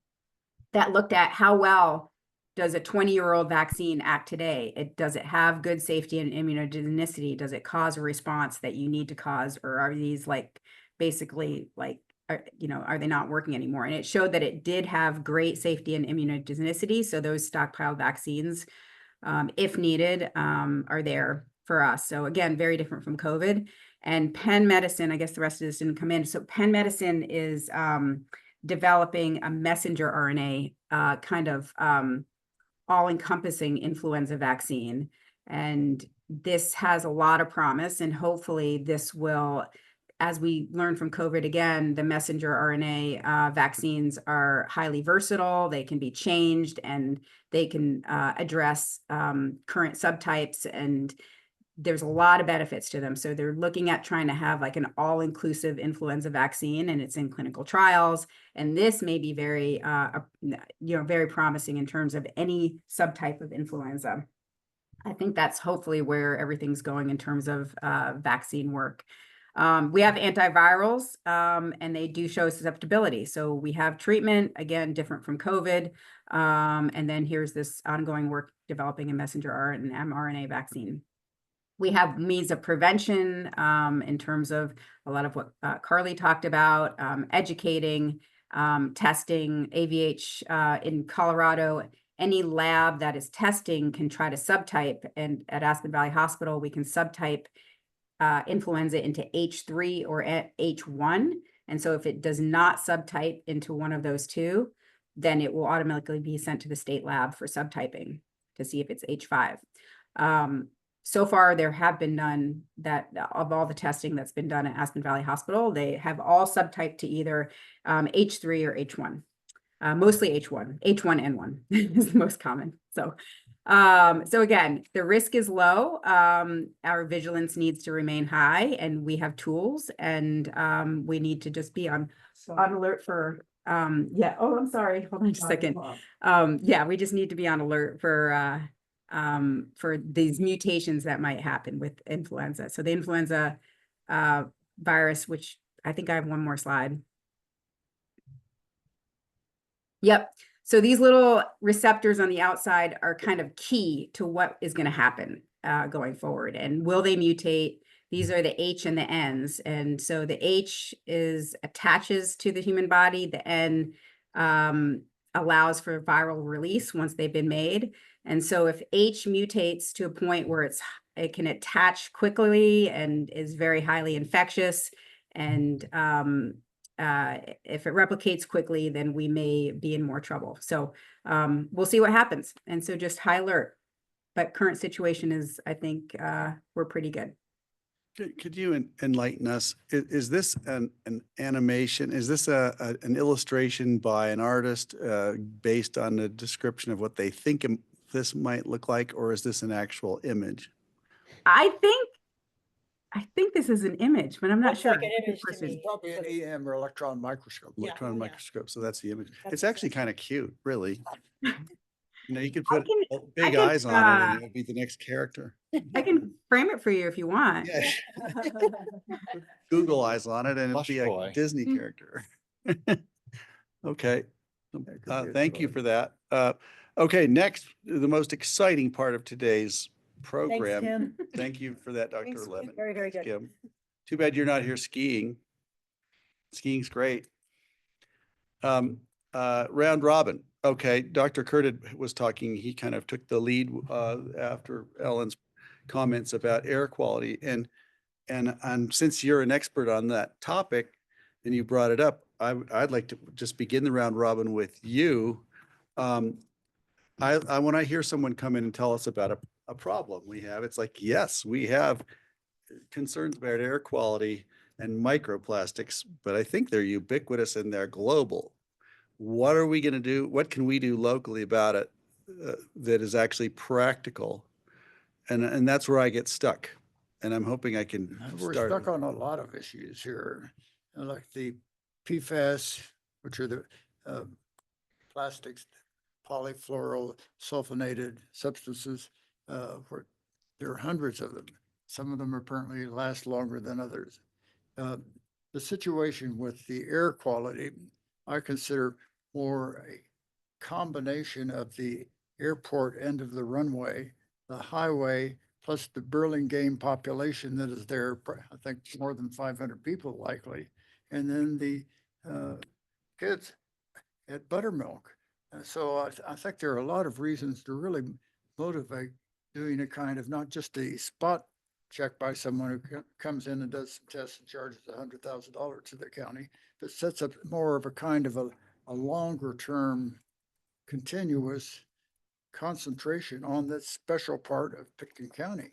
that looked at how well does a 20-year-old vaccine act today? Does it have good safety and immunogenicity? Does it cause a response that you need to cause? Or are these basically are they not working anymore? And it showed that it did have great safety and immunogenicity. So those stockpiled vaccines, if needed, are there for us. So again, very different from COVID. And Penn Medicine, I guess the rest of this didn't come in. So Penn Medicine is developing a messenger RNA kind of all-encompassing influenza vaccine. And this has a lot of promise, and hopefully this will, as we learn from COVID again, the messenger RNA vaccines are highly versatile. They can be changed and they can address current subtypes, and there's a lot of benefits to them. So they're looking at trying to have an all-inclusive influenza vaccine, and it's in clinical trials. And this may be very, very promising in terms of any subtype of influenza. I think that's hopefully where everything's going in terms of vaccine work. We have antivirals, and they do show susceptibility. So we have treatment, again, different from COVID. And then here's this ongoing work developing a messenger RNA and mRNA vaccine. We have means of prevention in terms of a lot of what Carly talked about, educating, testing, AVH in Colorado. Any lab that is testing can try to subtype, and at Aspen Valley Hospital, we can subtype influenza into H3 or H1. And so if it does not subtype into one of those two, then it will automatically be sent to the state lab for subtyping to see if it's H5. So far, there have been none of all the testing that's been done at Aspen Valley Hospital, they have all subtyped to either H3 or H1, mostly H1, H1N1 is the most common. So again, the risk is low. Our vigilance needs to remain high, and we have tools, and we need to just be on alert for, I'm sorry, hold on just a second. We just need to be on alert for these mutations that might happen with influenza. So the influenza virus, which I think I have one more slide. Yep. So these little receptors on the outside are kind of key to what is going to happen going forward. And will they mutate? These are the H and the N's. And so the H attaches to the human body. The N allows for viral release once they've been made. And so if H mutates to a point where it can attach quickly and is very highly infectious, and if it replicates quickly, then we may be in more trouble. So we'll see what happens. And so just high alert. but current situation is, I think, we're pretty good. Could you enlighten us? Is this an animation? Is this an illustration by an artist based on the description of what they think this might look like, or is this an actual image? I think this is an image, but I'm not Looks sure. like an Good image to question. me. Probably an EM or electron microscope. Electron yeah. microscope, so that's the image. That's It's actually kind of cute, really. You know, you could I put can- big can, eyes on it and it would be the next character. I can frame it for you if you want. Yeah. Google eyes on it and it'll Plush be a toy. Disney character. Okay. That could be a Thank you toy. for that. Okay, next, the most exciting part of today's program. Kim. Thank you for that, Dr. Thanks, Kim. Levin. Very, very good. Kim. Too bad you're not here skiing. Skiing's great. Round robin. Okay, Dr. Curtin was talking, he kind of took the lead after Ellen's comments about air quality. And since you're an expert on that topic and you brought it up, I'd like to just begin the round robin with you. When I hear someone come in and tell us about a problem we have, it's like, yes, we have concerns about air quality and microplastics, but I think they're ubiquitous and they're global. What are we going to do? What can we do locally about it that is actually practical? And that's where I get stuck. And I'm hoping I can We're start. stuck on a lot of issues here, like the PFAS, which are the plastics, polyfluoral sulfonated substances, where there are hundreds of them. Some of them apparently last longer than others. The situation with the air quality, I consider more a combination of the airport end of the runway, the highway, plus the Burlingame population that is there, I think more than 500 people likely, and then the kids at Buttermilk. So I think there are a lot of reasons to really motivate doing a kind of not just a spot check by someone who comes in and does some tests and charges $100,000 to the county, but sets up more of a kind of a longer term continuous concentration on that special part of Pitkin County.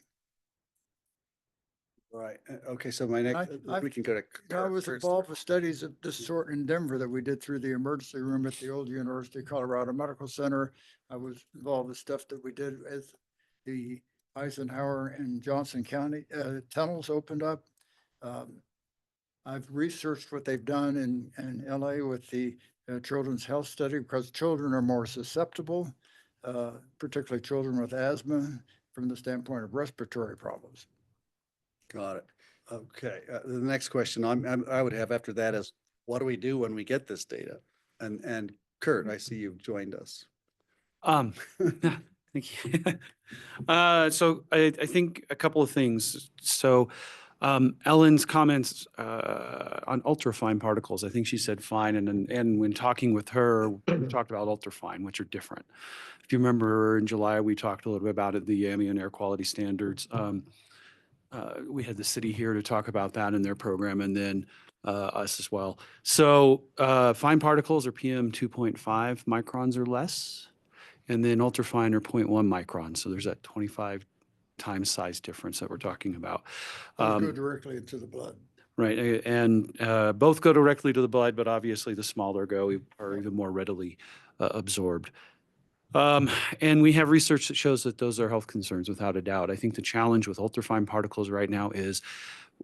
Right. Okay. So my next, we can go to. I was Kurt's. involved with studies of this sort in Denver that we did through the emergency room at the old University of Colorado Medical Center. I was involved with stuff that we did as the Eisenhower and Johnson County tunnels opened up. I've researched what they've done in LA with the Children's Health Study because children are more susceptible, particularly children with asthma from the standpoint of respiratory problems. Got it. Okay. The next question I would have after that is, what do we do when we get this data? And Kurt, I see you've joined us. Thank you. So I think a couple of things. So Ellen's comments on ultrafine particles, I think she said fine. And when talking with her, we talked about ultrafine, which are different. If you remember in July, we talked a little bit about it, the ambient air quality standards. We had the city here to talk about that in their program, and then us as well. So fine particles are PM 2.5 microns or less, and then ultrafine are 0.1 microns. So there's that 25 times size difference that we're talking about. Those go directly into the blood. Right, and both go directly to the blood, but obviously the smaller are even more readily absorbed. And we have research that shows that those are health concerns without a doubt. I think the challenge with ultrafine particles right now is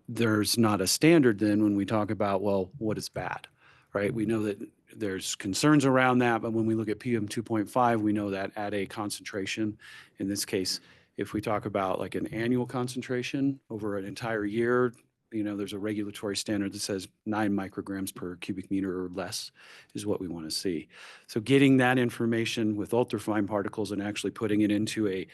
there's not a standard then when we talk about, well, what is bad, right? We know that there's concerns around that, but when we look at PM 2.5, we know that at a concentration, in this case, if we talk about like an annual concentration over an entire year, you know, there's a regulatory standard that says 9 micrograms per cubic meter or less is what we want to see. So getting that information with ultrafine particles and actually putting it into a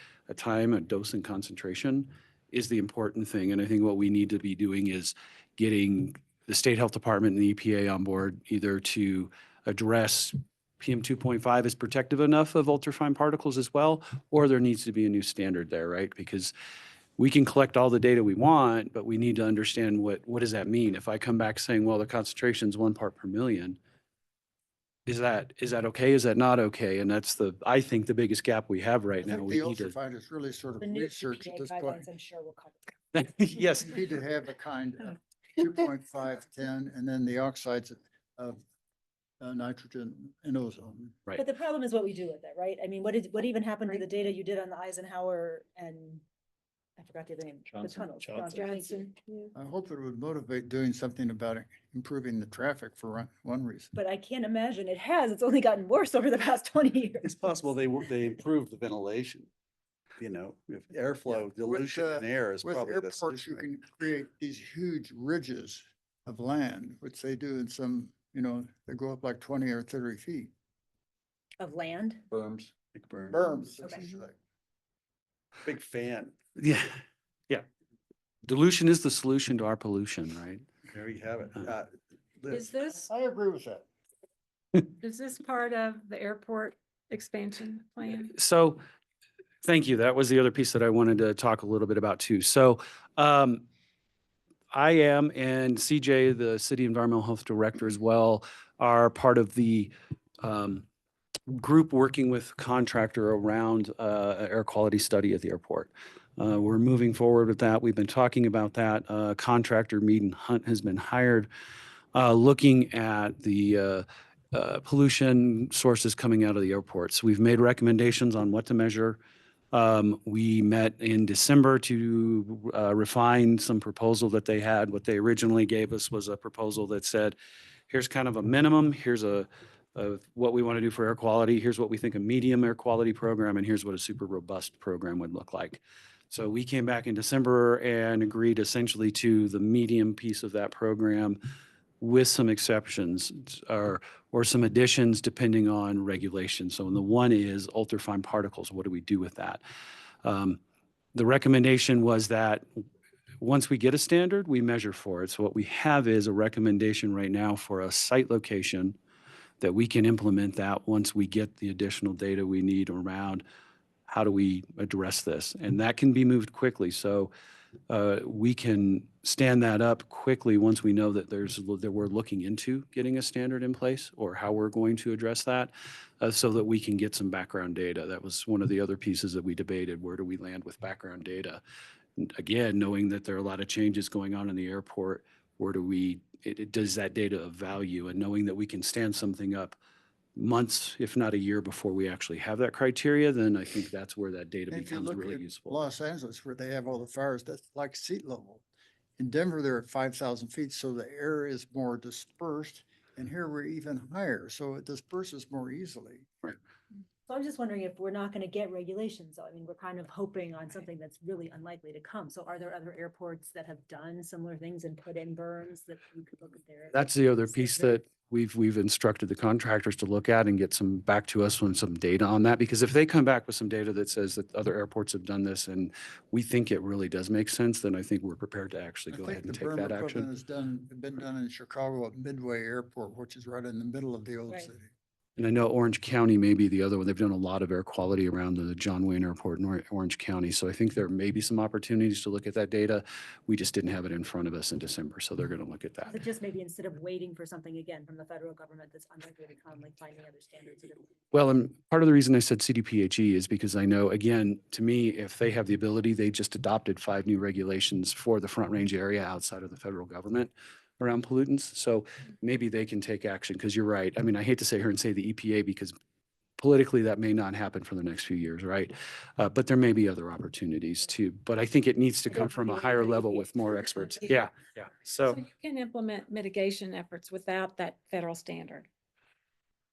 dose and concentration is the important thing. And I think what we need to be doing is getting the State Health Department and the EPA on board either to address PM 2.5 is protective enough of ultrafine particles as well, or there needs to be a new standard there, right? Because we can collect all the data we want, but we need to understand what does that mean? If I come back saying, well, the concentration is 1 part per million, is that okay? Is that not okay? And that's I think the biggest gap we have I right now. think We the need to, ultrafine is really sort of The new research at EPA this point. guidelines, I'm sure will cover. yes, You need to have a kind of 2.5, 10, and then the oxides of nitrogen and ozone. right. But the problem is what we do with it, right? I mean, what even happened to the data you did on the Eisenhower and I forgot the other name, the Johnson. tunnels. Johnson. thank you. Johnson. I hope it would motivate doing something about it, improving the traffic for one reason. But I can't imagine it has. It's only gotten worse over the past 20 years. It's possible they improved the ventilation. You know, if airflow dilution in air is With probably the airports, solution. you can create these huge ridges of land, which they do in some, they go up like 20 or 30 feet. Of land. Berms. Big burn. Berms. Okay. Big fan. Yeah, yeah. Dilution is the solution to our pollution, right? There you have it. Is Liz. this, I agree with that. is this part of the airport expansion plan? So, thank you. That was the other piece that I wanted to talk a little bit about too. So, I am, and CJ, the city environmental health director as well, are part of the group working with contractor around air quality study at the airport. We're moving forward with that. We've been talking about that. Contractor Mead and Hunt has been hired, looking at the pollution sources coming out of the airports. We've made recommendations on what to measure. We met in December to refine some proposal that they had. What they originally gave us was a proposal that said, here's kind of a minimum, here's what we want to do for air quality, here's what we think a medium air quality program, and here's what a super robust program would look like. So we came back in December and agreed essentially to the medium piece of that program with some exceptions or some additions depending on regulation. So the one is ultrafine particles. What do we do with that? The recommendation was that once we get a standard, we measure for it. So what we have is a recommendation right now for a site location that we can implement that once we get the additional data we need around how do we address this. And that can be moved quickly. So we can stand that up quickly once we know that that we're looking into getting a standard in place or how we're going to address that, so that we can get some background data. That was one of the other pieces that we debated. Where do we land with background data? And again, knowing that there are a lot of changes going on in the airport, where do does that data of value? And knowing that we can stand something up months, if not a year before we actually have that criteria, then I think that's where that data If you becomes look really at useful. Los Angeles, where they have all the fires, that's like sea level. In Denver, they're at 5,000 feet, so the air is more dispersed. And here we're even higher, so it disperses more easily. So I'm just wondering if we're not going to get regulations. I mean, we're kind of hoping on something that's really unlikely to come. So are there other airports that have done similar things and put in berms that you could look at there? That's the other piece that we've instructed the contractors to look at and get some back to us on some data on that. Because if they come back with some data that says that other airports have done this and we think it really does make sense, then I think we're prepared to actually go ahead and take that action. Has been done in Chicago at Midway Airport, which is right in the middle of the old Right. city. And I know Orange County may be the other one. They've done a lot of air quality around the John Wayne Airport in Orange County. So I think there may be some opportunities to look at that data. We just didn't have it in front of us in December, so they're going to look at that. Is it just maybe instead of waiting for something again from the federal government that's unlikely to come, like finding other standards? Well, and part of the reason I said CDPHE is because I know, again, to me, if they have the ability, they just adopted 5 new regulations for the Front Range area outside of the federal government around pollutants. So maybe they can take action, because you're right. I mean, I hate to sit here and say the EPA because politically that may not happen for the next few years, right? But there may be other opportunities too. But I think it needs to come from a higher level with more experts. Yeah, yeah. So you can implement mitigation efforts without that federal standard.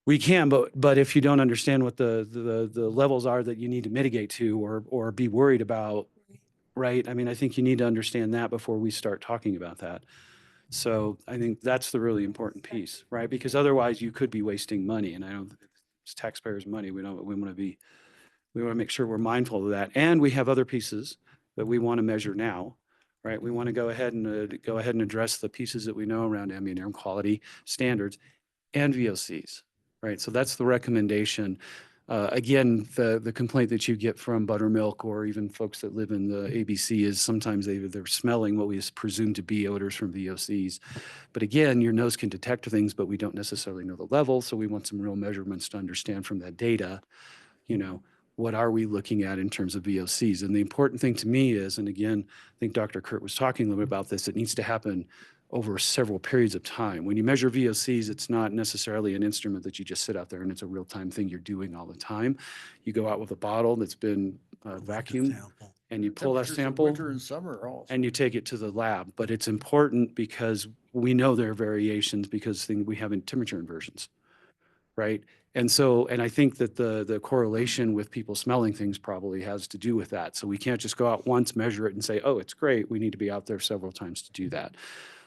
We can, but if you don't understand what the levels are that you need to mitigate to or be worried about, right? I mean, I think you need to understand that before we start talking about that. So I think that's the really important piece, right? Because otherwise you could be wasting money, and I don't, it's taxpayers' money. We want to make sure we're mindful of that. And we have other pieces that we want to measure now, right? We want to go ahead and address the pieces that we know around ambient air quality standards and VOCs, right? So that's the recommendation. Again, the complaint that you get from buttermilk or even folks that live in the ABC is sometimes they're smelling what we presume to be odors from VOCs. But again, your nose can detect things, but we don't necessarily know the level. So we want some real measurements to understand from that data, what are we looking at in terms of VOCs? And the important thing to me is, and again, I think Dr. Kurt was talking a little bit about this, it needs to happen over several periods of time. When you measure VOCs, it's not necessarily an instrument that you just sit out there and it's a real-time thing you're doing all the time. You go out with a bottle that's been vacuumed and you pull that Temperatures in sample Winter and summer also. and you take it to the lab. But it's important because we know there are variations because we have temperature inversions, right? And so, and I think that the correlation with people smelling things probably has to do with that. So we can't just go out once, measure it and say, oh, it's great. We need to be out there several times to do that.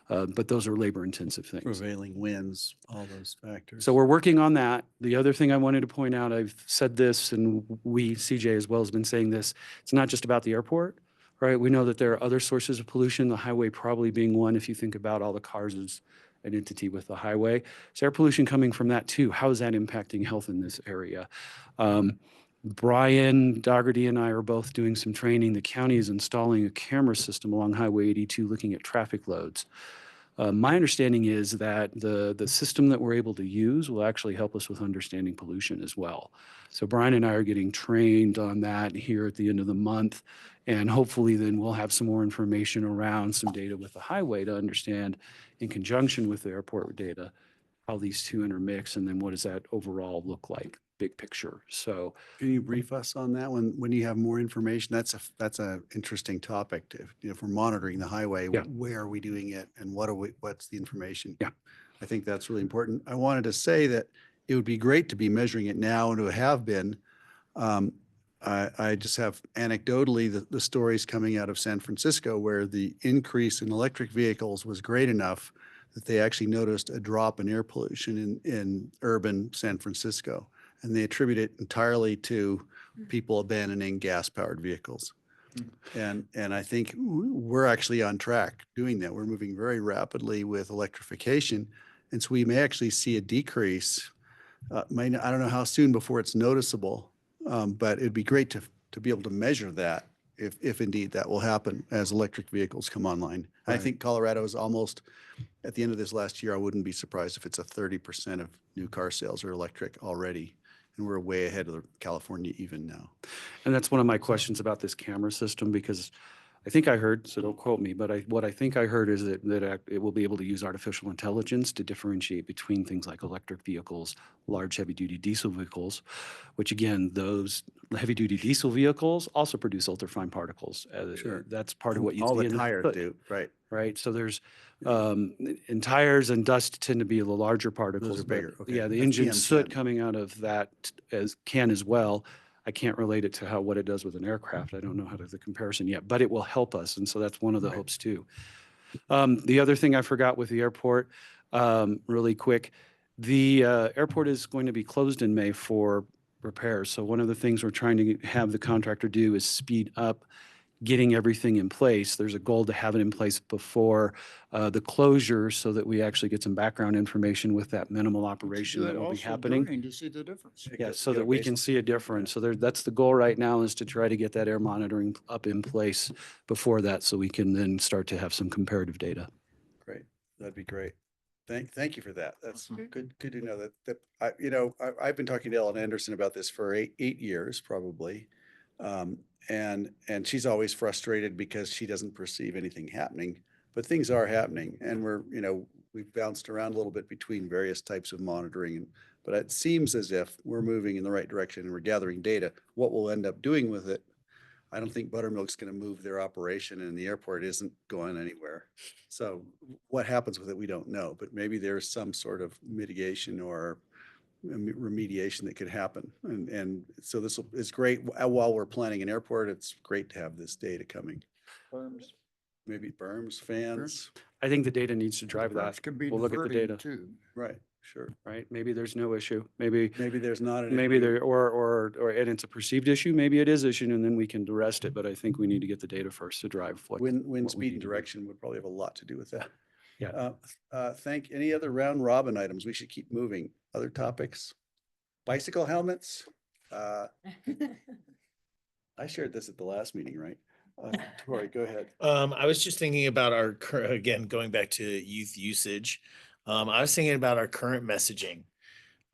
But those are labor intensive things. Prevailing winds, all those factors. So we're working on that. The other thing I wanted to point out, I've said this and CJ as well has been saying this, it's not just about the airport, right? We know that there are other sources of pollution, the highway probably being one if you think about all the cars as an entity with the highway. So air pollution coming from that too. How is that impacting health in this area? Brian Dougherty and I are both doing some training. The county is installing a camera system along Highway 82 looking at traffic loads. My understanding is that the system that we're able to use will actually help us with understanding pollution as well. So Brian and I are getting trained on that here at the end of the month. And hopefully then we'll have some more information around some data with the highway to understand in conjunction with the airport data, how these two intermix and then what does that overall look like, big picture. So Can you brief us on that when you have more information? That's a interesting topic to, if we're monitoring the highway, Yeah. where are we doing it and what's the information? Yeah. I think that's really important. I wanted to say that it would be great to be measuring it now and to have been. I just have anecdotally the stories coming out of San Francisco where the increase in electric vehicles was great enough that they actually noticed a drop in air pollution in urban San Francisco. And they attribute it entirely to people abandoning gas-powered vehicles. And I think we're actually on track doing that. We're moving very rapidly with electrification. And so we may actually see a decrease. I don't know how soon before it's noticeable, but it'd be great to be able to measure that if indeed that will happen as electric vehicles come online. I Right. think Colorado is almost, at the end of this last year, I wouldn't be surprised if it's a 30% of new car sales are electric already. And we're way ahead of California even now. And that's one of my questions about this camera system, because I think I heard, so don't quote me, but what I think I heard is that it will be able to use artificial intelligence to differentiate between things like electric vehicles, large heavy-duty diesel vehicles, which again, those heavy-duty diesel vehicles also produce ultrafine particles. Sure. That's part of what you All see the in tires hood. do, right? Right, so there's, in tires and dust tend to be the larger particles. are but bigger, okay. Yeah, the That's engine soot PM10. coming out of that can as well. I can't relate it to what it does with an aircraft. I don't know how to the comparison yet, but it will help us. And so that's one of the hopes too. The other thing I forgot with the airport, really quick, the airport is going to be closed in May for repairs. So one of the things we're trying to have the contractor do is speed up getting everything in place. There's a goal to have it in place before the closure so that we actually get some background information with that minimal operation that will be happening. To see the difference. Yeah, so that we can see a difference. So that's the goal right now, is to try to get that air monitoring up in place before that, so we can then start to have some comparative data. Great. That'd be great. Thank you for that. That's Mhm. good to know that I've been talking to Ellen Anderson about this for eight years probably. And she's always frustrated because she doesn't perceive anything happening, but things are happening. And we've bounced around a little bit between various types of monitoring, but it seems as if we're moving in the right direction and we're gathering data. What we'll end up doing with it, I don't think Buttermilk's going to move their operation, and the airport isn't going anywhere. So what happens with it, we don't know, but maybe there's some sort of mitigation or remediation that could happen. And so this is great. While we're planning an airport, it's great to have this data coming. Berms. Maybe berms, fans, I think the data needs to drive that. Berms can be We'll look at the diverting data, too. right, sure. right? Maybe there's no issue. Maybe There's not an maybe issue. there, or, and it's a perceived issue, maybe it is issue, and then we can arrest it, but I think we need to get the data first to drive what. Wind what we speed need and to do. direction would probably have a lot to do with that. Yeah. Any other round robin items? We should keep moving. Other topics? Bicycle helmets? Uh, I shared this at the last meeting, right? Tori, go ahead. I was just thinking about our current, again, going back to youth usage. I was thinking about our current messaging.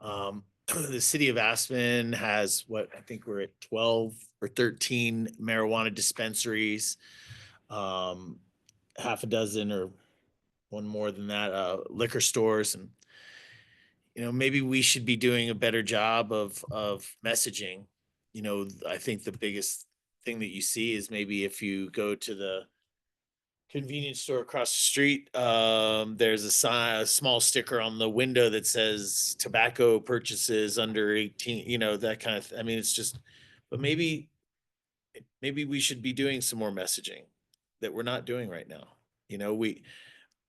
The city of Aspen has what, I think we're at 12 or 13 marijuana dispensaries. Half a dozen or one more than that, liquor stores. And, maybe we should be doing a better job of messaging. I think the biggest thing that you see is maybe if you go to the convenience store across the street, there's a small sticker on the window that says tobacco purchases under 18, that kind of, I mean, it's just, but maybe we should be doing some more messaging that we're not doing right now.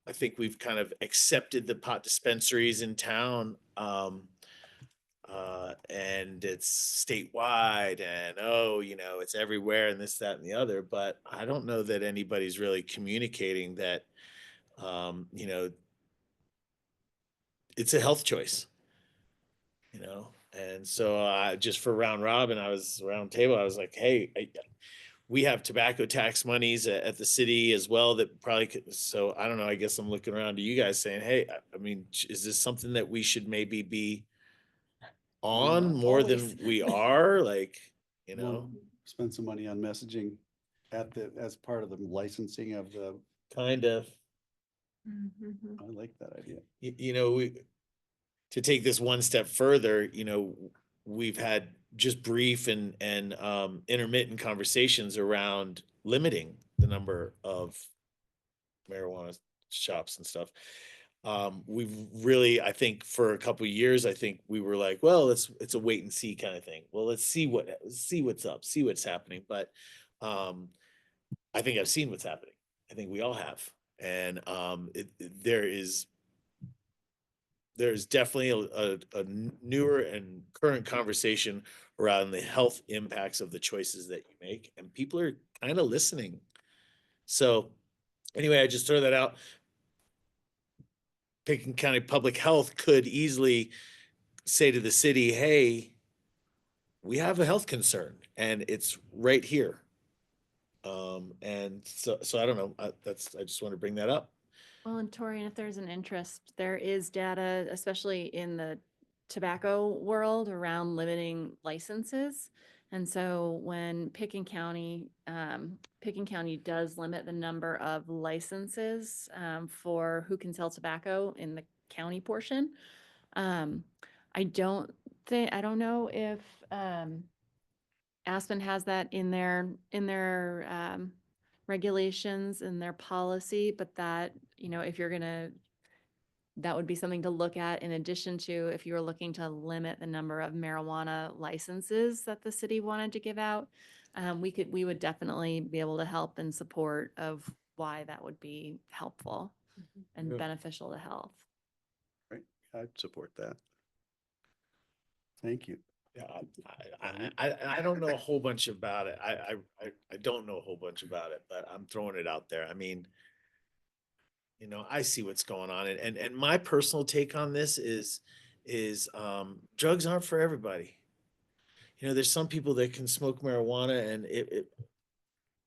I think we've kind of accepted the pot dispensaries in town. And it's statewide and, it's everywhere and this, that, and the other. But I don't know that anybody's really communicating that, it's a health choice, And so just for round robin, I was like, hey, we have tobacco tax monies at the city as well that probably could. So I don't know. I guess I'm looking around to you guys saying, hey, I mean, is this something that we should maybe be on more than we are? Like, We'll spend some money on messaging as part of the licensing of the, kind of, I like that idea. to take this one step further, we've had just brief and intermittent conversations around limiting the number of marijuana shops and stuff. We've really, I think for a couple of years, I think we were like, well, it's a wait and see kind of thing. Well, let's see what's up, see what's happening. But I think I've seen what's happening. I think we all have. And there's definitely a newer and current conversation around the health impacts of the choices that you make, and people are kind of listening. So anyway, I just throw that out. Pitkin County Public Health could easily say to the city, hey, we have a health concern and it's right here. And so I don't know, I just want to bring that up. Well, and Tori, and if there's an interest, there is data, especially in the tobacco world, around limiting licenses. And so when Pitkin County does limit the number of licenses for who can sell tobacco in the county portion, I don't know if Aspen has that in their regulations and their policy, but that, if you're that would be something to look at in addition to if you were looking to limit the number of marijuana licenses that the city wanted to give out. We would definitely be able to help in support of why that would be helpful and Yeah. beneficial to health. Right, I'd support that. Thank you. Yeah, I don't know a whole bunch about it. I don't know a whole bunch about it, but I'm throwing it out there. I mean, I see what's going on, and my personal take on this is drugs aren't for everybody. There's some people that can smoke marijuana and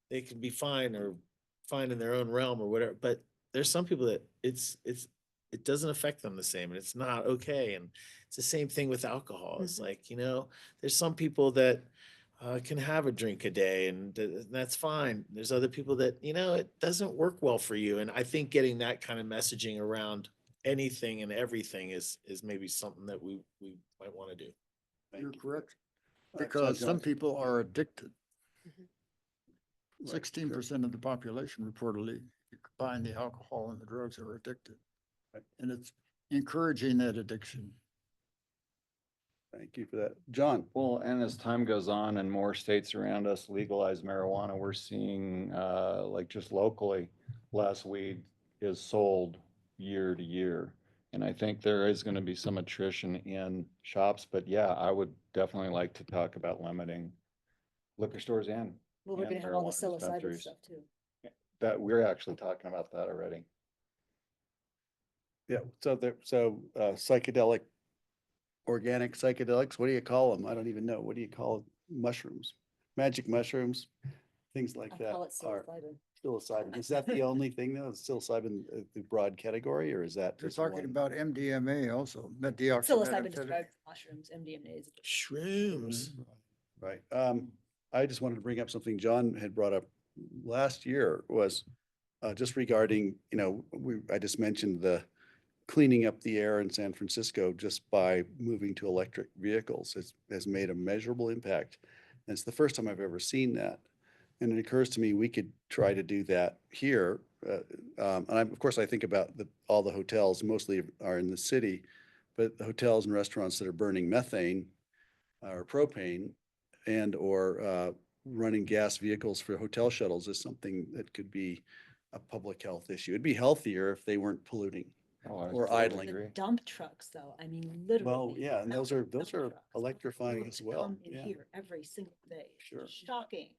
they can be fine in their own realm or whatever, but there's some people that it doesn't affect them the same, and it's not okay. And it's the same thing with alcohol. It's like, there's some people that can have a drink a day and that's fine. There's other people that, it doesn't work well for you. And I think getting that kind of messaging around anything and everything is maybe something that we might want to do. You're correct. All right, Because so some John- people are addicted. Right, 16% of the population reportedly combine the alcohol and the drugs are addicted. Right. And it's encouraging that addiction. Thank you for that. John? Well, and as time goes on and more states around us legalize marijuana, we're seeing, like just locally, less weed is sold year to year. And I think there is going to be some attrition in shops, but yeah, I would definitely like to talk about limiting liquor stores and Well, we're and gonna have all the marijuana psilocybin dispensaries. stuff too. That we're actually talking about that already. Yeah, so psychedelic organic psychedelics. What do you call them? I don't even know. What do you call mushrooms? Magic mushrooms, things like that are psilocybin. Is that the only thing though? Is psilocybin the broad category or is that? They're just talking one? about MDMA also, Psilocybin medioxymethamphetamine. describes mushrooms, MDMA is. Shrooms. Right. I just wanted to bring up something John had brought up last year was just regarding, I just mentioned the cleaning up the air in San Francisco just by moving to electric vehicles has made a measurable impact. And it's the first time I've ever seen that. And it occurs to me, we could try to do that here. And of course, I think about all the hotels mostly are in the city, but the hotels and restaurants that are burning methane or propane or running gas vehicles for hotel shuttles is something that could be a public health issue. It'd be healthier if they weren't polluting. Oh, I Or totally idling. agree. Dump trucks though, I mean, literally. Well, yeah, and those are dump trucks electrifying as well. come in Yeah, here every single day. Sure. Shocking.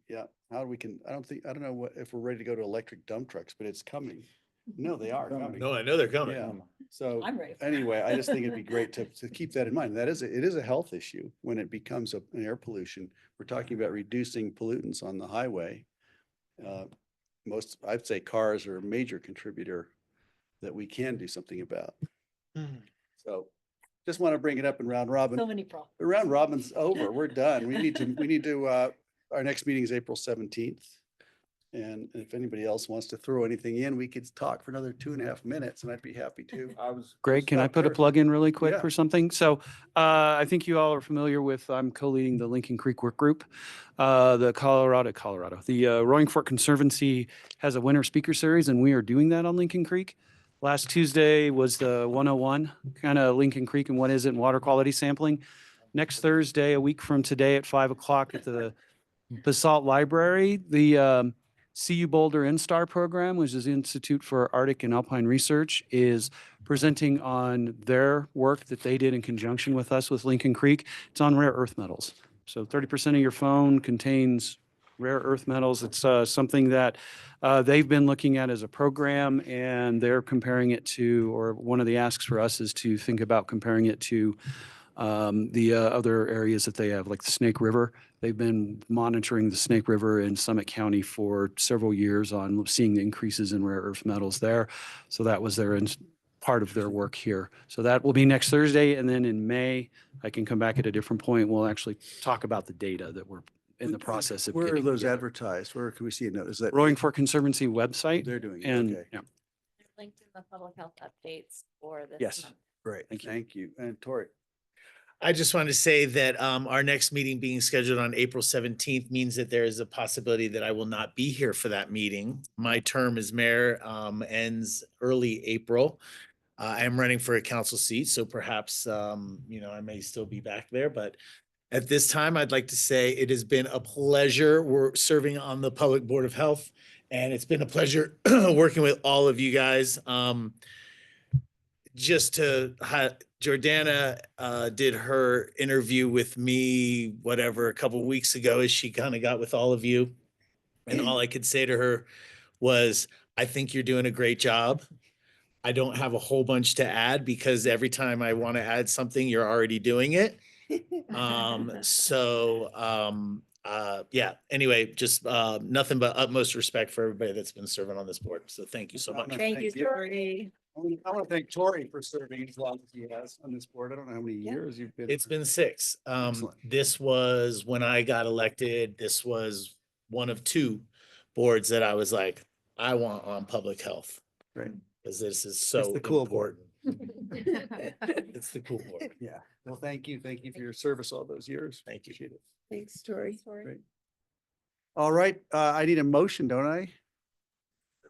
yeah. How we can, I don't know if we're ready to go to electric dump trucks, but it's coming. No, they are coming. No, I know they're coming. Yeah. So I'm ready. for it. anyway, I just think it'd be great to keep that in mind. It is a health issue when it becomes an air pollution. We're talking about reducing pollutants on the highway. I'd say cars are a major contributor that we can do something about. So just want to bring it up in round robin. So many problems. The round robin's over. We're done. We need to, our next meeting is April 17th. And if anybody else wants to throw anything in, we could talk for another 2.5 minutes and I'd be happy to. Greg, can I Stop put a there. plug in really quick Yeah. for something? So I think you all are familiar with, I'm co-leading the Lincoln Creek Work Group. The Roaring Fork Conservancy has a winter speaker series and we are doing that on Lincoln Creek. Last Tuesday was the 101, kind of Lincoln Creek and what is it in water quality sampling. Next Thursday, a week from today at 5 o'clock at the Basalt Library, the CU Boulder InStar program, which is the Institute for Arctic and Alpine Research, is presenting on their work that they did in conjunction with us with Lincoln Creek. It's on rare earth metals. So 30% of your phone contains rare earth metals. It's something that they've been looking at as a program and they're comparing it to, or one of the asks for us is to think about comparing it to the other areas that they have, like the Snake River. They've been monitoring the Snake River in Summit County for several years on seeing the increases in rare earth metals there. So that was part of their work here. So that will be next Thursday. And then in May, I can come back at a different point. We'll actually talk about the data that we're in the process of Where are getting those together. advertised? Where can we see a note? Is that? Roaring Fork Conservancy website. They're doing it, And okay. yeah, Linked in the public health updates for this Yes. month. Great, thank you. And Tori. I just wanted to say that our next meeting being scheduled on April 17th means that there is a possibility that I will not be here for that meeting. My term as mayor ends early April. I am running for a council seat, so perhaps, I may still be back there, but at this time, I'd like to say it has been a pleasure. We're serving on the Public Board of Health, and it's been a pleasure working with all of you guys. Jordana did her interview with me, a couple of weeks ago, as she kind of got with all of you. And all I could say to her was, I think you're doing a great job. I don't have a whole bunch to add because every time I want to add something, you're already doing it. Anyway, just nothing but utmost respect for everybody that's been serving on this board. So thank you so much. Thank you, Tori. I want to thank Tori for serving as long as he has on this board. I don't know how many years you've been. It's been 6. Excellent. This was when I got elected. This was one of 2 boards that I was like, I want on public health. Right. Because this is so the cool board. important. It's the cool board. Yeah. Well, thank you. Thank you for your service all those years. Thank you. Appreciate it. Thanks, Tori. Great. All right. I need a motion, don't I?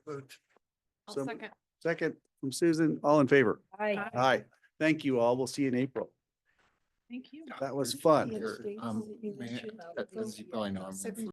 I'll So- second. Second from Susan. All in favor? Bye. Aye. Thank you all. We'll see you in April. Thank you. That was fun. As you probably know, I'm